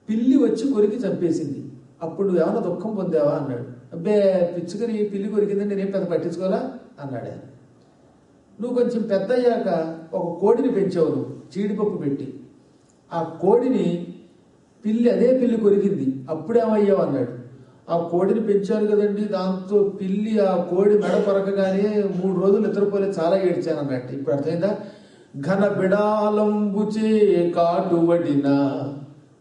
పిల్లి వచ్చి కొరికి చంపేసింది, అప్పుడు నువ్వు ఏమైనా దుఃఖం పొందావా అన్నాడు. అబ్బే పిచ్చుకని పిల్లి కొరికిందని నేనేం పెద్ద పట్టించుకోవాలా అన్నాడు ఆయన. నువ్వు కొంచెం పెద్ద అయ్యాక ఒక కోడిని పెంచావు, నువ్వు జీడిపప్పు పెట్టి, ఆ కోడిని పిల్లి అదే పిల్లి కొరికింది, అప్పుడేమయ్యావు అన్నాడు. ఆ కోడిని పెంచాను కదండి, దాంతో పిల్లి ఆ కోడి మెడ కొరకగానే 3 రోజులు నిద్రపోలే, చాలా ఏడ్చాను అన్నట్టు. ఇప్పుడు అర్థమైందా? ఘన బిడాలంబుచే కాటువడిన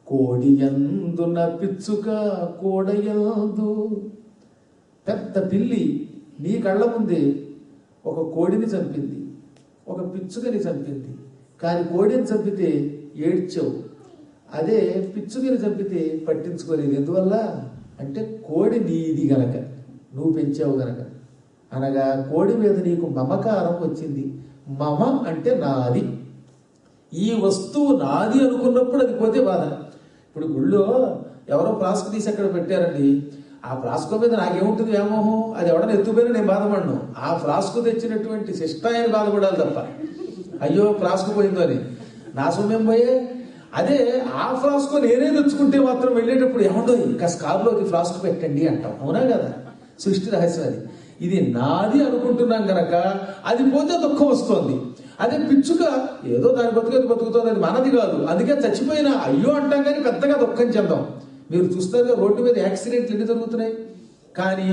కోడి యందున పిచ్చుక కోడయందు. పెద్ద పిల్లి నీ కళ్ళ ముందే ఒక కోడిని చంపింది, ఒక పిచ్చుకని చంపింది. కానీ కోడిని చంపితే ఏడ్చావు, అదే పిచ్చుకని చంపితే పట్టించుకోలేదు. ఎందువల్ల అంటే కోడి నీది గనక, నువ్వు పెంచావు గనక. అనగా కోడి మీద నీకు మమకారం వచ్చింది. మమ అంటే నాది, ఈ వస్తువు నాది అనుకున్నప్పుడు అది పోతే బాధ. ఇప్పుడు గుళ్ళో ఎవరో ఫ్లాస్క్ తీసి అక్కడ పెట్టారండి, ఆ ఫ్లాస్క్ మీద నాకేముంటుంది వ్యామోహం, అది ఎవడన్నా ఎత్తుపోయినా నేను బాధపడను. ఆ ఫ్లాస్క్ తెచ్చినటువంటి శిష్టాయని బాధపడాలి తప్ప, అయ్యో ఫ్లాస్క్ పోయిందో అని. నా సొమ్మేం పోయే. అదే ఆ ఫ్లాస్క్ నేనే తెచ్చుకుంటే మాత్రం వెళ్ళేటప్పుడు ఏముండో ఇంకా స్కార్లోకి ఫ్లాస్క్ పెట్టండి అంటాం. అవునా కదా? సృష్టి రహస్యం అది. ఇది నాది అనుకుంటున్నాం గనక అది పోతే దుఃఖం వస్తుంది. అదే పిచ్చుక ఏదో దాని బతుకు బతుకుతుంది, అది మనది కాదు, అందుకే చచ్చిపోయినా అయ్యో అంటాం కానీ పెద్దగా దుఃఖం చెందాం. మీరు చూస్తారు రోడ్డు మీద యాక్సిడెంట్లు ఎన్ని జరుగుతున్నాయి. కానీ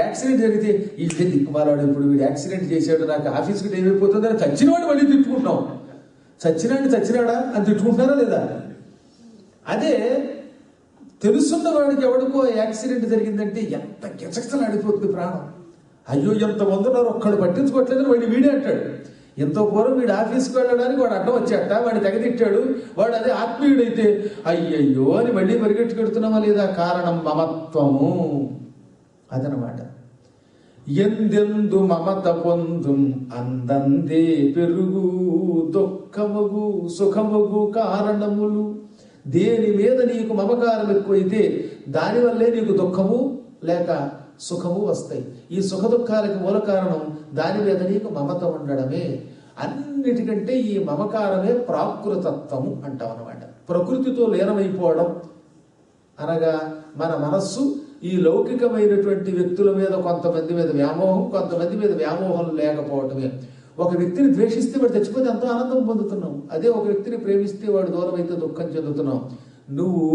యాక్సిడెంట్ జరిగితే ఈ దిక్కుమాలాడు, ఇప్పుడు వీడు యాక్సిడెంట్ చేసాడు, నాకు ఆఫీస్కి టైం అయిపోతుంది అని చచ్చినవాడు మళ్ళీ తిట్టుకుంటున్నాం. చచ్చినాడా అని తిట్టుకుంటున్నారా లేదా? అదే తెలుసున్న వాడికి ఎవడికో యాక్సిడెంట్ జరిగిందంటే ఎంత గిచగిచలాడిపోతుంది ప్రాణం. అయ్యో ఎంతమంది ఉన్నారు, ఒక్కడు పట్టించుకోవట్లేదని వాడిని వీడే అంటాడు. ఎంతో పూర్వం వీడు ఆఫీస్కి వెళ్ళడానికి వాడు అడ్డం వచ్చాట, వాడిని తెగతిట్టాడు, వాడు అదే ఆత్మీయుడైతే అయ్యయ్యో అని మళ్ళీ పరిగెట్టుకెడుతున్నామా లేదా? కారణం మమత్వము. అదనమాట. ఎందెందు మమత పొందు అందందే పెరుగు దుఃఖముగు సుఖముగు కారణములు. దేని మీద నీకు మమకారం ఎక్కువైతే దానివల్లే నీకు దుఃఖము లేక సుఖము వస్తాయి. ఈ సుఖ దుఃఖాలకు మూల కారణం దాని మీద నీకు మమత ఉండడమే. అన్నిటికంటే ఈ మమకారమే ప్రాకృతత్వము అంటాం అన్నమాట. ప్రకృతితో లీనమైపోవడం అనగా మన మనస్సు ఈ లౌకికమైనటువంటి వ్యక్తుల మీద కొంతమంది మీద వ్యామోహం, కొంతమంది మీద వ్యామోహం లేకపోవటమే. ఒక వ్యక్తిని ద్వేషిస్తే వాడు చచ్చిపోతే ఎంతో ఆనందం పొందుతున్నాం, అదే ఒక వ్యక్తిని ప్రేమిస్తే వాడు దూరం అయితే దుఃఖం చెందుతున్నాం. నువ్వు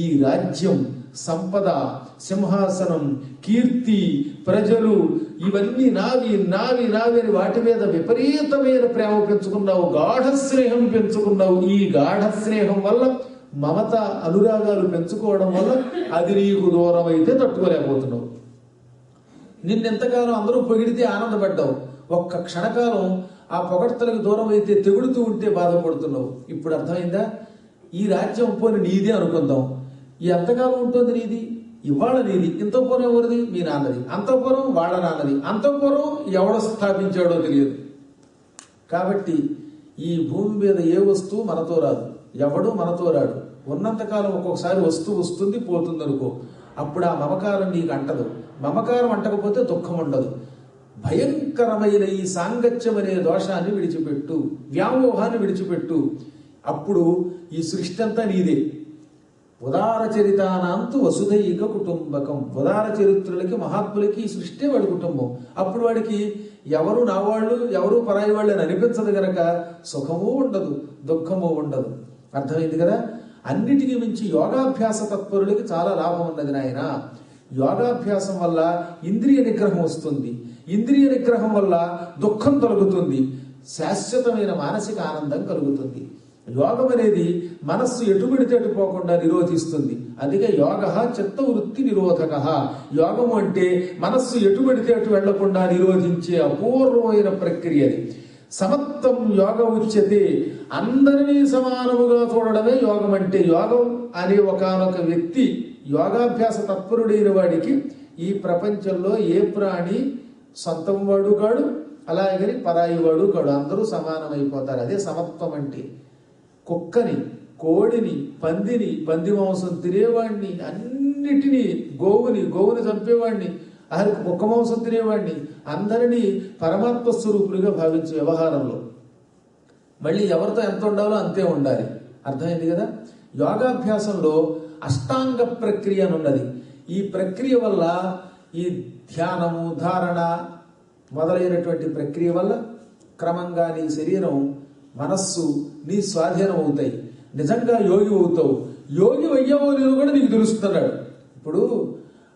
ఈ రాజ్యం, సంపద, సింహాసనం, కీర్తి, ప్రజలు ఇవన్నీ నావి నావి నావి అని వాటి మీద విపరీతమైన ప్రేమ పెంచుకున్నావు, గాఢ స్నేహం పెంచుకున్నావు. ఈ గాఢ స్నేహం వల్ల, మమత అనురాగాలు పెంచుకోవడం వల్ల అది నీకు దూరం అయితే తట్టుకోలేకపోతున్నావు. నిన్నెంతకాలం అందరూ పొగిడితే ఆనందపడ్డావు, ఒక్క క్షణకాలం ఆ పొగడ్తలకు దూరం అయితే తెగుడుతూ ఉంటే బాధపడుతున్నావు. ఇప్పుడు అర్థమైందా? ఈ రాజ్యం పోని నీదే అనుకుందాం. ఈ ఎంతకాలం ఉంటుంది నీది? ఇవాళ నీది. ఇంతఃపురం ఎవరిది? మీ నాన్నది. అంతఃపురం వాళ్ళ నాన్నది. అంతఃపురం ఎవడ స్థాపించాడో తెలియదు. కాబట్టి ఈ భూమి మీద ఏ వస్తువు మనతో రాదు, ఎవడు మనతో రాడు. ఉన్నంతకాలం ఒక్కొక్కసారి వస్తువు వస్తుంది పోతుంది అనుకో, అప్పుడు ఆ మమకారం నీకు అంటదు. మమకారం అంటకపోతే దుఃఖం ఉండదు. భయంకరమైన ఈ సాంగత్యం అనే దోషాన్ని విడిచిపెట్టు, వ్యామోహాన్ని విడిచిపెట్టు. అప్పుడు ఈ సృష్టి అంతా నీదే. ఉదార చరితానాంతు వసుధైక కుటుంబకం. ఉదార చరిత్రులకి మహాత్ములకి ఈ సృష్టి వాడి కుటుంబం. అప్పుడు వాడికి ఎవరు నా వాళ్ళు ఎవరు పరాయి వాళ్ళు అని అనిపించదు గనక సుఖము ఉండదు, దుఃఖము ఉండదు. అర్థమైంది కదా? అన్నిటికీ మించి యోగాభ్యాస తత్పరులకి చాలా లాభం ఉన్నది నాయన. యోగాభ్యాసం వల్ల ఇంద్రియ నిగ్రహం వస్తుంది. ఇంద్రియ నిగ్రహం వల్ల దుఃఖం తొలగుతుంది, శాశ్వతమైన మానసిక ఆనందం కలుగుతుంది. యోగం అనేది మనస్సు ఎటుబడితే అటు పోకుండా నిరోధిస్తుంది. అందుకే యోగ చిత్తవృత్తి నిరోధక. యోగము అంటే మనస్సు ఎటుబడితే అటు వెళ్లకుండా నిరోధించే అపూర్వమైన ప్రక్రియ. అది సమత్వం యోగ ఉచ్యతే. అందరినీ సమానముగా చూడడమే యోగం అంటే. యోగం అనే ఒకానొక వ్యక్తి యోగాభ్యాస తత్పరుడైన వాడికి ఈ ప్రపంచంలో ఏ ప్రాణి సొంతం వాడు కాడు, అలాగని పరాయి వాడు కాడు, అందరూ సమానమైపోతారు. అదే సమత్వం అంటే. కుక్కని, కోడిని, పందిని, పంది మాంసం తినేవాడిని, అన్నిటినీ, గోవుని చంపేవాడిని, అసలు కుక్క మాంసం తినేవాడిని, అందరినీ పరమాత్మ స్వరూపులుగా భావించే వ్యవహారంలో మళ్ళీ ఎవరితో ఎంత ఉండాలో అంతే ఉండాలి. అర్థమైంది కదా? యోగాభ్యాసంలో అష్టాంగ ప్రక్రియ అనున్నది. ఈ ప్రక్రియ వల్ల ఈ ధ్యానము, ధారణ మొదలైనటువంటి ప్రక్రియ వల్ల క్రమంగా నీ శరీరం, మనస్సు నీ స్వాధీనం అవుతాయి. నిజంగా యోగి అవుతావు. యోగి అయ్యావో లేదో కూడా నీకు తెలుస్తున్నాడు. ఇప్పుడు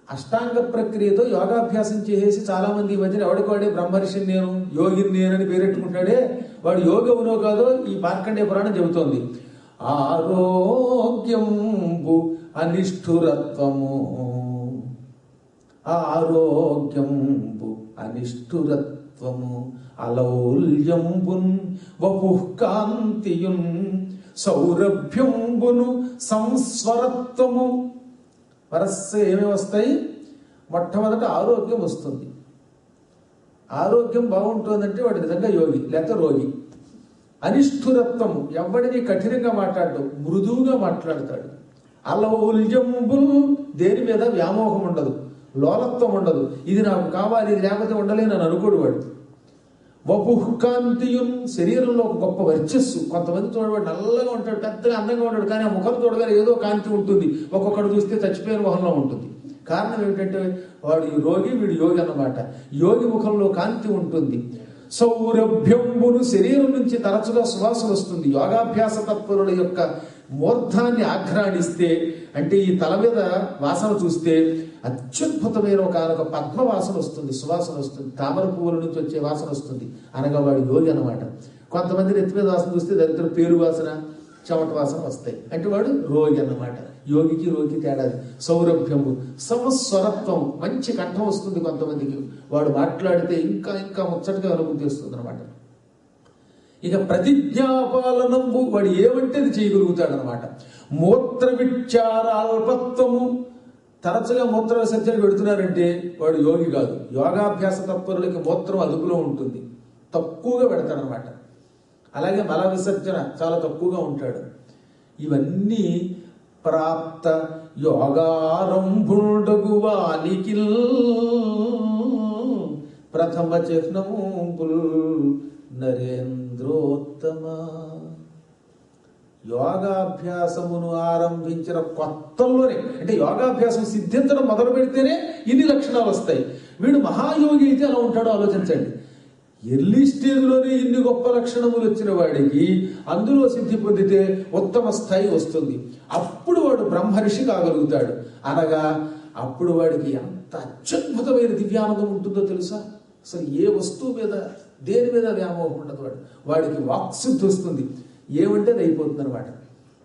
అష్టాంగ ప్రక్రియతో యోగాభ్యాసం చేసేసి చాలా మంది ఈ మధ్యన ఎవడికోడే బ్రహ్మర్షిని నేను, యోగిని నేనని పేరెట్టుకుంటాడే, వాడు యోగి అవునో కాదో ఈ మార్కండేయ పురాణం చెబుతోంది. ఆరోగ్యంబు అనిష్ఠురత్వము, ఆరోగ్యంబు అనిష్ఠురత్వము, అలౌల్యంబున్ వపుఃకాంతియున్ సౌరభ్యంబును సంస్వరత్వము. వరస ఏమి వస్తాయి? మొట్టమొదట ఆరోగ్యం వస్తుంది. ఆరోగ్యం బాగుంటుందంటే వాడు నిజంగా యోగి, లేక రోగి. అనిష్ఠురత్వం, ఎవడిని కఠినంగా మాట్లాడటం, మృదువుగా మాట్లాడతాడు. అలౌల్యంబు, దేని మీద వ్యామోహం ఉండదు, లోలత్వం ఉండదు. ఇది నాకు కావాలి, ఇది లేకపోతే ఉండలేను అని అనుకోడు వాడు. వపుఃకాంతియున్, శరీరంలో ఒక గొప్ప వర్చస్సు. కొంతమంది చూడవాడు నల్లగా ఉంటాడు, పెద్దగా అందంగా ఉంటాడు, కానీ ఆ ముఖం చూడగానే ఏదో కాంతి ఉంటుంది. ఒక్కొక్కడు చూస్తే చచ్చిపోయిన మొహంలో ఉంటుంది. కారణం ఏమిటంటే వాడు రోగి, వీడు యోగి అన్నమాట. యోగి ముఖంలో కాంతి ఉంటుంది. సౌరభ్యంబును, శరీరం నుంచి తరచుగా సువాసన వస్తుంది. యోగాభ్యాస తత్పరుల యొక్క మూర్ధాన్ని ఆఘ్రాణిస్తే, అంటే ఈ తల మీద వాసన చూస్తే అత్యద్భుతమైన ఒక పద్మ వాసన వస్తుంది, సువాసన వస్తుంది. తామర పువ్వుల నుంచి వచ్చే వాసన వస్తుంది, అనగా వాడు యోగి అన్నమాట. కొంతమంది నెత్తి మీద వాసన చూస్తే దరిద్ర పేరు వాసన, చెమట వాసన వస్తాయి, అంటే వాడు రోగి అన్నమాట. యోగికి రోగికి తేడాది. సౌరభ్యము, సంస్వరత్వం, మంచి కంఠం వస్తుంది కొంతమందికి. వాడు మాట్లాడితే ఇంకా ఇంకా ముచ్చటగా అనుభూతి వస్తుంది అనమాట. ఇక ప్రతిజ్ఞాపాలనంబు, వాడు ఏమంటే అది చేయగలుగుతాడు అనమాట. మూత్ర విచారాల్పత్వము, తరచుగా మూత్ర విసర్జన పెడుతున్నారంటే వాడు యోగి కాదు. యోగాభ్యాస తత్పరులకి మూత్రం అదుపులో ఉంటుంది, తక్కువగా పెడతాడనమాట. అలాగే మల విసర్జన చాలా తక్కువగా ఉంటాడు. ఇవన్నీ ప్రాప్త యోగారంభుడగువానికి ప్రథమ చిహ్నముల్ నరేంద్రోత్తమ. యోగాభ్యాసమును ఆరంభించిన కొత్తల్లోనే, అంటే యోగాభ్యాసం సిద్ధించడం మొదలు పెడితేనే ఇన్ని లక్షణాలు వస్తాయి. వీడు మహాయోగి అయితే అలా ఉంటాడో ఆలోచించండి. ఎర్లీ స్టేజ్లోనే ఇన్ని గొప్ప లక్షణములు వచ్చిన వాడికి అందులో సిద్ధి పొందితే ఉత్తమ స్థాయి వస్తుంది. అప్పుడు వాడు బ్రహ్మర్షి కాగలుగుతాడు. అనగా అప్పుడు వాడికి ఎంత అత్యద్భుతమైన దివ్యానందం ఉంటుందో తెలుసా? అసలు ఏ వస్తువు మీద, దేని మీద వ్యామోహం ఉండదు. వాడికి వాక్శుద్ధి వస్తుంది, ఏమంటే అది అయిపోతుంది అనమాట.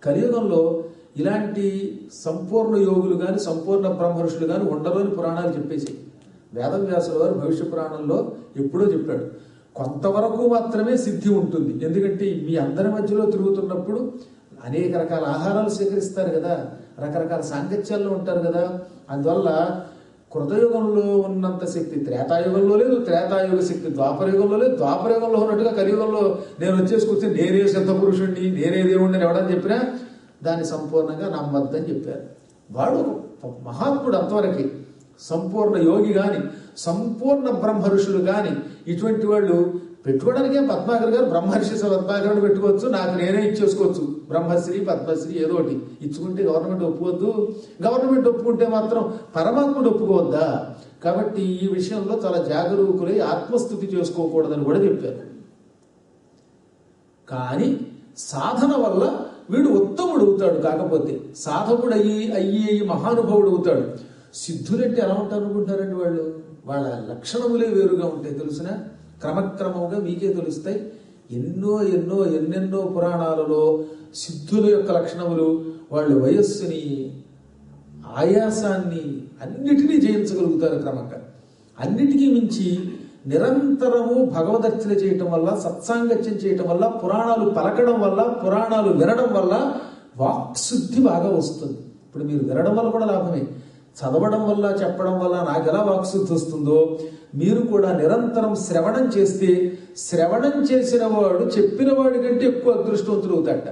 కలియుగంలో ఇలాంటి సంపూర్ణ యోగులు కానీ సంపూర్ణ బ్రహ్మర్షులు కానీ ఉండరు అని పురాణాలు చెప్పేసి. వేదవ్యాసుల వారు భవిష్య పురాణంలో ఎప్పుడో చెప్పాడు, కొంతవరకు మాత్రమే సిద్ధి ఉంటుంది. ఎందుకంటే మీ అందరి మధ్యలో తిరుగుతున్నప్పుడు అనేక రకాల ఆహారాలు స్వీకరిస్తారు కదా, రకరకాల సాంగత్యాల్లో ఉంటారు కదా, అందువల్ల కృతయుగంలో ఉన్నంత శక్తి త్రేతాయుగంలో లేదు, త్రేతాయుగ శక్తి ద్వాపరయుగంలో లేదు, ద్వాపరయుగంలో ఉన్నట్టుగా కలియుగంలో నేను వచ్చేసి కూర్చొని నేనే సిద్ధ పురుషుణ్ణి నేనే దేవుణ్ణి ఎవడని చెప్పినా దాన్ని సంపూర్ణంగా నమ్మద్దని చెప్పారు. వాడు మహాత్ముడు అంతవరకు. సంపూర్ణ యోగి గాని సంపూర్ణ బ్రహ్మ ఋషులు గాని ఇటువంటి వాళ్ళు పెట్టుకోవడానికే పద్మాకర్ గారు బ్రహ్మర్షి పద్మాకర్ పెట్టుకోవచ్చు, నాకు నేనే ఇచ్చేసుకోవచ్చు బ్రహ్మశ్రీ పద్మశ్రీ ఏదో ఒకటి ఇచ్చుకుంటే గవర్నమెంట్ ఒప్పుకోవద్దు, గవర్నమెంట్ ఒప్పుకుంటే మాత్రం పరమాత్ముడు ఒప్పుకోవద్దా. కాబట్టి ఈ విషయంలో చాలా జాగరూకులై ఆత్మస్థుతి చేసుకోకూడదని కూడా చెప్పారు. కానీ సాధన వల్ల వీడు ఉత్తముడు అవుతాడు. కాకపోతే సాధకుడు అయ్యి మహానుభావుడు అవుతాడు. సిద్ధులంటే ఎలా ఉంటారు అనుకుంటారండి వాళ్ళు? వాళ్ళ లక్షణములే వేరుగా ఉంటాయి తెలుసునా? క్రమక్రమంగా మీకే తెలుస్తాయి. ఎన్నెన్నో పురాణాలలో సిద్ధుల యొక్క లక్షణములు, వాళ్ళ వయస్సుని ఆయాసాన్ని అన్నిటినీ జయించగలుగుతారు క్రమంగా. అన్నిటికీ మించి నిరంతరము భగవదర్చన చేయటం వల్ల, సత్సాంగత్యం చేయటం వల్ల, పురాణాలు పలకడం వల్ల, పురాణాలు వినడం వల్ల వాక్శుద్ధి బాగా వస్తుంది. ఇప్పుడు మీరు వినడం వల్ల కూడా లాభమే, చదవడం వల్ల చెప్పడం వల్ల నాకు ఎలా వాక్శుద్ధి వస్తుందో మీరు కూడా నిరంతరం శ్రవణం చేస్తే శ్రవణం చేసిన వాడు చెప్పిన వాడి కంటే ఎక్కువ అదృష్టవంతుడు అవుతాడట.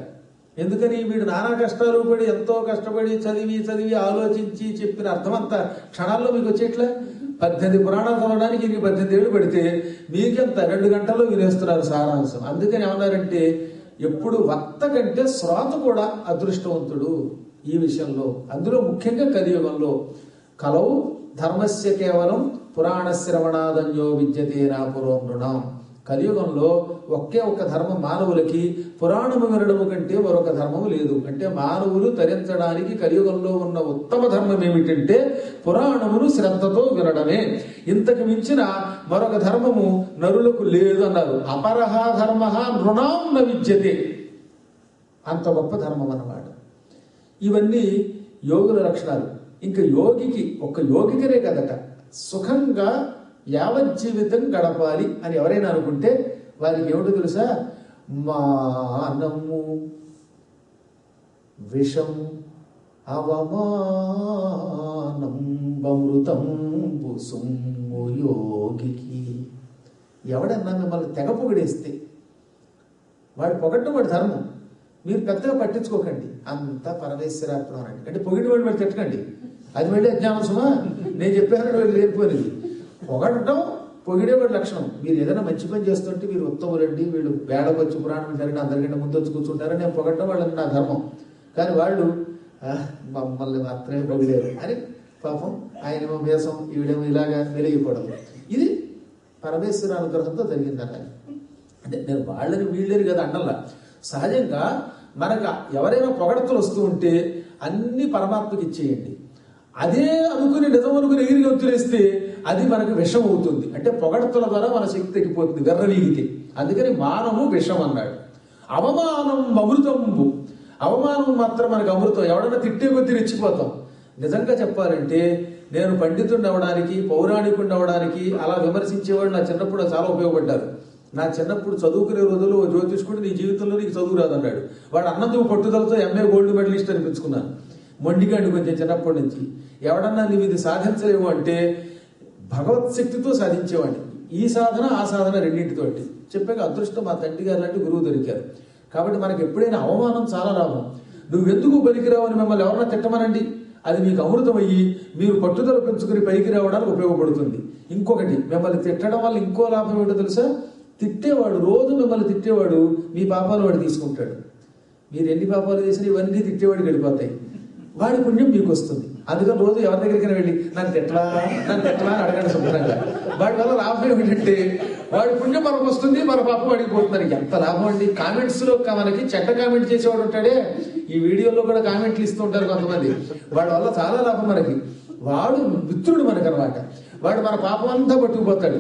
ఎందుకని? వీడు నానా కష్టాలు పడి ఎంతో కష్టపడి చదివి ఆలోచించి చెప్పిన అర్థమంతా క్షణాల్లో మీకు వచ్చేట్లా. 18 పురాణాలు చదవడానికి ఇంక 18 ఏళ్ళు పడితే మీకెంత 2 గంటల్లో వినేస్తున్నారు సారాంశం. అందుకని ఏమన్నారంటే ఎప్పుడు వక్త కంటే శ్రోత కూడా అదృష్టవంతుడు ఈ విషయంలో. అందులో ముఖ్యంగా కలియుగంలో కలవు ధర్మస్య కేవలం పురాణ శ్రవణాదన్యో విద్యతే నా పురోమృణం. కలియుగంలో ఒకే ఒక ధర్మం మానవులకి, పురాణము వినడము కంటే మరొక ధర్మము లేదు. అంటే మానవులు తరించడానికి కలియుగంలో ఉన్న ఉత్తమ ధర్మం ఏమిటంటే పురాణమును శ్రద్ధతో వినడమే. ఇంతకు మించిన మరొక ధర్మము నరులకు లేదు అన్నారు. అపరహ ధర్మ నృణాం న విద్యతే. అంత గొప్ప ధర్మం అన్నమాట. ఇవన్నీ యోగుల లక్షణాలు. ఇంకా ఒక్క యోగికనే కదట, సుఖంగా యావజ్జీవితం గడపాలి అని ఎవరైనా అనుకుంటే వారికి ఏమిటో తెలుసా? మానము విషము అవమానం అమృతంబు సొమ్ము యోగికి. ఎవడన్నా మిమ్మల్ని తెగ పొగిడేస్తే వాడు పొగట్టం వాడి ధర్మం, మీరు పెద్దగా పట్టించుకోకండి, అంతా పరమేశ్వరాత్మ అనండి. అంటే పొగిడి వాడు మీరు తిట్టకండి, అది మళ్ళీ అజ్ఞానం సుమా. నేను చెప్పాను లేకపోయినది. పొగడటం పొగిడేవాడి లక్షణం. మీరు ఏదైనా మంచి పని చేస్తుంటే మీరు ఉత్తములండి, వీళ్ళు వేడకు వచ్చి పురాణం వింటారండి, అందరికంటే ముందు వచ్చి కూర్చుంటారని నేను పొగడటం వాళ్ళని నా ధర్మం. కానీ వాళ్ళు మమ్మల్ని మాత్రమే పొగిడారు అని పాపం ఆయనేమో వేసం, ఈవిడేమో ఇలాగా వెలిగిపోవడం. ఇది పరమేశ్వర అనుగ్రహంతో జరిగిందట. అంటే నేను వాళ్ళని వీళ్ళని కదా అండల్లా. సహజంగా మనకు ఎవరైనా పొగడతలు వస్తూ ఉంటే అన్ని పరమాత్మకి ఇచ్చేయండి. అదే అనుకుని నిజం అనుకుని ఎగిరి గొంతులేస్తే అది మనకు విషం అవుతుంది. అంటే పొగడతల ద్వారా మన శక్తి తగ్గిపోతుంది వెర్రవీగితే. అందుకని మానము విషం అన్నాడు. అవమానం అమృతంబు. అవమానం మాత్రం మనకు అమృతం. ఎవడన్నా తిట్టే కొద్దీ రెచ్చిపోతాం. నిజంగా చెప్పాలంటే నేను పండితుడిని అవ్వడానికి, పౌరాణికుడిని అవ్వడానికి అలా విమర్శించేవాడు నా చిన్నప్పుడు చాలా ఉపయోగపడ్డారు. నా చిన్నప్పుడు చదువుకునే రోజుల్లో జ్యోతిష్కుడు నీ జీవితంలో నీకు చదువు రాదన్నాడు. వాడు అన్నందుకు పట్టుదలతో ఎంఏ గోల్డ్ మెడలిస్ట్ అనిపించుకున్నాను. మొండిగాండి కొంచెం చిన్నప్పటి నుంచి. ఎవడన్నా నీవు ఇది సాధించలేవు అంటే భగవత్ శక్తితో సాధించేవాడిని. ఈ సాధన ఆ సాధన రెండింటితోటి. చెప్పాక అదృష్టం మా తండ్రి గారు లాంటి గురువు దొరికారు. కాబట్టి మనకి ఎప్పుడైనా అవమానం చాలా లాభం. నువ్వెందుకు పనికిరావు అని మిమ్మల్ని ఎవరన్నా తిట్టమనండి, అది మీకు అమృతం అయ్యి మీరు పట్టుదల పెంచుకుని పైకి రావడానికి ఉపయోగపడుతుంది. ఇంకొకటి, మిమ్మల్ని తిట్టడం వల్ల ఇంకో లాభం ఏంటో తెలుసా? తిట్టేవాడు, రోజు మిమ్మల్ని తిట్టేవాడు మీ పాపాలు వాడు తీసుకుంటాడు. మీరు ఎన్ని పాపాలు చేసినా ఇవన్నీ తిట్టేవాడికి వెళ్ళిపోతాయి. వాడి పుణ్యం మీకు వస్తుంది. అందుకని రోజు ఎవరి దగ్గరికి వెళ్ళి నన్ను తిట్టలా అని అడగండి శుభ్రంగా. వాడి వల్ల లాభం ఏమిటంటే వాడి పుణ్యం మనకు వస్తుంది, మన పాపం అడిగిపోతున్నారు. ఎంత లాభం అండి. కామెంట్స్ లో మనకి చెడ్డ కామెంట్ చేసేవాడు ఉంటాడే, ఈ వీడియోలో కూడా కామెంట్లు ఇస్తూ ఉంటారు కొంతమంది. వాడి వల్ల చాలా లాభం మనకి. వాడు మిత్రుడు మనకు అనమాట. వాడు మన పాపం అంతా పట్టుకుపోతాడు.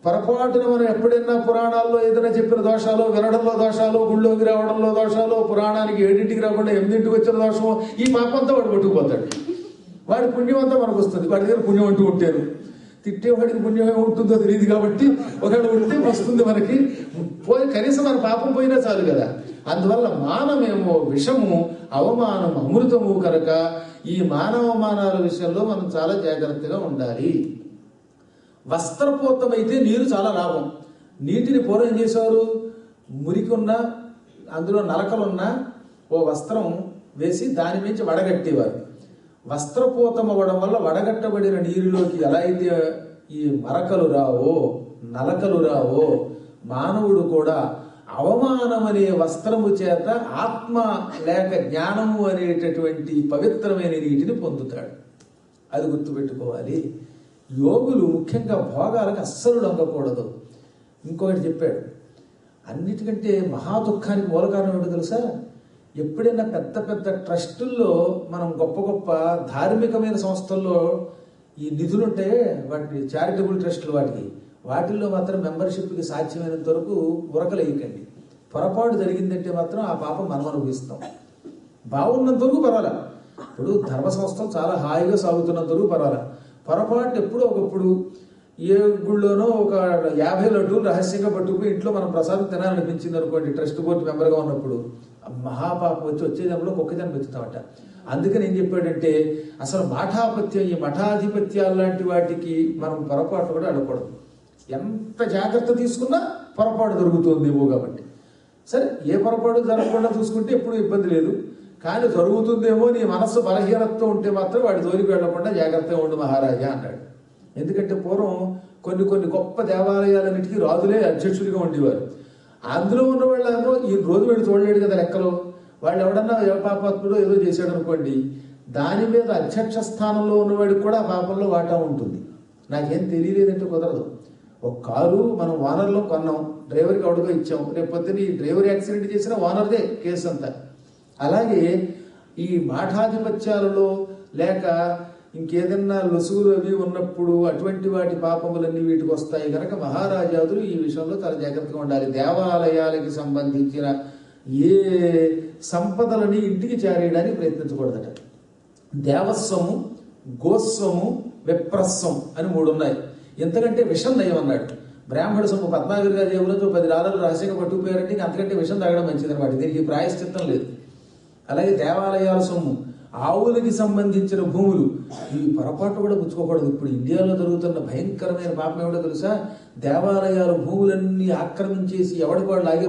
పొరపాటున మనం ఎప్పుడైనా పురాణాల్లో ఏదైనా చెప్పిన దోషాలు, వినడంలో దోషాలు, గుళ్ళోకి రావడంలో దోషాలు, పురాణానికి 7ంటికి రాకుండా 8ంటికి వచ్చిన దోషము, ఈ పాపంతా వాడు పట్టుకుపోతాడు. వాడి పుణ్యం అంతా మనకు వస్తుంది. వాడి దగ్గర పుణ్యం అంటూ ఉంటారు. తిట్టేవాడికి పుణ్యం ఏముంటుందో తెలియదు కాబట్టి ఒకవేళ ఉంటే వస్తుంది మనకి, పోయి కనీసం మన పాపం పోయినా చాలు కదా. అందువల్ల మానమేమో విషము, అవమానం అమృతము కనుక ఈ మానవమానాల విషయంలో మనం చాలా జాగ్రత్తగా ఉండాలి. వస్త్రపోతమైతే నీరు చాలా లాభం. నీటిని పూర్వం ఏం చేసేవారు, మురికి ఉన్నా అందులో నలకలున్నా ఓ వస్త్రం వేసి దాని మించి వడగట్టేవారు. వస్త్రపోతం అవ్వడం వల్ల వడగట్టబడిన నీరులోకి ఎలా అయితే ఈ మరకలు రావో, నలకలు రావో, మానవుడు కూడా అవమానం అనే వస్త్రము చేత ఆత్మ లేక జ్ఞానము అనేటటువంటి పవిత్రమైన నీటిని పొందుతాడు. అది గుర్తుపెట్టుకోవాలి. యోగులు ముఖ్యంగా భోగాలకు అస్సలు లొంగకూడదు. ఇంకొకటి చెప్పాడు, అన్నిటికంటే మహా దుఃఖానికి మూల కారణం ఏంటో తెలుసా? ఎప్పుడైనా పెద్ద పెద్ద ట్రస్టుల్లో మనం గొప్ప గొప్ప ధార్మికమైన సంస్థల్లో ఈ నిధులుంటే వాటి చారిటబుల్ ట్రస్టులు వాటిల్లో మాత్రం మెంబర్షిప్కి సాధ్యమైనంత వరకు ఉరకలేయకండి. పొరపాటు జరిగిందంటే మాత్రం ఆ పాపం మనం అనుభవిస్తాం. బాగున్నంత వరకు పర్వాలా, ఇప్పుడు ధర్మ సంస్థలు చాలా హాయిగా సాగుతున్నంత వరకు పర్వాలా. పొరపాటు ఎప్పుడో ఒకప్పుడు ఏ గుళ్ళోనో ఒక 50 లడ్డూలు రహస్యంగా పట్టుకుపోయి ఇంట్లో మనం ప్రసాదం తినాలనిపించింది అనుకోండి, ట్రస్ట్ బోర్డు మెంబర్గా ఉన్నప్పుడు మహాపాపం వచ్చేదాంట్లో కుక్క జనం పెంచుతామట. అందుకని ఏం చెప్పాడంటే అసలు మాఠాపత్యం, ఈ మఠాధిపత్యాలు లాంటి వాటికి మనం పొరపాటు కూడా అడగకూడదు. ఎంత జాగ్రత్త తీసుకున్నా పొరపాటు జరుగుతుందేమో కాబట్టి, సరే ఏ పొరపాటు జరగకుండా చూసుకుంటే ఎప్పుడు ఇబ్బంది లేదు. కానీ జరుగుతుందేమో నీ మనస్సు బలహీనతతో ఉంటే మాత్రం వాడి జోలికి వెళ్లకుండా జాగ్రత్తగా ఉండు మహారాజా అన్నాడు. ఎందుకంటే పూర్వం కొన్ని గొప్ప దేవాలయాలన్నిటికీ రాజులే అధ్యక్షుడిగా ఉండేవారు. అందులో ఉన్న వాళ్ళేమో ఈ రోజు వీడు చూడలేడు కదా లెక్కలో, వాళ్ళు ఎవడన్నా పాపాత్ముడో ఏదో చేశాడు అనుకోండి, దాని మీద అధ్యక్ష స్థానంలో ఉన్నవాడికి కూడా పాపంలో వాటా ఉంటుంది. నాకేం తెలియలేదంటే కుదరదు. ఒక కారు మనం ఓనర్లో కొన్నాం, డ్రైవర్కి అడుగుగా ఇచ్చాం, రేపొద్దున ఈ డ్రైవర్ యాక్సిడెంట్ చేసిన ఓనర్దే కేసు అంతా. అలాగే ఈ మాఠాధిపత్యాలలో లేక ఇంకేదన్నా లొసుగులు అవి ఉన్నప్పుడు అటువంటి వాటి పాపములన్నీ వీటికి వస్తాయి కనుక మహారాజాదులు ఈ విషయంలో చాలా జాగ్రత్తగా ఉండాలి. దేవాలయాలకి సంబంధించిన ఏ సంపదలని ఇంటికి చేరేయడానికి ప్రయత్నించకూడదట. దేవస్వము, గోస్వము, విప్రస్వం అని 3 ఉన్నాయి. ఎంతకంటే విషం నయం అన్నాడు. బ్రాహ్మణ సొమ్ము పద్మాగర్ గారి జేబులో 10 డాలర్లు రహస్యంగా పట్టుకుపోయారంటే అంతకంటే విషం తాగడం మంచిది అనమాట. దీనికి ప్రాయశ్చిత్తం లేదు. అలాగే దేవాలయాల సొమ్ము, ఆవులకి సంబంధించిన భూములు, ఈ పొరపాటు కూడా పుచ్చుకోకూడదు. ఇప్పుడు ఇండియాలో జరుగుతున్న భయంకరమైన పాపం ఏమిటో తెలుసా? దేవాలయాల భూములన్నీ ఆక్రమించేసి ఎవడికి వాళ్ళు లాగే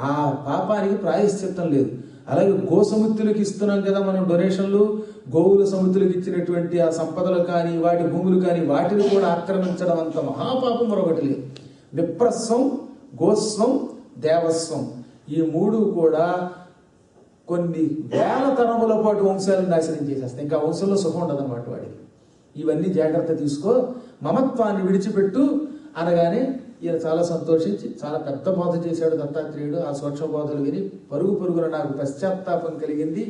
ఆ పాపానికి ప్రాయశ్చిత్తం లేదు. అలాగే గో సమితులకు ఇస్తున్నాం కదా మనం డొనేషన్లు, గోవుల సమితులకు ఇచ్చినటువంటి ఆ సంపదలు కానీ వాటి భూములు కానీ వాటిని కూడా ఆక్రమించడం అంత మహాపాపం మరొకటి లేదు. విప్రస్వం, గోస్వం, దేవస్వం ఈ 3 కూడా కొన్ని వేల తరముల పాటు వంశాలను నాశనం చేసేస్తాయి. ఇంకా వంశంలో సుఖం ఉండదు అనమాట వాడికి. ఇవన్నీ జాగ్రత్త తీసుకో, మమత్వాన్ని విడిచిపెట్టు అనగానే ఈయన చాలా సంతోషించి చాలా పెద్ద బోధ చేశాడు దత్తాత్రేయుడు. ఆ సూక్ష్మ బోధలు విని పరుగున నాకు పశ్చాత్తాపం కలిగింది,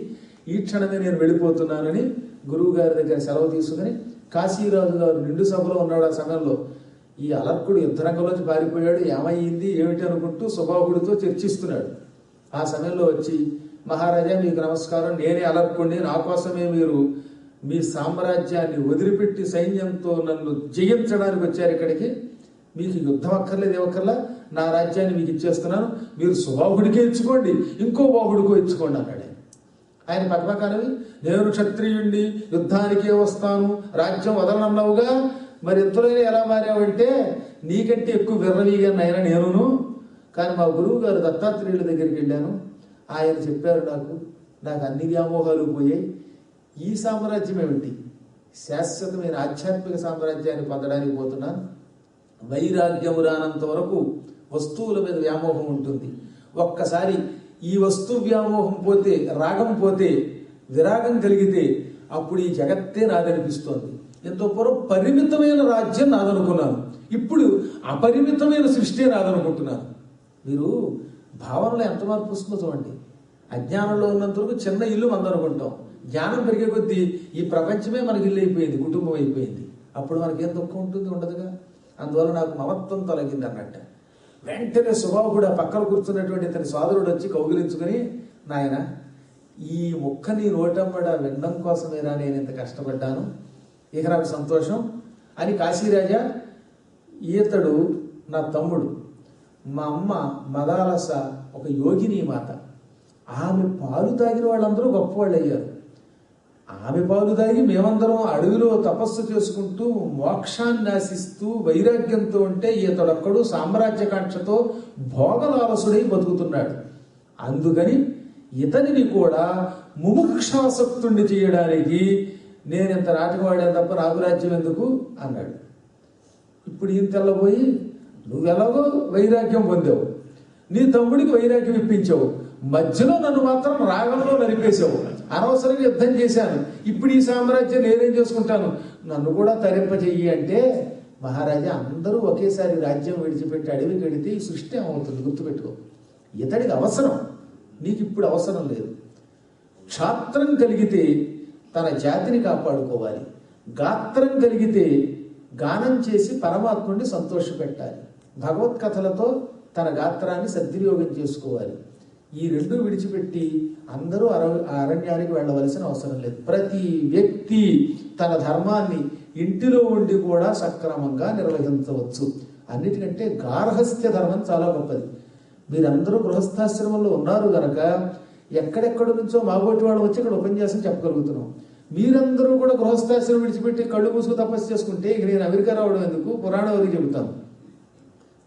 ఈ క్షణమే నేను వెళ్ళిపోతున్నానని గురువు గారి దగ్గర సెలవు తీసుకుని, కాశీరాజు గారు నిండు సభలో ఉన్నాడు. ఆ సమయంలో ఈ అలర్కుడు యుద్ధరంగంలోంచి పారిపోయాడు, ఏమయ్యింది ఏమిటి అనుకుంటూ సుబాహుడితో చర్చిస్తున్నాడు. ఆ సమయంలో వచ్చి, మహారాజా మీకు నమస్కారం, నేనే అలర్కుడిని, నా కోసమే మీరు మీ సామ్రాజ్యాన్ని వదిలిపెట్టి సైన్యంతో నన్ను జయించడానికి వచ్చారు ఇక్కడికి. మీకు యుద్ధం అక్కర్లేదు, ఏమక్కర్లా, నా రాజ్యాన్ని మీకు ఇచ్చేస్తున్నాను, మీరు సుబాహుడికే ఇచ్చుకోండి, ఇంకో బాహుడికో ఇచ్చుకోండి అన్నాడు. ఆయన పక్కపక్కనవి, నేను క్షత్రియుణ్ణి, యుద్ధానికే వస్తాను, రాజ్యం వదలనన్నావుగా, మరి ఎంతలోనే ఎలా మారావంటే నీకంటే ఎక్కువ విర్రవీగా అయినా నేనును. కానీ మా గురువు గారు దత్తాత్రేయుల దగ్గరికి వెళ్ళాను, ఆయన చెప్పారు నాకు అన్ని వ్యామోహాలు పోయాయి, ఈ సామ్రాజ్యం ఏమిటి, శాశ్వతమైన ఆధ్యాత్మిక సామ్రాజ్యాన్ని పొందడానికి పోతున్నాను. వైరాగ్యము రానంత వరకు వస్తువుల మీద వ్యామోహం ఉంటుంది. ఒక్కసారి ఈ వస్తు వ్యామోహం పోతే, రాగం పోతే, విరాగం కలిగితే అప్పుడు ఈ జగత్తే నాదనిపిస్తోంది. ఎంతో పూర్వం పరిమితమైన రాజ్యం నాదనుకున్నాను, ఇప్పుడు అపరిమితమైన సృష్టి నాదనుకుంటున్నాను. మీరు భావనలో ఎంత మార్పు వస్తుందో చూడండి. అజ్ఞానంలో ఉన్నంత వరకు చిన్న ఇల్లు మందనుకుంటాం, జ్ఞానం పెరిగే కొద్దీ ఈ ప్రపంచమే మనకి ఇల్లు అయిపోయింది, కుటుంబం అయిపోయింది. అప్పుడు మనకేం దుఃఖం ఉంటుంది, ఉండదుగా. అందువల్ల నాకు మమత్వం తొలగింది అన్నట్ట. వెంటనే సుబాహుడు ఆ పక్కన కూర్చున్నటువంటి ఇతని సోదరుడు వచ్చి కౌగిలించుకుని, నాయన ఈ ముక్క నీ నోటమ్మడ వినడం కోసమేనా నేను ఇంత కష్టపడ్డాను, ఇక నాకు సంతోషం, అని కాశీరాజా, ఈతడు నా తమ్ముడు, మా అమ్మ మదాలస ఒక యోగిని మాత, ఆమె పాలు తాగిన వాళ్ళందరూ గొప్పవాళ్ళు అయ్యారు. ఆమె పాలు తాగి మేమందరం అడవిలో తపస్సు చేసుకుంటూ మోక్షాన్ని ఆశిస్తూ వైరాగ్యంతో ఉంటే ఈతడొక్కడు సామ్రాజ్యకాంక్షతో భోగలాలసుడై బతుకుతున్నాడు. అందుకని ఇతనిని కూడా ముముక్షాసక్తుణ్ణి చేయడానికి నేను ఇంత నాటకం వాడాను తప్ప నాకు రాజ్యం ఎందుకు అన్నాడు. ఇప్పుడు ఈయన తెల్లబోయి, నువ్వెలాగో వైరాగ్యం పొందావు, నీ తమ్ముడికి వైరాగ్యం ఇప్పించావు, మధ్యలో నన్ను మాత్రం రాగంలో నలిపేశావు, అనవసరంగా యుద్ధం చేశాను, ఇప్పుడు ఈ సామ్రాజ్యం నేనేం చేసుకుంటాను, నన్ను కూడా తరింపజెయ్యి అంటే, మహారాజా అందరూ ఒకేసారి రాజ్యం విడిచిపెట్టి అడవికి వెడితే ఈ సృష్టి ఏమవుతుంది గుర్తుపెట్టుకో. ఇతడికి అవసరం, నీకు ఇప్పుడు అవసరం లేదు. క్షాత్రం కలిగితే తన జాతిని కాపాడుకోవాలి, గాత్రం కలిగితే గానం చేసి పరమాత్ముడిని సంతోషపెట్టాలి, భగవత్కథలతో తన గాత్రాన్ని సద్వినియోగం చేసుకోవాలి. ఈ రెండు విడిచిపెట్టి అందరూ అరణ్యానికి వెళ్ళవలసిన అవసరం లేదు. ప్రతి వ్యక్తి తన ధర్మాన్ని ఇంటిలో ఉండి కూడా సక్రమంగా నిర్వహించవచ్చు. అన్నిటికంటే గార్హస్థ్య ధర్మం చాలా గొప్పది. మీరందరూ గృహస్థాశ్రమంలో ఉన్నారు గనక ఎక్కడెక్కడి నుంచో మాగోటి వాళ్ళు వచ్చి ఇక్కడ ఉపన్యాసం చెప్పగలుగుతున్నాం. మీరందరూ కూడా గృహస్థాశ్రమం విడిచిపెట్టి కళ్ళు మూసుకు తపస్సు చేసుకుంటే ఇక నేను అమెరికా రావడం ఎందుకు, పురాణం వరకు చెబుతాను.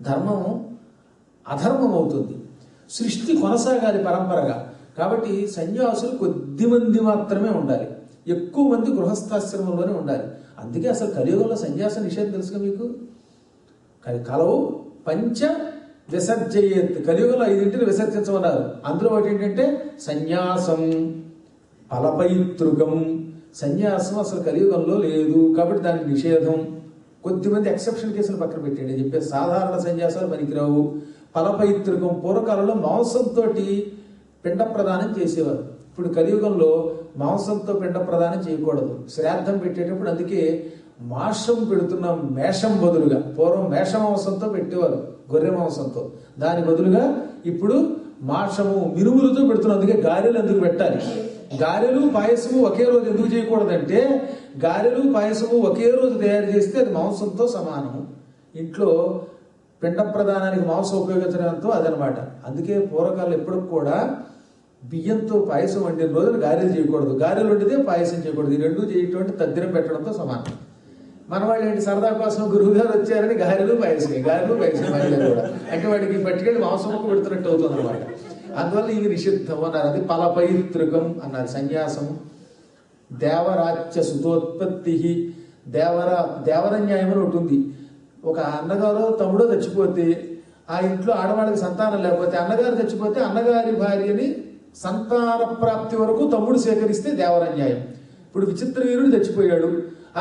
ధర్మం అధర్మం అవుతుంది, సృష్టి కొనసాగాలి పరంపరగా. కాబట్టి సన్యాసులు కొద్ది మంది మాత్రమే ఉండాలి, ఎక్కువ మంది గృహస్థాశ్రమంలోనే ఉండాలి. అందుకే అసలు కలియుగంలో సన్యాస నిషేధం తెలుసుగా మీకు. కలవు పంచ విసర్జయేత్, కలియుగంలో 5 విసర్జించమన్నారు. అందులో ఒకటి ఏంటంటే సన్యాసం, ఫలపైతృకం. సన్యాసం అసలు కలియుగంలో లేదు కాబట్టి దానికి నిషేధం. కొద్దిమంది ఎక్సెప్షన్ కేసులు పక్కన పెట్టండి, చెప్పే సాధారణ సన్యాసాలు పనికిరావు. ఫలపైతృకం, పూర్వకాలంలో మాంసంతో పిండ ప్రదానం చేసేవారు. ఇప్పుడు కలియుగంలో మాంసంతో పిండ ప్రదానం చేయకూడదు. శ్రాద్ధం పెట్టేటప్పుడు అందుకే మాంసం పెడుతున్నాం, మేషం బదులుగా. పూర్వం మేష మాంసంతో పెట్టేవారు, గొర్రె మాంసంతో. దాని బదులుగా ఇప్పుడు మాంసము మినుములతో పెడుతున్నాం. అందుకే గారెలు ఎందుకు పెట్టాలి? గారెలు పాయసము ఒకే రోజు ఎందుకు చేయకూడదంటే, గారెలు పాయసము ఒకే రోజు తయారు చేస్తే అది మాంసంతో సమానము. ఇంట్లో పిండ ప్రదానానికి మాంసం ఉపయోగించడంతో అదనమాట. అందుకే పూర్వకాలం ఎప్పుడు కూడా బియ్యంతో పాయసం వండిన రోజున గారెలు చేయకూడదు, గారెలు వండితే పాయసం చేయకూడదు. ఈ రెండు చేయటువంటి తద్దినం పెట్టడంతో సమానం. మన వాళ్ళు ఏంటి, సరదా కోసం గురువు గారు వచ్చారని గారెలు పాయసం కూడా అంటే వాడికి పట్టుకెళ్ళి మాంసం ముక్క పెడుతున్నట్టు అవుతుంది అనమాట. అందువల్ల ఇవి నిషిద్ధం అన్నారు. అది ఫలపైతృకం అన్నారు. సన్యాసం. దేవరాజ్య సుతోత్పత్తి, దేవరన్యాయం అని ఒకటి ఉంది. ఒక అన్నగారు తమ్ముడో చచ్చిపోతే ఆ ఇంట్లో ఆడవాళ్ళకి సంతానం లేకపోతే, అన్నగారు చచ్చిపోతే అన్నగారి భార్యని సంతాన ప్రాప్తి వరకు తమ్ముడు సేకరిస్తే దేవరన్యాయం. ఇప్పుడు విచిత్ర వీరుడు చచ్చిపోయాడు,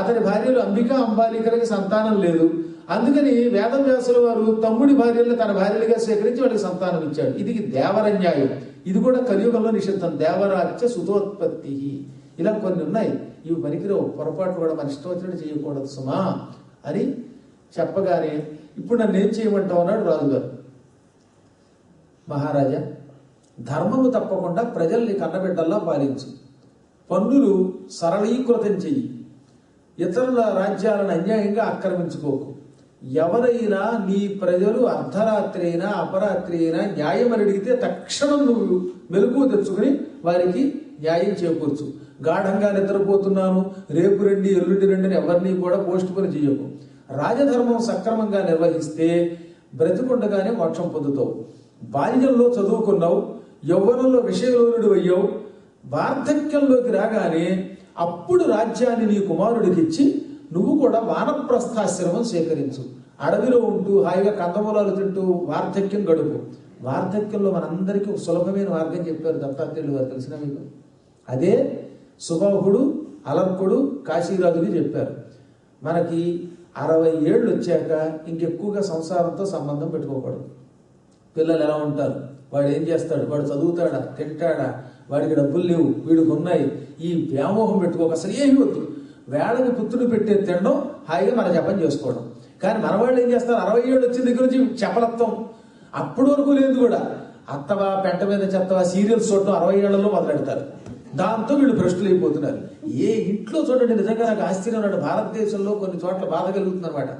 అతని భార్యలు అంబిక అంబాలికలకి సంతానం లేదు. అందుకని వేదవ్యాసుల వారు తమ్ముడి భార్యలను తన భార్యలుగా సేకరించి వాళ్ళకి సంతానం ఇచ్చాడు. ఇది దేవరన్యాయం. ఇది కూడా కలియుగంలో నిషిద్ధం. దేవరాజ్య సుతోత్పత్తి. ఇలా కొన్ని ఉన్నాయి, ఇవి పనికిరావు. పొరపాటు కూడా మన ఇష్టం వచ్చినట్టు చేయకూడదు సుమా అని చెప్పగానే, ఇప్పుడు నన్ను ఏం చేయమంటావు అన్నాడు రాజుగారు. మహారాజా, ధర్మము తప్పకుండా ప్రజల్ని కన్నబిడ్డల్లా పాలించు, పన్నులు సరళీకృతం చెయ్యి, ఇతరుల రాజ్యాలను అన్యాయంగా ఆక్రమించుకోకు. ఎవరైనా నీ ప్రజలు అర్ధరాత్రి అయినా అపరాత్రి అయినా న్యాయం అని అడిగితే తక్షణం నువ్వు మెలకువ తెచ్చుకుని వారికి న్యాయం చేకూర్చు. గాఢంగా నిద్రపోతున్నాను, రేపు రండి ఎల్లుండి రండి అని ఎవరిని కూడా పోస్ట్ పోని చేయకు. రాజధర్మం సక్రమంగా నిర్వహిస్తే బ్రతికుండగానే మోక్షం పొందుతావు. బాల్యంలో చదువుకున్నావు, యవ్వనంలో విషయలోనుడు అయ్యావు, వార్ధక్యంలోకి రాగానే అప్పుడు రాజ్యాన్ని నీ కుమారుడికి ఇచ్చి నువ్వు కూడా వానప్రస్థాశ్రమం సేకరించు. అడవిలో ఉంటూ హాయిగా కందమూలాలు తింటూ వార్ధక్యం గడుపు. వార్ధక్యంలో మనందరికీ ఒక సులభమైన మార్గం చెప్పారు దత్తాత్రేయులు వారు, తెలిసిన మీకు. అదే సుబాహుడు, అలర్కుడు, కాశీరాజుకి చెప్పారు. మనకి 60 ఏళ్ళు వచ్చాక ఇంకెక్కువగా సంసారంతో సంబంధం పెట్టుకోకూడదు. పిల్లలు ఎలా ఉంటారు, వాడు ఏం చేస్తాడు, వాడు చదువుతాడా, తింటాడా, వాడికి డబ్బులు లేవు, వీడికి ఉన్నాయి, ఈ వ్యామోహం పెట్టుకోక అసలు ఏమి వద్దు. వేళకి పుత్రుడు పెట్టే తినడం, హాయిగా మన జపం చేసుకోవడం. కానీ మన వాళ్ళు ఏం చేస్తారు, 60 ఏళ్ళు వచ్చిన దగ్గర నుంచి చపలత్వం అప్పటి వరకు లేదు కూడా. అత్తవా పెంట మీద చెత్తవా సీరియల్స్ చూడటం 60 ఏళ్లలో మొదలెడతారు. దాంతో వీళ్ళు భ్రష్టులు అయిపోతున్నారు. ఏ ఇంట్లో చూడండి, నిజంగా నాకు ఆశ్చర్యం ఉన్నాడు. భారతదేశంలో కొన్ని చోట్ల బాధ కలుగుతుంది అనమాట.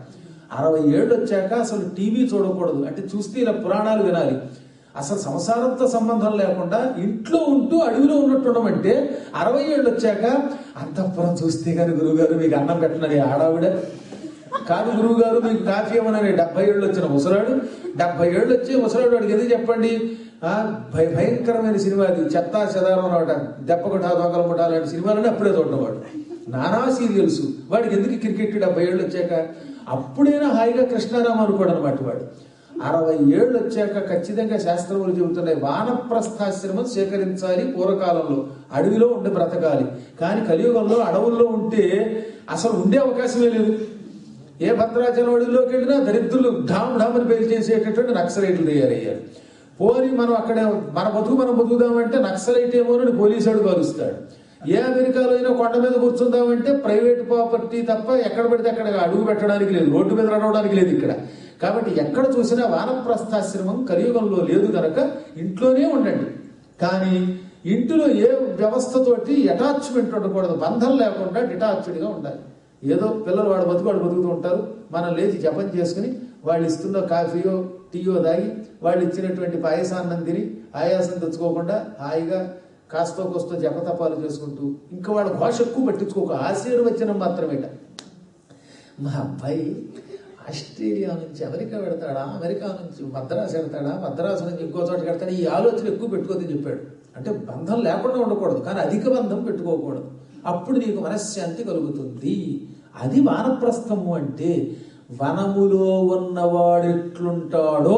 60 ఏళ్ళు వచ్చాక అసలు టీవీ చూడకూడదు, అంటే చూస్తే ఇలా పురాణాలు వినాలి. అసలు సంసారంతో సంబంధం లేకుండా ఇంట్లో ఉంటూ అడవిలో ఉన్నట్టు ఉండమంటే 60 ఏళ్ళు వచ్చాక అంతఃపురం చూస్తే కానీ గురువుగారు మీకు అన్నం పెట్టనని ఆడావిడ కాదు, గురువు గారు మీకు కాఫీ ఇవ్వనని 70 ఏళ్ళు వచ్చిన ముసలాడు, 70 ఏళ్ళు వచ్చి ముసలాడు వాడికి ఎందుకు చెప్పండి. భయంకరమైన సినిమా అది, చెత్తా చెదారం అనమాట, దెబ్బ కొట్టా దొంగల ముఠా లాంటి సినిమాలని అప్పుడే చూడడం వాడు. నానా సీరియల్స్ వాడికి ఎందుకు క్రికెట్ 70 ఏళ్ళు వచ్చాక. అప్పుడైనా హాయిగా కృష్ణారామ అనుకోడు అనమాట వాడు. 60 ఏళ్ళు వచ్చాక ఖచ్చితంగా శాస్త్రములు చెబుతున్నాయి వానప్రస్థాశ్రమం స్వీకరించాలి. పూర్వకాలంలో అడవిలో ఉండి బ్రతకాలి, కానీ కలియుగంలో అడవుల్లో ఉంటే అసలు ఉండే అవకాశమే లేదు. ఏ భద్రాచలం అడవిలోకి వెళ్ళినా దరిద్రులు ఢామ్ ఢామని పేరు చేసేటటువంటి నక్సలైట్లు తయారయ్యారు. పోని మనం అక్కడ మన మనం బతుకుదామంటే నక్సలైట్ ఏమోనని పోలీసు వాడు కలుస్తాడు. ఏ అమెరికాలో అయినా కొండ మీద కూర్చుందామంటే ప్రైవేట్ ప్రాపర్టీ తప్ప ఎక్కడ పడితే అక్కడ అడుగు పెట్టడానికి లేదు, రోడ్డు మీద నడవడానికి లేదు ఇక్కడ. కాబట్టి ఎక్కడ చూసినా వానప్రస్థాశ్రమం కలియుగంలో లేదు కనుక ఇంట్లోనే ఉండండి. కానీ ఇంటిలో ఏ వ్యవస్థతోటి అటాచ్మెంట్ ఉండకూడదు, బంధం లేకుండా డిటాచ్డ్గా ఉండాలి. ఏదో పిల్లలు వాడు బతుకుతూ ఉంటారు, మనం లేచి జపం చేసుకుని వాళ్ళు ఇస్తున్న కాఫీయో టీయో తాగి వాళ్ళు ఇచ్చినటువంటి పాయసాన్నం తిని ఆయాసం తెచ్చుకోకుండా హాయిగా కాస్తో కోస్తో జపతపాలు చేసుకుంటూ ఇంకా వాళ్ళ భాష ఎక్కువ పట్టించుకోక ఆశీర్వచనం మాత్రమేట. మా అబ్బాయి ఆస్ట్రేలియా నుంచి అమెరికా పెడతాడా, అమెరికా నుంచి మద్రాసు పెడతాడా, మద్రాసు నుంచి ఇంకో చోట పెడతాడా, ఈ ఆలోచన ఎక్కువ పెట్టుకోదని చెప్పాడు. అంటే బంధం లేకుండా ఉండకూడదు, కానీ అధిక బంధం పెట్టుకోకూడదు. అప్పుడు నీకు మనశ్శాంతి కలుగుతుంది. అది వానప్రస్థము అంటే. వనములో ఉన్నవాడు ఎట్లుంటాడో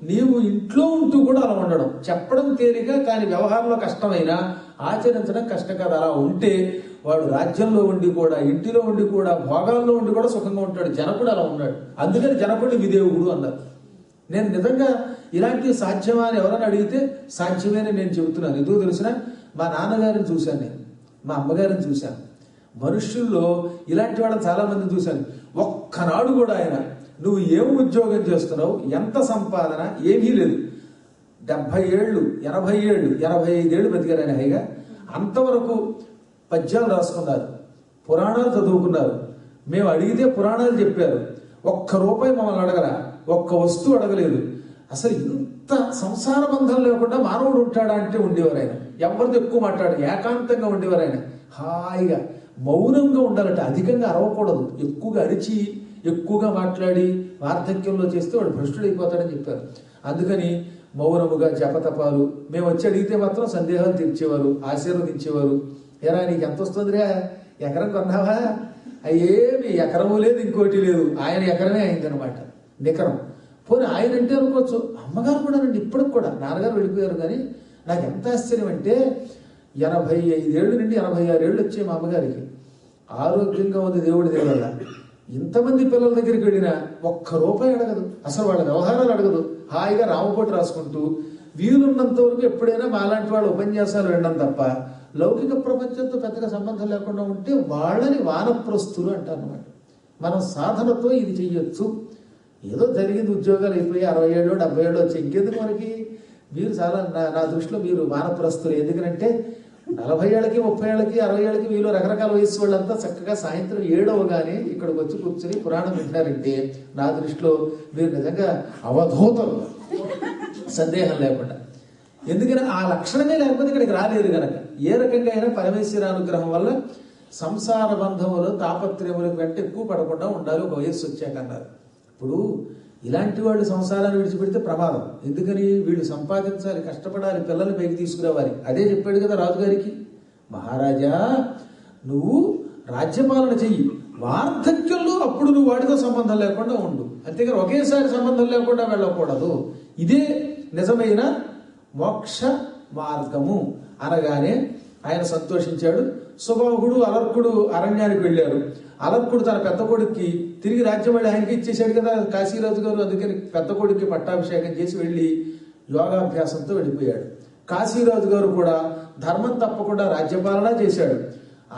నీవు ఇంట్లో ఉంటూ కూడా అలా ఉండడం. చెప్పడం తేలిక, కానీ వ్యవహారంలో కష్టమైనా ఆచరించడం కష్టం కదా. అలా ఉంటే వాడు రాజ్యంలో ఉండి కూడా, ఇంటిలో ఉండి కూడా, భోగాల్లో ఉండి కూడా సుఖంగా ఉంటాడు. జనకుడు అలా ఉన్నాడు. అందుకని జనకుడు విదేవుడు అన్నారు. నేను నిజంగా ఇలాంటివి సాధ్యమా అని ఎవరైనా అడిగితే సాధ్యమేనని నేను చెబుతున్నాను. ఎందుకు తెలిసిన, మా నాన్నగారిని చూశాను, నేను మా అమ్మగారిని చూశాను. మనుష్యుల్లో ఇలాంటి వాళ్ళని చాలా మందిని చూశాను. ఒక్కనాడు కూడా ఆయన నువ్వు ఏం ఉద్యోగం చేస్తున్నావు, ఎంత సంపాదన, ఏమీ లేదు. 70 ఏళ్ళు 80 ఏళ్ళు 85 ఏళ్ళు బతికారు ఆయన హాయిగా. అంతవరకు పద్యాలు రాసుకున్నారు, పురాణాలు చదువుకున్నారు. మేము అడిగితే పురాణాలు చెప్పారు. ఒక్క రూపాయి మమ్మల్ని అడగరా, ఒక్క వస్తువు అడగలేదు. అసలు ఇంత సంసార బంధం లేకుండా మానవుడు ఉంటాడా అంటే ఉండేవారు ఆయన. ఎవరితో ఎక్కువ మాట్లాడు, ఏకాంతంగా ఉండేవారు ఆయన. హాయిగా మౌనంగా ఉండాలంటే అధికంగా అరవకూడదు. ఎక్కువగా అరిచి ఎక్కువగా మాట్లాడి వార్ధక్యంలో చేస్తే వాడు భ్రష్టుడైపోతాడని చెప్పారు. అందుకని మౌనముగా జపతపాలు. మేము వచ్చి అడిగితే మాత్రం సందేహాలు తీర్చేవారు, ఆశీర్వదించేవారు. ఎరా నీకు ఎంత వస్తుందిరా, ఎకరం కొన్నావా, అయ్యేమి ఎకరము లేదు ఇంకోటి లేదు. ఆయన ఎకరమే అయిందనమాట, నికరం. పోనీ ఆయన అంటే అనుకోవచ్చు, అమ్మగారు కూడా నండి ఇప్పటికి కూడా. నాన్నగారు వెళ్ళిపోయారు, కానీ నాకు ఎంత ఆశ్చర్యం అంటే 85 ఏళ్ళు నుండి 86 ఏళ్ళు వచ్చాయి మా అమ్మగారికి. ఆరోగ్యంగా ఉంది దేవుడి దేవుళ్ళ. ఇంతమంది పిల్లల దగ్గరికి వెళ్ళినా ఒక్క రూపాయి అడగదు, అసలు వాళ్ళ వ్యవహారాలు అడగదు. హాయిగా రామకోటి రాసుకుంటూ వీలున్నంత వరకు ఎప్పుడైనా మాలాంటి వాళ్ళ ఉపన్యాసాలు వినడం తప్ప లౌకిక ప్రపంచంతో పెద్దగా సంబంధం లేకుండా ఉంటే వాళ్ళని వానప్రస్థులు అంటారు అన్నమాట. మనం సాధనతో ఇది చెయ్యొచ్చు. ఏదో జరిగింది, ఉద్యోగాలు అయిపోయి 60 ఏళ్ళు 70 ఏళ్ళు వచ్చి ఇంకెందుకు మనకి. మీరు చాలా నా దృష్టిలో మీరు వానప్రస్థులు. ఎందుకంటే 40 ఏళ్ళకి 30 ఏళ్ళకి 60 ఏళ్ళకి వీళ్ళు రకరకాల వయసు వాళ్ళంతా చక్కగా సాయంత్రం 7 అవగానే ఇక్కడికి వచ్చి కూర్చొని పురాణం వింటారంటే నా దృష్టిలో మీరు నిజంగా అవధూతలు, సందేహం లేకుండా. ఎందుకని ఆ లక్షణమే లేకపోతే ఇక్కడికి రాలేరు కనుక. ఏ రకంగా అయినా పరమేశ్వర అనుగ్రహం వల్ల సంసార బంధములు తాపత్రయములకు వెంట ఎక్కువ పడకుండా ఉండాలి ఒక వయస్సు వచ్చాక అన్నారు. ఇప్పుడు ఇలాంటి వాళ్ళు సంసారాన్ని విడిచిపెడితే ప్రమాదం. ఎందుకని, వీళ్ళు సంపాదించాలి, కష్టపడాలి, పిల్లల్ని పైకి తీసుకురావాలి. అదే చెప్పాడు కదా రాజుగారికి, మహారాజా నువ్వు రాజ్యపాలన చెయ్యి, వార్ధక్యంలో అప్పుడు నువ్వు వాడితో సంబంధం లేకుండా ఉండు. అంతేగాని ఒకేసారి సంబంధం లేకుండా వెళ్ళకూడదు. ఇదే నిజమైన మోక్ష మార్గము అనగానే ఆయన సంతోషించాడు. సుబాహుడు అలర్కుడు అరణ్యానికి వెళ్ళారు. అలర్కుడు తన పెద్ద కొడుక్కి తిరిగి రాజ్యం వెళ్ళి ఆయనకి ఇచ్చేసాడు కదా కాశీరాజు గారు. అందుకని పెద్ద కొడుక్కి పట్టాభిషేకం చేసి వెళ్ళి యోగాభ్యాసంతో వెళ్ళిపోయాడు. కాశీరాజు గారు కూడా ధర్మం తప్పకుండా రాజ్యపాలన చేశాడు.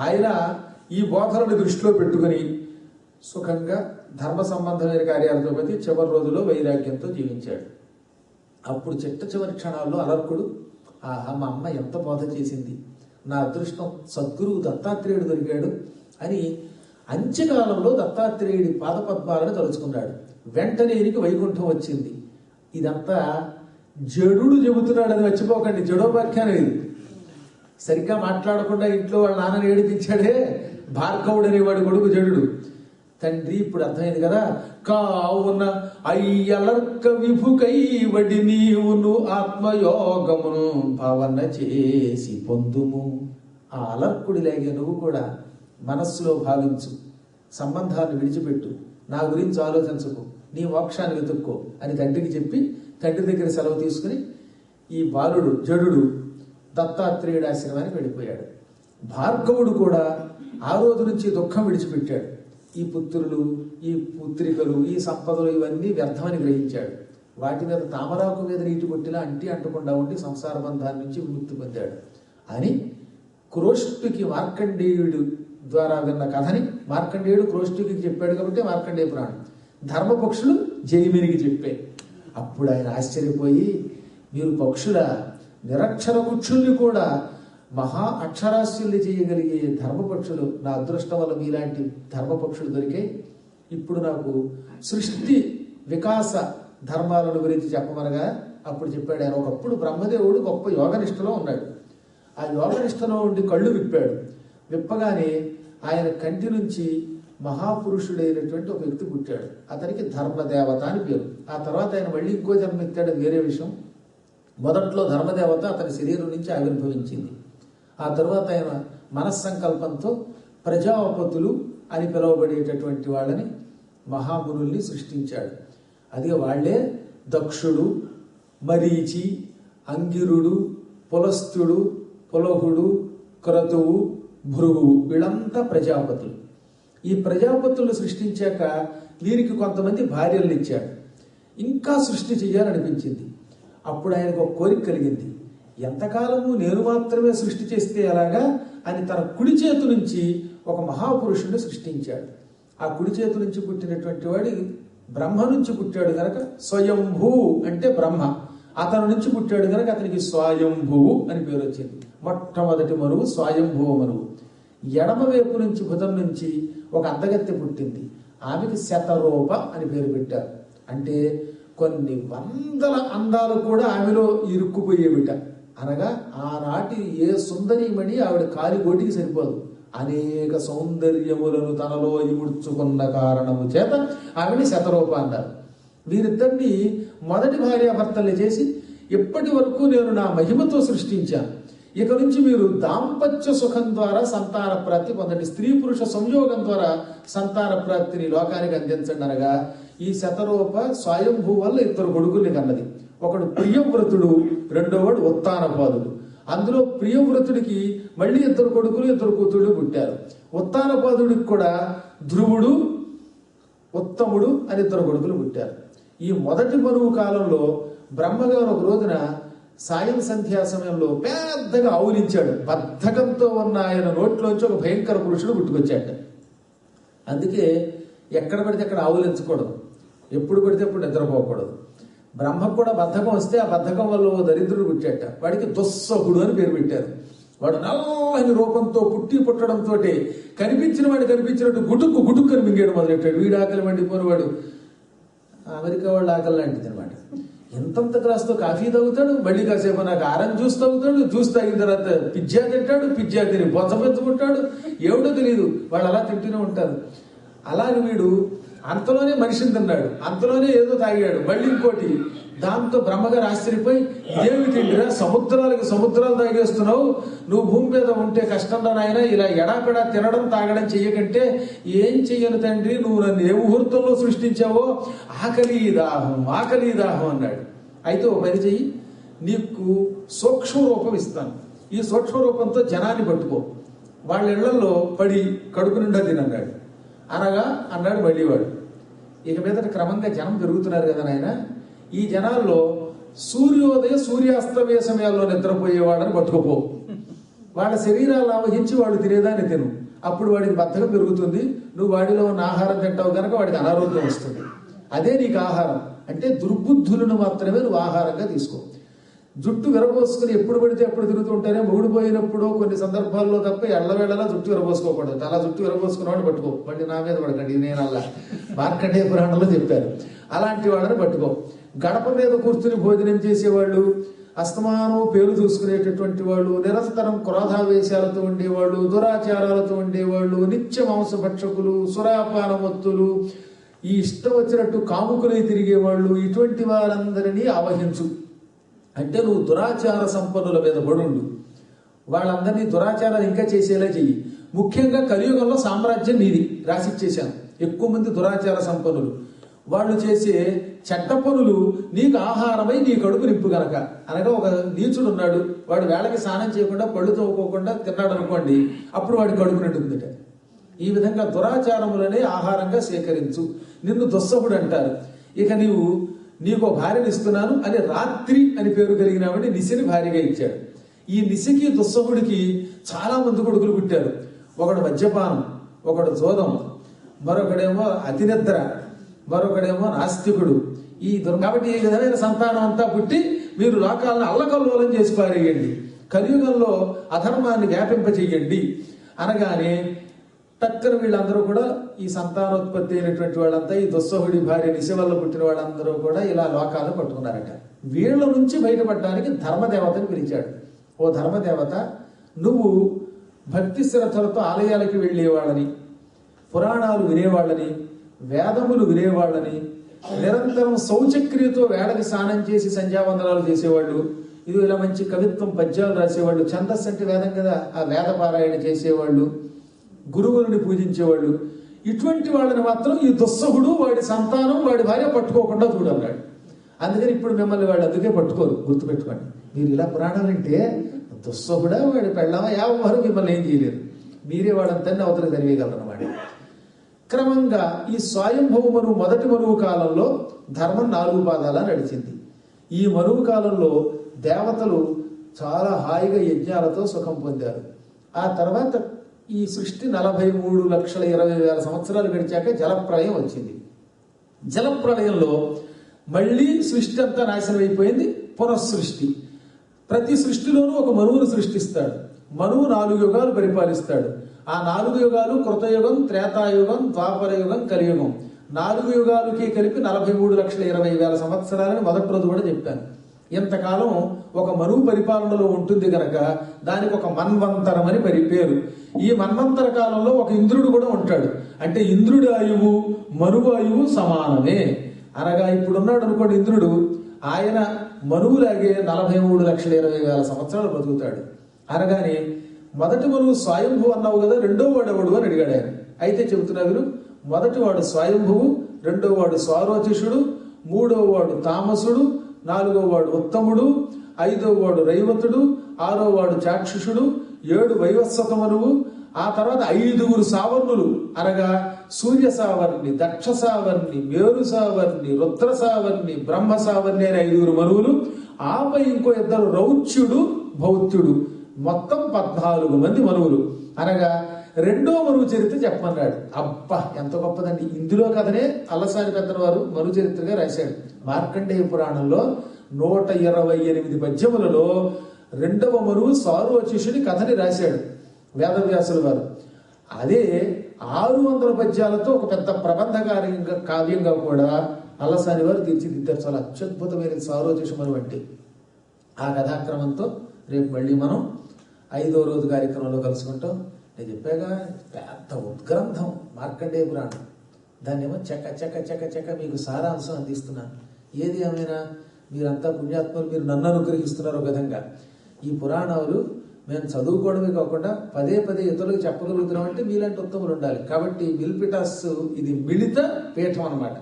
ఆయన ఈ బోధనని దృష్టిలో పెట్టుకుని సుఖంగా ధర్మ సంబంధమైన కార్యాలతో ప్రతి చివరి రోజుల్లో వైరాగ్యంతో జీవించాడు. అప్పుడు చిట్ట చివరి క్షణాల్లో అలర్కుడు, ఆహా మా అమ్మ ఎంత బోధ చేసింది, నా అదృష్టం సద్గురువు దత్తాత్రేయుడు దొరికాడు అని అంత్యకాలంలో దత్తాత్రేయుడి పాదపద్మాలను తలుచుకున్నాడు. వెంటనే ఈయనకి వైకుంఠం వచ్చింది. ఇదంతా జడుడు చెబుతున్నాడని మర్చిపోకండి, జడోపాఖ్యానం ఇది. సరిగ్గా మాట్లాడకుండా ఇంట్లో వాళ్ళ నాన్నని ఏడిపించాడే భార్గవుడు అనేవాడు కొడుకు జడుడు. తండ్రి ఇప్పుడు అర్థమైంది కదా, కావున అయ్యలర్క విభుకై వడి నీవును ఆత్మయోగమును భావన చేసి పొందుము. ఆ అలర్కుడిలాగే నువ్వు కూడా మనస్సులో భావించు, సంబంధాన్ని విడిచిపెట్టు, నా గురించి ఆలోచించకు, నీ మోక్షాన్ని వెతుక్కో అని తండ్రికి చెప్పి తండ్రి దగ్గర సెలవు తీసుకుని ఈ బాలుడు జడుడు దత్తాత్రేయుడి ఆశ్రమానికి వెళ్ళిపోయాడు. భార్గవుడు కూడా ఆ రోజు నుంచి దుఃఖం విడిచిపెట్టాడు. ఈ పుత్రులు, ఈ పుత్రికలు, ఈ సంపదలు ఇవన్నీ వ్యర్థమని గ్రహించాడు. వాటి మీద తామరాకు మీద నీటి కొట్టిలా అంటకుండా ఉండి సంసార బంధాన్ని నుంచి విముక్తి పొందాడు అని క్రోష్టుకి మార్కండేయుడు ద్వారా విన్న కథని మార్కండేయుడు క్రోష్టుకి చెప్పాడు కాబట్టి మార్కండేయ పురాణం. ధర్మపక్షులు జైమినికి చెప్పే. అప్పుడు ఆయన ఆశ్చర్యపోయి, మీరు పక్షుల నిరక్షర కుక్షుల్ని కూడా మహా అక్షరాస్యుల్ని చేయగలిగే ధర్మపక్షులు, నా అదృష్టం వల్ల మీలాంటి ధర్మపక్షులు దొరికాయి. ఇప్పుడు నాకు సృష్టి వికాస ధర్మాలను గురించి చెప్పమనగా అప్పుడు చెప్పాడు ఆయన. ఒకప్పుడు బ్రహ్మదేవుడు గొప్ప యోగనిష్టలో ఉన్నాడు. ఆ యోగనిష్టలో ఉండి కళ్ళు విప్పాడు. విప్పగానే ఆయన కంటి నుంచి మహాపురుషుడైనటువంటి ఒక వ్యక్తి పుట్టాడు. అతనికి ధర్మదేవత అని పేరు. ఆ తర్వాత ఆయన మళ్ళీ ఇంకో జన్మ ఎత్తాడు, వేరే విషయం. మొదట్లో ధర్మదేవత అతని శరీరం నుంచి ఆవిర్భవించింది. ఆ తర్వాత ఆయన మనస్సంకల్పంతో ప్రజాపతులు అని పిలువబడేటటువంటి వాళ్ళని మహామునుల్ని సృష్టించాడు. అది వాళ్లే దక్షుడు, మరీచి, అంగిరుడు, పులస్తుడు, పులహుడు, క్రతువు, భృగువు, వీళ్ళంతా ప్రజాపతులు. ఈ ప్రజాపతులు సృష్టించాక వీరికి కొంతమంది భార్యలను ఇచ్చాడు. ఇంకా సృష్టి చేయాలనిపించింది. అప్పుడు ఆయనకు ఒక కోరిక కలిగింది. ఎంతకాలము నేను మాత్రమే సృష్టి చేస్తే ఎలాగా అని తన కుడి చేతు నుంచి ఒక మహాపురుషుడిని సృష్టించాడు. ఆ కుడి చేతు నుంచి పుట్టినటువంటి వాడి బ్రహ్మ నుంచి పుట్టాడు కనుక స్వయంభూ అంటే బ్రహ్మ. అతని నుంచి పుట్టాడు కనుక అతనికి స్వయంభువు అని పేరు వచ్చింది. మొట్టమొదటి మనువు స్వయంభువ మనువు. ఎడమ వైపు నుంచి భుజం నుంచి ఒక అందగత్తె పుట్టింది. ఆమెకి శతరూప అని పేరు పెట్టారు. అంటే కొన్ని వందల అందాలు కూడా ఆమెలో ఇరుక్కుపోయేవిట. అనగా ఆనాటి ఏ సుందరీమణి ఆవిడ కాలిగోటికి సరిపోదు. అనేక సౌందర్యములను తనలో ఇముడ్చుకున్న కారణము చేత ఆవిడ శతరూప అన్నారు. వీరిద్దరిని మొదటి భార్యాభర్తల్ని చేసి ఇప్పటి వరకు నేను నా మహిమతో సృష్టించాను. ఇక నుంచి మీరు దాంపత్య సుఖం ద్వారా సంతాన ప్రాప్తి పొందండి, స్త్రీ పురుష సంయోగం ద్వారా సంతాన ప్రాప్తిని లోకానికి అందించండి అనగా ఈ శతరూప స్వయంభూ వల్ల ఇద్దరు కొడుకుల్ని కన్నది. ఒకడు ప్రియవ్రతుడు, రెండోవాడు ఉత్తానపాదుడు. అందులో ప్రియవ్రతుడికి మళ్ళీ ఇద్దరు కొడుకులు, ఇద్దరు కూతుళ్ళు పుట్టారు. ఉత్తానపాదుడికి కూడా ధ్రువుడు, ఉత్తముడు అని ఇద్దరు కొడుకులు పుట్టారు. ఈ మొదటి మనువు కాలంలో బ్రహ్మగారు ఒక రోజున సాయం సంధ్యా సమయంలో పెద్దగా ఆవులించాడు. బద్ధకంతో ఉన్న ఆయన నోట్లోంచి ఒక భయంకర పురుషుడు పుట్టుకొచ్చాట. అందుకే ఎక్కడ పడితే అక్కడ ఆవులించకూడదు, ఎప్పుడు పడితే అప్పుడు నిద్రపోకూడదు. బ్రహ్మకు కూడా బద్ధకం వస్తే ఆ బద్ధకం వల్ల ఓ దరిద్రుడు పుట్టాట. వాడికి దుస్సహుడు అని పేరు పెట్టారు. వాడు నల్లని రూపంతో పుట్టడంతో కనిపించిన వాడు కనిపించినట్టు గుటుక్కు గుటుక్కని మింగేయడం మొదలెట్టాడు. వీడు ఆకలి మండిపోయిన వాడు అమెరికా వాళ్ళు ఆకలి లాంటిది అనమాట. ఎంతంత గ్లాస్తో కాఫీ తాగుతాడు, మళ్ళీ కాసేపు నాకు ఆరెంజ్ జ్యూస్ తాగుతాడు, జ్యూస్ తాగిన తర్వాత పిజ్జా తింటాడు, పిజ్జా తిని బొంచ పెంచుకుంటాడు, ఏమిటో తెలియదు. వాళ్ళు అలా తింటూనే ఉంటారు. అలాగే వీడు అంతలోనే మనిషిని తిన్నాడు, అంతలోనే ఏదో తాగాడు, మళ్ళీ ఇంకోటి. దాంతో బ్రహ్మగారు ఆశ్చర్యపోయి, ఏమి తిండిరా, సముద్రాలు తాగేస్తున్నావు, నువ్వు భూమి మీద ఉంటే కష్టం రా నాయన, ఇలా ఎడాపెడా తినడం తాగడం చెయ్యకంటే ఏం చెయ్యను తండ్రి, నువ్వు నన్ను ఏ ముహూర్తంలో సృష్టించావో ఆకలి దాహం అన్నాడు. అయితే ఓ పని చెయ్యి, నీకు సూక్ష్మ రూపం ఇస్తాను, ఈ సూక్ష్మ రూపంతో జనాన్ని పట్టుకో, వాళ్ళ ఇళ్లలో పడి కడుపు నిండా తినన్నాడు. అనగా అన్నాడు మళ్ళీ వాడు, ఇక మీదట క్రమంగా జనం పెరుగుతున్నారు కదా నాయన, ఈ జనాల్లో సూర్యోదయ సూర్యాస్తమయ సమయాల్లో నిద్రపోయేవాడని పట్టుకోపో, వాళ్ళ శరీరాలు ఆవహించి వాడు తినేదాన్ని తిను, అప్పుడు వాడికి బద్ధకం పెరుగుతుంది, నువ్వు వాడిలో ఉన్న ఆహారం తింటావు కనుక వాడికి అనారోగ్యం వస్తుంది. అదే నీకు ఆహారం అంటే దుర్బుద్ధులను మాత్రమే నువ్వు ఆహారంగా తీసుకో. జుట్టు విరబోసుకుని ఎప్పుడు పడితే ఎప్పుడు తిరుగుతూ ఉంటారే, మొగుడు పోయినప్పుడు కొన్ని సందర్భాల్లో తప్ప ఎళ్ళవేళలా జుట్టు విరబోసుకోకూడదు. అలా జుట్టు విరబోసుకున్నవాడు పట్టుకో, మళ్ళీ నా మీద పడకండి, నేను అలా మార్కండేయ పురాణంలో చెప్పారు. అలాంటి వాళ్ళని పట్టుకో. గడప మీద కూర్చుని భోజనం చేసేవాళ్ళు, అస్తమానం పేరు చూసుకునేటటువంటి వాళ్ళు, నిరంతరం క్రోధావేశాలతో ఉండేవాళ్ళు, దురాచారాలతో ఉండేవాళ్ళు, నిత్య మాంసభక్షకులు, సురాపానమత్తులు, ఈ ఇష్టం వచ్చినట్టు కాముకులై తిరిగేవాళ్ళు, ఇటువంటి వారందరినీ ఆవహించు. అంటే నువ్వు దురాచార సంపన్నుల మీద పడుండు. వాళ్ళందరినీ దురాచారాలు ఇంకా చేసేలా చెయ్యి. ముఖ్యంగా కలియుగంలో సామ్రాజ్యం నీది రాసిచ్చేశాను. ఎక్కువ మంది దురాచార సంపన్నులు, వాళ్ళు చేసే చెడ్డ పనులు నీకు ఆహారమై నీ కడుపు నింపు గనక. అనగా ఒక నీచుడు ఉన్నాడు, వాడు వేళకి స్నానం చేయకుండా పళ్ళు తోముకోకుండా తిన్నాడు అనుకోండి, అప్పుడు వాడి కడుపు నిండుతుందట. ఈ విధంగా దురాచారములనే ఆహారంగా స్వీకరించు. నిన్ను దుస్సహుడు అంటారు. ఇక నీకు భార్యను ఇస్తున్నాను అని రాత్రి అని పేరు కలిగినామని నిశని భార్యగా ఇచ్చాడు. ఈ నిశకి దుస్సహుడికి చాలా మంది కొడుకులు పుట్టారు. ఒకడు మద్యపానం, ఒకడు జోదం, మరొకడేమో అతినిద్ర, మరొకడేమో నాస్తికుడు. కాబట్టి ఈ విధమైన సంతానం అంతా పుట్టి మీరు లోకాలను అల్లకల్లోలం చేసి పారేయండి, కలియుగంలో అధర్మాన్ని వ్యాపింపచేయండి అనగానే టక్కన వీళ్ళందరూ కూడా ఈ సంతానోత్పత్తి అయినటువంటి వాళ్ళంతా, ఈ దుస్సహుడి భార్య నిశ వల్ల పుట్టిన వాళ్ళందరూ కూడా ఇలా లోకాలను పట్టుకున్నారట. వీళ్ళ నుంచి బయటపడడానికి ధర్మదేవతని పిలిచాడు. ఓ ధర్మదేవత, నువ్వు భక్తి శ్రద్ధలతో ఆలయాలకి వెళ్ళేవాళ్ళని, పురాణాలు వినేవాళ్ళని, వేదములు వినేవాళ్ళని, నిరంతరం శౌచక్రియతో వేళకి స్నానం చేసి సంధ్యావందనాలు చేసేవాళ్ళు, ఇది ఇలా మంచి కవిత్వం పద్యాలు రాసేవాళ్ళు, ఛందస్సు అంటే వేదం కదా, ఆ వేద పారాయణ చేసేవాళ్ళు, గురువులని పూజించేవాళ్ళు, ఇటువంటి వాళ్ళని మాత్రం ఈ దుస్సహుడు వాడి సంతానం వాడి భార్య పట్టుకోకుండా చూడన్నాడు. అందుకని ఇప్పుడు మిమ్మల్ని వాళ్ళు అందుకే పట్టుకోరు, గుర్తుపెట్టుకోండి. మీరు ఇలా పురాణాలు అంటే దుస్సహుడా వాడి పెళ్ళామా ఎవరు మిమ్మల్ని ఏం చేయలేరు, మీరే వాళ్ళంతా అవతల తెలియగలరు అన్నమాట. క్రమంగా ఈ స్వయంభవ మనువు మొదటి మనువు కాలంలో ధర్మం 4 పాదాల నడిచింది. ఈ మనువు కాలంలో దేవతలు చాలా హాయిగా యజ్ఞాలతో సుఖం పొందారు. ఆ తర్వాత ఈ సృష్టి 43,20,000 సంవత్సరాలు గడిచాక జలప్రళయం వచ్చింది. జలప్రళయంలో మళ్ళీ సృష్టి అంతా నాశనం అయిపోయింది. పునఃసృష్టి. ప్రతి సృష్టిలోనూ ఒక మనువును సృష్టిస్తాడు. మనువు 4 యుగాలు పరిపాలిస్తాడు. ఆ 4 యుగాలు కృతయుగం, త్రేతాయుగం, ద్వాపరయుగం, కలియుగం. 4 యుగాలకి కలిపి 43,20,000 సంవత్సరాలని మొదటి రోజు కూడా చెప్పాను. ఇంతకాలం ఒక మనువు పరిపాలనలో ఉంటుంది గనక దానికి ఒక మన్వంతరం అని పేరు. ఈ మన్వంతర కాలంలో ఒక ఇంద్రుడు కూడా ఉంటాడు. అంటే ఇంద్రుడి ఆయువు మనువు ఆయువు సమానమే. అనగా ఇప్పుడున్నాడు అనుకోండి ఇంద్రుడు, ఆయన మనువులాగే 43,20,000 సంవత్సరాలు బతుకుతాడు. అనగానే మొదటి మనువు స్వయంభు అన్నావు కదా, రెండో వాడు ఎవడు అని అడిగాడు ఆయన. అయితే చెబుతున్నా వీరు, మొదటి వాడు స్వయంభువు, రెండో వాడు స్వారోచిషుడు, మూడో వాడు తామసుడు, 4వ వాడు ఉత్తముడు, 5వ వాడు రైవతుడు, 6వ వాడు చాక్షుషుడు, 7 వైవస్వత మనువు. ఆ తర్వాత 5 సావర్ణులు అనగా సూర్య సావర్ణి, దక్ష సావర్ణి, మేరు సావర్ణి, రుద్ర సావర్ణి, బ్రహ్మ సావర్ణి అని 5 మనువులు. ఆపై ఇంకో 2 రౌచ్యుడు, భౌత్యుడు. మొత్తం 14 మంది మనువులు. అనగా రెండో మనువు చరిత్ర చెప్పమన్నాడు. అబ్బా ఎంత గొప్పదండి! ఇందులో కథనే అల్లసాని పెద్దల వారు మనువు చరిత్రగా రాశాడు. మార్కండేయ పురాణంలో 128 పద్యములలో 2వ మనువు సారోచిషుడి కథని రాశాడు వేదవ్యాసుల వారు. అదే 600 పద్యాలతో ఒక పెద్ద ప్రబంధకార్యంగా కావ్యంగా కూడా అల్లసాని వారు తీర్చిదిద్దారు. చాలా అత్యద్భుతమైన సారోచిషు మనువు అంటే. ఆ కథాక్రమంతో రేపు మళ్ళీ మనం 5వ రోజు కార్యక్రమంలో కలుసుకుంటాం. నేను చెప్పాగా పెద్ద ఉద్గ్రంథం మార్కండేయ పురాణం. దాన్ని ఏమో చెక్క చెక్క చెక్క చెక్క మీకు సారాంశం అందిస్తున్నాను. ఏది ఏమైనా మీరంతా పుణ్యాత్మలు, మీరు నన్ను అనుగ్రహిస్తున్నారు ఒక విధంగా. ఈ పురాణాలు మేము చదువుకోవడమే కాకుండా పదే పదే ఇతరులకు చెప్పగలుగుతున్నాం అంటే మీలాంటి ఉత్తములు ఉండాలి. కాబట్టి మిల్పిటాస్ ఇది మిళిత పీఠం అనమాట.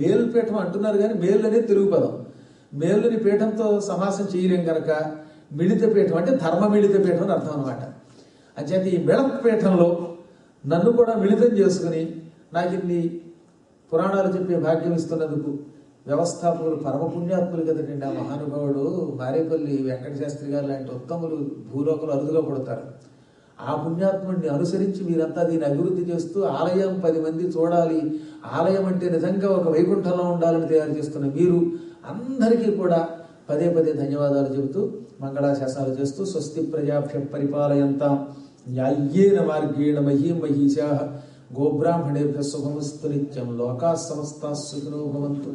మేలుపీఠం అంటున్నారు కానీ మేలు అనేది తెలుగు పదం. మేలుని పీఠంతో సమాసం చేయలేం కనుక మిళిత పీఠం అంటే ధర్మ మిళిత పీఠం అని అర్థం అనమాట. అంచేత ఈ మిళిత పీఠంలో నన్ను కూడా మిళితం చేసుకుని నాకు ఇన్ని పురాణాలు చెప్పే భాగ్యం ఇస్తున్నందుకు వ్యవస్థాపకులు పరమ పుణ్యాత్ములు కదండి. ఆ మహానుభావుడు మారేపల్లి వెంకట శాస్త్రి గారు లాంటి ఉత్తములు భూలోకంలో అరుదుగా పడతారు. ఆ పుణ్యాత్ముడిని అనుసరించి మీరంతా దీన్ని అభివృద్ధి చేస్తూ ఆలయం 10 మంది చూడాలి, ఆలయం అంటే నిజంగా ఒక వైకుంఠంలో ఉండాలని తయారు చేస్తున్న మీరు అందరికీ కూడా పదే పదే ధన్యవాదాలు చెబుతూ మంగళాశాసనాలు చేస్తూ స్వస్తి ప్రజాభ్య పరిపాలయంతాం న్యాయ్యేన మార్గేణ మహీం మహీశాః గోబ్రాహ్మణేభ్యः శుభమస్తు నిత్యం లోకాः సమస్తాः సుఖినో భవంతు.